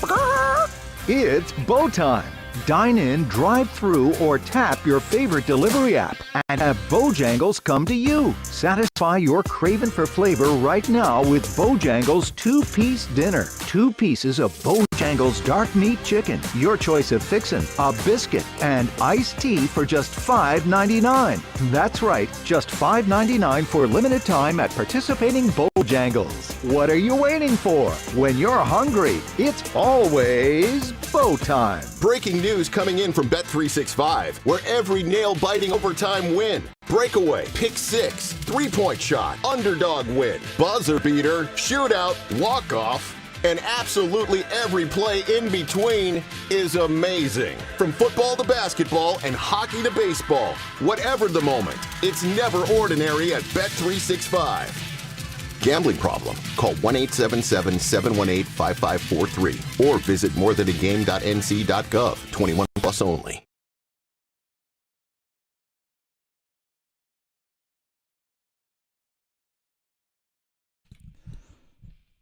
It's bow time. Dine in, drive through, or tap your favorite delivery app and have Bojangles come to you. Satisfy your craving for flavor right now with Bojangles 2-piece dinner. 2 pieces of Bojangles dark meat chicken, your choice of fixin', a biscuit, and iced tea for just $5.99. That's right, just $5.99 for limited time at participating Bojangles. What are you waiting for? When you're hungry, it's always bow time. Breaking news coming in from Bet365, where every nail-biting overtime win, breakaway, pick six, three-point shot, underdog win, buzzer beater, shootout, walk-off, and absolutely every play in between is amazing. From football to basketball and hockey to baseball, whatever the moment, it's never ordinary at Bet365. Gambling problem? Call 1-877-718-5543 or visit morethanagame.nc.gov. 21 plus only.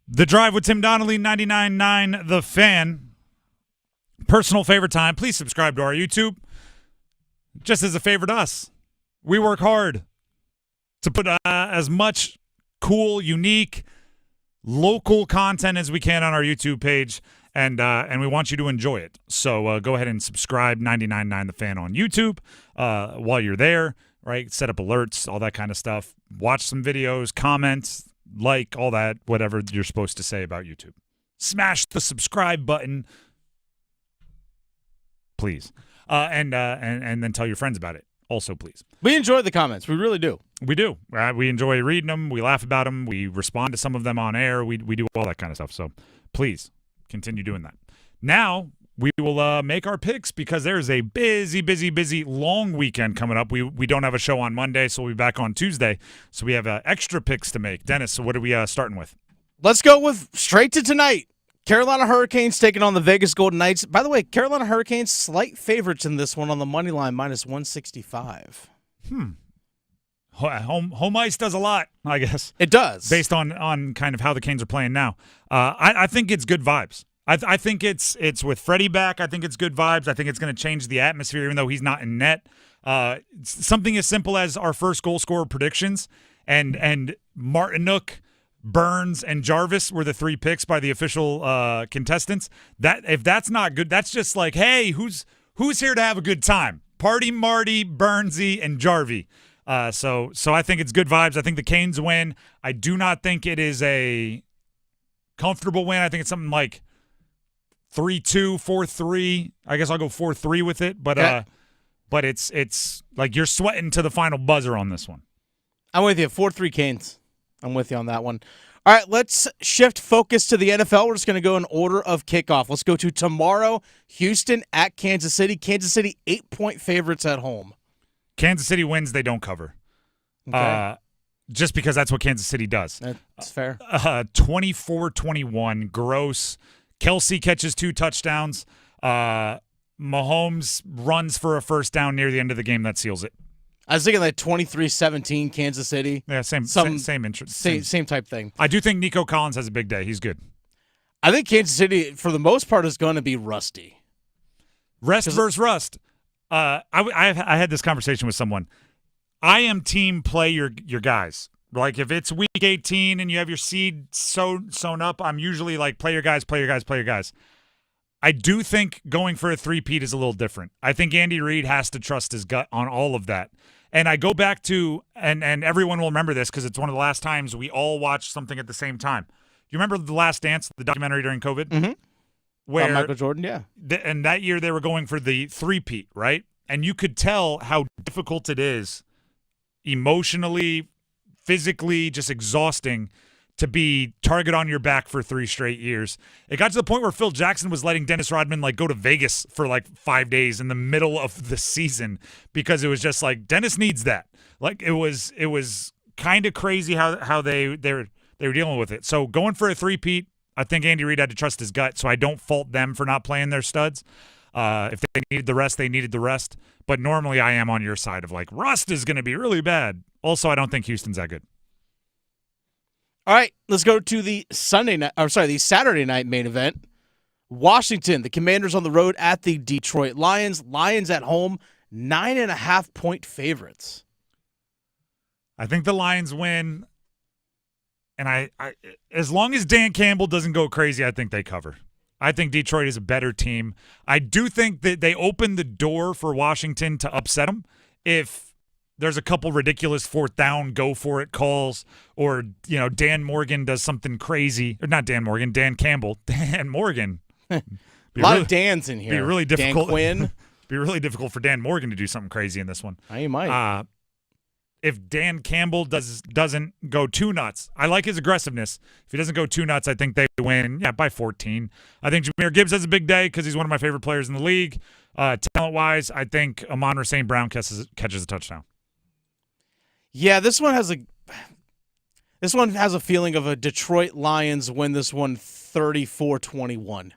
The Drive with Tim Donnelly, 99.9 The Fan. Personal favorite time. Please subscribe to our YouTube. Just as a favor to us. We work hard to put as much cool, unique, local content as we can on our YouTube page, and we want you to enjoy it. So go ahead and subscribe, 99.9 The Fan on YouTube while you're there, right? Set up alerts, all that kind of stuff. Watch some videos, comment, like, all that, whatever you're supposed to say about YouTube. Smash the subscribe button, please. And then tell your friends about it. Also, please. We enjoy the comments. We really do. We do. We enjoy reading them. We laugh about them. We respond to some of them on air. We do all that kind of stuff. So please continue doing that. Now we will make our picks because there's a busy, long weekend coming up. We don't have a show on Monday, so we'll be back on Tuesday. So we have extra picks to make. Dennis, so what are we starting with? Let's go with straight to tonight. Carolina Hurricanes taking on the Vegas Golden Knights. By the way, Carolina Hurricanes slight favorites in this one on the money line, -165. Home ice does a lot, I guess. It does. Based on kind of how the Canes are playing now. I think it's good vibes. I think it's with Freddy back. I think it's good vibes. I think it's going to change the atmosphere, even though he's not in net. Something as simple as our first goal scorer predictions, and Martinook, Burns, and Jarvis were the 3 picks by the official contestants. That if that's not good, that's just like, hey, who's here to have a good time? Party Marty, Burnsy, and Jarvie. So I think it's good vibes. I think the Canes win. I do not think it is a comfortable win. I think it's something like 3-2, 4-3. I guess I'll go 4-3 with it. But but it's like you're sweating to the final buzzer on this one. I'm with you. 4-3 Canes. I'm with you on that one. All right, let's shift focus to the NFL. We're just going to go in order of kickoff. Let's go to tomorrow, Houston at Kansas City. Kansas City 8-point favorites at home. Kansas City wins, they don't cover. Okay. Just because that's what Kansas City does. That's fair. 24-21, gross. Kelsey catches 2 touchdowns. Mahomes runs for a first down near the end of the game. That seals it. I was thinking like 23-17 Kansas City. Yeah, same interest. Same type thing. I do think Nico Collins has a big day. He's good. I think Kansas City, for the most part, is going to be rusty. Rest versus rust. I had this conversation with someone. I am team play your guys. Like if it's week 18 and you have your seed sewn up, I'm usually like play your guys. I do think going for a three-peat is a little different. I think Andy Reid has to trust his gut on all of that. And I go back to, and everyone will remember this because it's one of the last times we all watched something at the same time. Do you remember The Last Dance, the documentary during COVID? Mm-hmm. Where Michael Jordan, yeah. And that year they were going for the three-peat, right? And you could tell how difficult it is emotionally, physically, just exhausting to be target on your back for 3 straight years. It got to the point where Phil Jackson was letting Dennis Rodman go to Vegas for 5 days in the middle of the season because it was just like Dennis needs that. It was kind of crazy how they They were dealing with it. So going for a three-peat, I think Andy Reid had to trust his gut, so I don't fault them for not playing their studs. If they needed the rest, they needed the rest. But normally I am on your side of like, rust is going to be really bad. Also, I don't think Houston's that good. All right, let's go to the Saturday night main event. Washington, the Commanders on the road at the Detroit Lions. Lions at home, 9.5-point favorites. I think the Lions win, and I as long as Dan Campbell doesn't go crazy, I think they cover. I think Detroit is a better team. I do think that they opened the door for Washington to upset them if there's a couple ridiculous fourth down, go for it calls, or Dan Morgan does something crazy, or not Dan Morgan, Dan Campbell, Dan Morgan. A lot of Dans in here. Be really difficult. Dan Quinn. Be really difficult for Dan Morgan to do something crazy in this one. He might. If Dan Campbell doesn't go too nuts, I like his aggressiveness. If he doesn't go too nuts, I think they win. Yeah, by 14. I think Jahmyr Gibbs has a big day because he's one of my favorite players in the league. Talent-wise, I think Amon-Ra St. Brown catches a touchdown. Yeah, this one has a feeling of a Detroit Lions win this one 34-21.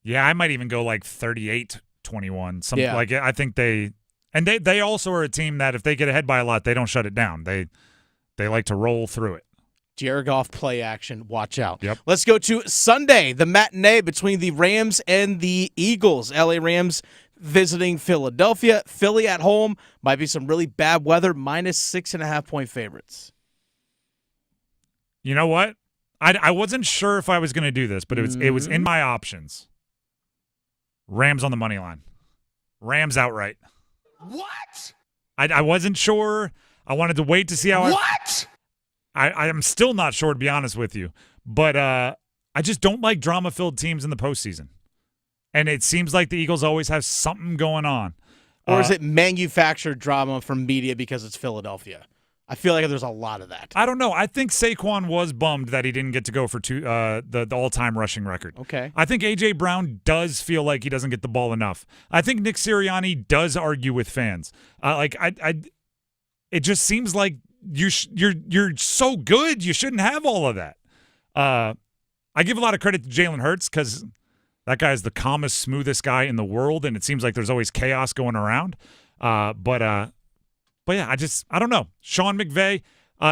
Yeah, I might even go like 38-21. Yeah. Like I think they also are a team that if they get ahead by a lot, they don't shut it down. They like to roll through it. Jared Goff play action. Watch out. Yep. Let's go to Sunday, the matinee between the Rams and the Eagles. LA Rams visiting Philadelphia. Philly at home. Might be some really bad weather. -6.5-point favorites. You know what? I wasn't sure if I was going to do this, but it was in my options. Rams on the money line. Rams outright. What? I wasn't sure. I wanted to wait to see how I am still not sure, to be honest with you. But I just don't like drama-filled teams in the postseason. And it seems like the Eagles always have something going on. Or is it manufactured drama from media because it's Philadelphia? I feel like there's a lot of that. I don't know. I think Saquon was bummed that he didn't get to go for the all-time rushing record. Okay. I think A.J. Brown does feel like he doesn't get the ball enough. I think Nick Sirianni does argue with fans. It just seems like you're so good, you shouldn't have all of that. I give a lot of credit to Jalen Hurts because that guy is the calmest, smoothest guy in the world, and it seems like there's always chaos going around. But yeah, I don't know. Sean McVay,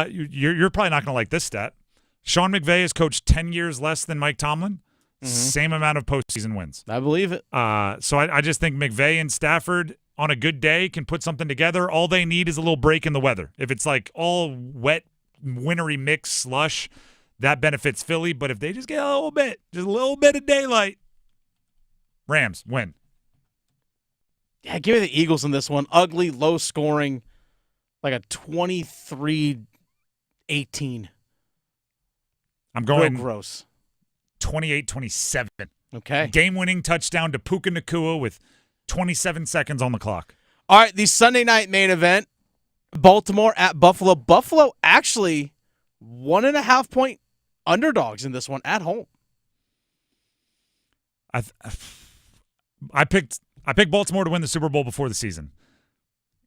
you're probably not going to like this stat. Sean McVay has coached 10 years less than Mike Tomlin. Same amount of postseason wins. I believe it. So I just think McVay and Stafford on a good day can put something together. All they need is a little break in the weather. If it's like all wet, wintry mix slush, that benefits Philly. But if they just get a little bit of daylight, Rams win. Yeah, give me the Eagles in this one. Ugly, low scoring. Like a 23-18. I'm going real gross. 28-27. Okay. Game-winning touchdown to Puka Nacua with 27 seconds on the clock. All right, the Sunday night main event, Baltimore at Buffalo. Buffalo actually 1.5-point underdogs in this one at home. I picked Baltimore to win the Super Bowl before the season.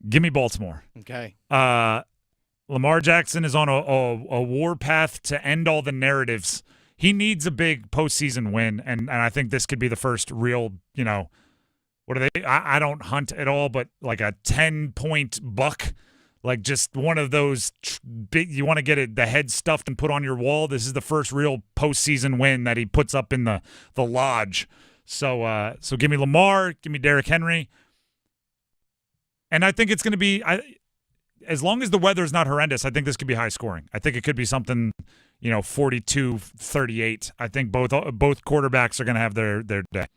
Give me Baltimore. Okay. Lamar Jackson is on a war path to end all the narratives. He needs a big postseason win, and I think this could be the first real, what are they? I don't hunt at all, but like a 10-point buck, like just one of those big, you want to get the head stuffed and put on your wall. This is the first real postseason win that he puts up in the lodge. So give me Lamar, give me Derrick Henry. And I think it's going to be, as long as the weather is not horrendous, I think this could be high scoring. I think it could be something, 42-38. I think both quarterbacks are going to have their day.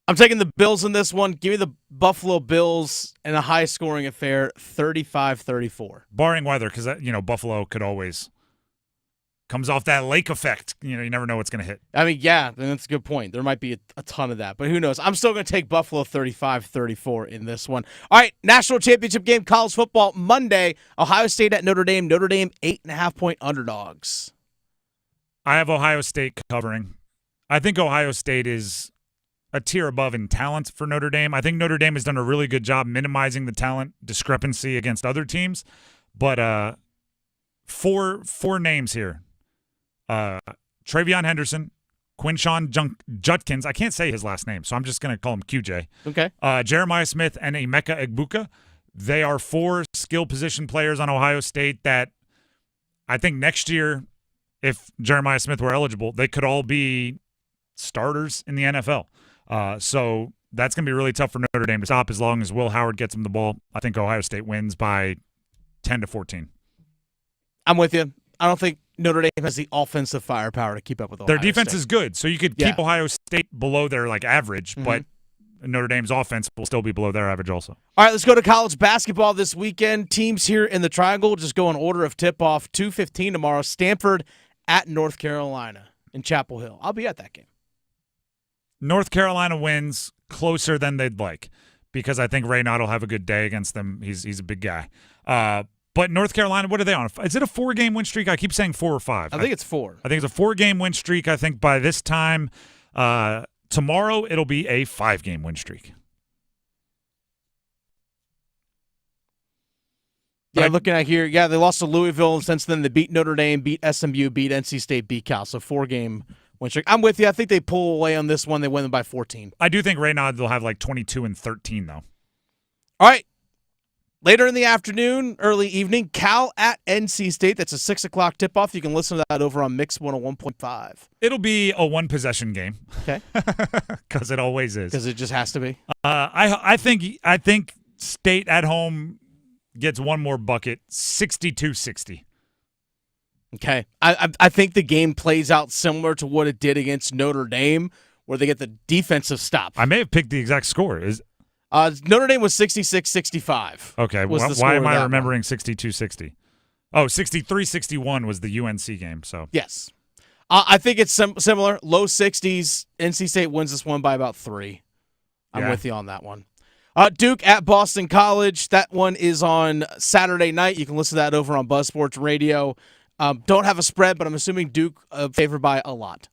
I'm taking the Bills in this one. Give me the Buffalo Bills in a high scoring affair, 35-34. Barring weather, because Buffalo could always comes off that lake effect. You never know what's going to hit. I mean, yeah, that's a good point. There might be a ton of that, but who knows? I'm still going to take Buffalo 35-34 in this one. All right, national championship game, college football, Monday, Ohio State at Notre Dame. Notre Dame, 8.5-point underdogs. I have Ohio State covering. I think Ohio State is a tier above in talent for Notre Dame. I think Notre Dame has done a really good job minimizing the talent discrepancy against other teams, but four names here Travion Henderson, Quinshawn Judkins. I can't say his last name, so I'm just going to call him QJ. Okay. Jeremiah Smith and Emeka Egbuka. They are 4 skill position players on Ohio State that I think next year, if Jeremiah Smith were eligible, they could all be starters in the NFL. So that's going to be really tough for Notre Dame to stop as long as Will Howard gets him the ball. I think Ohio State wins by 10-14. I'm with you. I don't think Notre Dame has the offensive firepower to keep up with Ohio Their defense State. is good, so you could keep Ohio State below their average, but Notre Dame's offense will still be below their average also. All right, let's go to college basketball this weekend. Teams here in the Triangle just go in order of tip-off. 2:15 tomorrow. Stanford at North Carolina in Chapel Hill. I'll be at that game. North Carolina wins closer than they'd like because I think Raynaud will have a good day against them. He's a big guy. But North Carolina, what are they on? Is it a 4-game win streak? I keep saying 4 or 5. I think it's 4. I think it's a 4-game win streak. I think by this time tomorrow it'll be a 5-game win streak. Yeah, looking at here, they lost to Louisville, and since then they beat Notre Dame, beat SMU, beat NC State, beat Cal. So 4-game win streak. I'm with you. I think they pull away on this one. They win by 14. I do think Raynaud will have 22 and 13, though. All right. Later in the afternoon, early evening, Cal at NC State. That's a 6 o'clock tip-off. You can listen to that over on Mix 101.5. It'll be a one-possession game. Okay. Because it always is. Because it just has to be. I think State at home gets one more bucket, 62-60. Okay. I think the game plays out similar to what it did against Notre Dame, where they get the defensive stop. I may have picked the exact score. Notre Dame was 66-65. Okay. Why am I remembering 62-60? Oh, 63-61 was the UNC game. So yes. I think it's similar. Low 60s. NC State wins this one by about 3. I'm with you on that one. Duke at Boston College. That one is on Saturday night. You can listen to that over on Buzz Sports Radio. Don't have a spread, but I'm assuming Duke favored by a lot.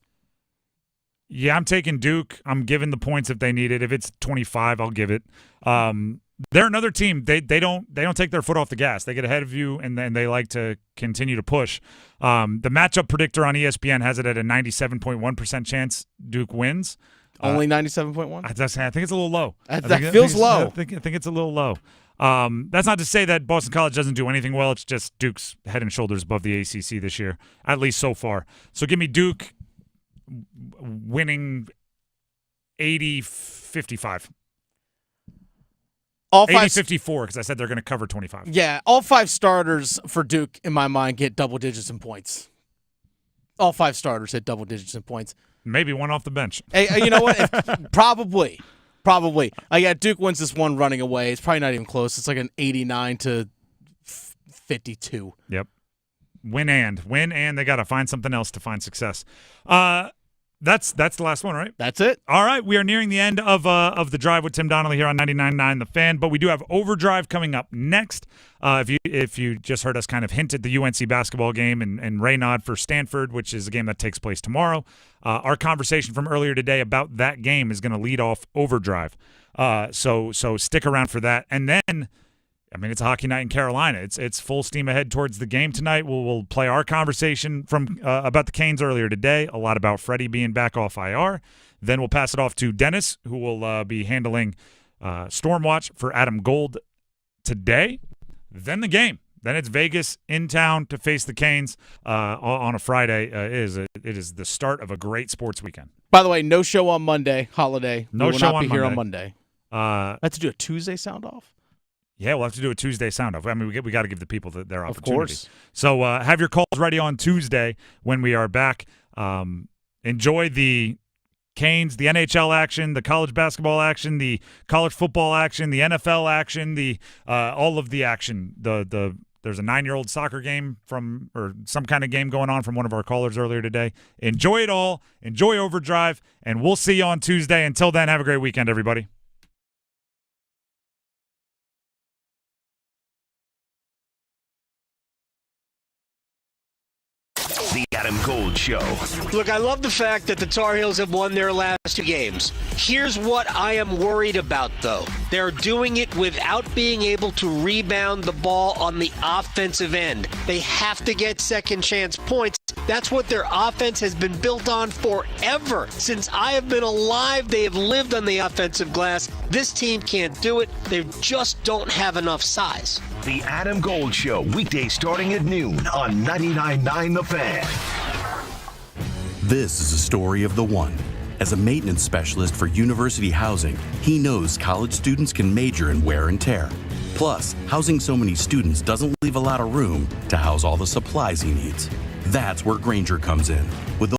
Yeah, I'm taking Duke. I'm giving the points if they need it. If it's 25, I'll give it. They're another team. They don't take their foot off the gas. They get ahead of you, and then they like to continue to push. The matchup predictor on ESPN has it at a 97.1% chance Duke wins. Only 97.1? I think it's a little low. That feels low. I think it's a little low. That's not to say that Boston College doesn't do anything well. It's just Duke's head and shoulders above the ACC this year, at least so far. So give me Duke winning 80-55. 80-54 because I said they're going to cover 25. Yeah, all 5 starters for Duke, in my mind, get double digits in points. All 5 starters hit double digits in points. Maybe one off the bench. Hey, you know what? Probably. Yeah, Duke wins this one running away. It's probably not even close. It's like an 89-52. Yep. Win and they got to find something else to find success. That's the last one, right? That's it. All right, we are nearing the end of the drive with Tim Donnelly here on 99.9 The Fan, but we do have Overdrive coming up next. If you just heard us kind of hint at the UNC basketball game and Raynaud for Stanford, which is a game that takes place tomorrow, our conversation from earlier today about that game is going to lead off Overdrive. So stick around for that, and then. I mean, it's a hockey night in Carolina. It's full steam ahead towards the game tonight. We'll play our conversation from about the Canes earlier today, a lot about Freddy being back off IR. Then we'll pass it off to Dennis, who will be handling Stormwatch for Adam Gold today. Then the game. Then it's Vegas in town to face the Canes on a Friday. It is the start of a great sports weekend. By the way, no show on Monday, holiday. No show on Monday. Here on Monday. I have to do a Tuesday sound off. Yeah, we'll have to do a Tuesday sound-off. I mean, we got to give the people their opportunity. Of course. So have your calls ready on Tuesday when we are back. Enjoy the Canes, the NHL action, the college basketball action, the college football action, the NFL action, the all of the action. There's a 9-year-old soccer game or some kind of game going on from one of our callers earlier today. Enjoy it all. Enjoy Overdrive, and we'll see you on Tuesday. Until then, have a great weekend, everybody. The Adam Gold Show. Look, I love the fact that the Tar Heels have won their last 2 games. Here's what I am worried about, though. They're doing it without being able to rebound the ball on the offensive end. They have to get second chance points, That's what their offense has been built on forever. Since I have been alive, they have lived on the offensive glass. This team can't do it. They just don't have enough size. The Adam Gold Show, weekdays starting at noon on 99.9 The Fan. This is a story of the one. As a maintenance specialist for university housing, he knows college students can major in wear and tear. Plus, housing so many students doesn't leave a lot of room to house all the supplies he needs. That's where Grainger comes in. With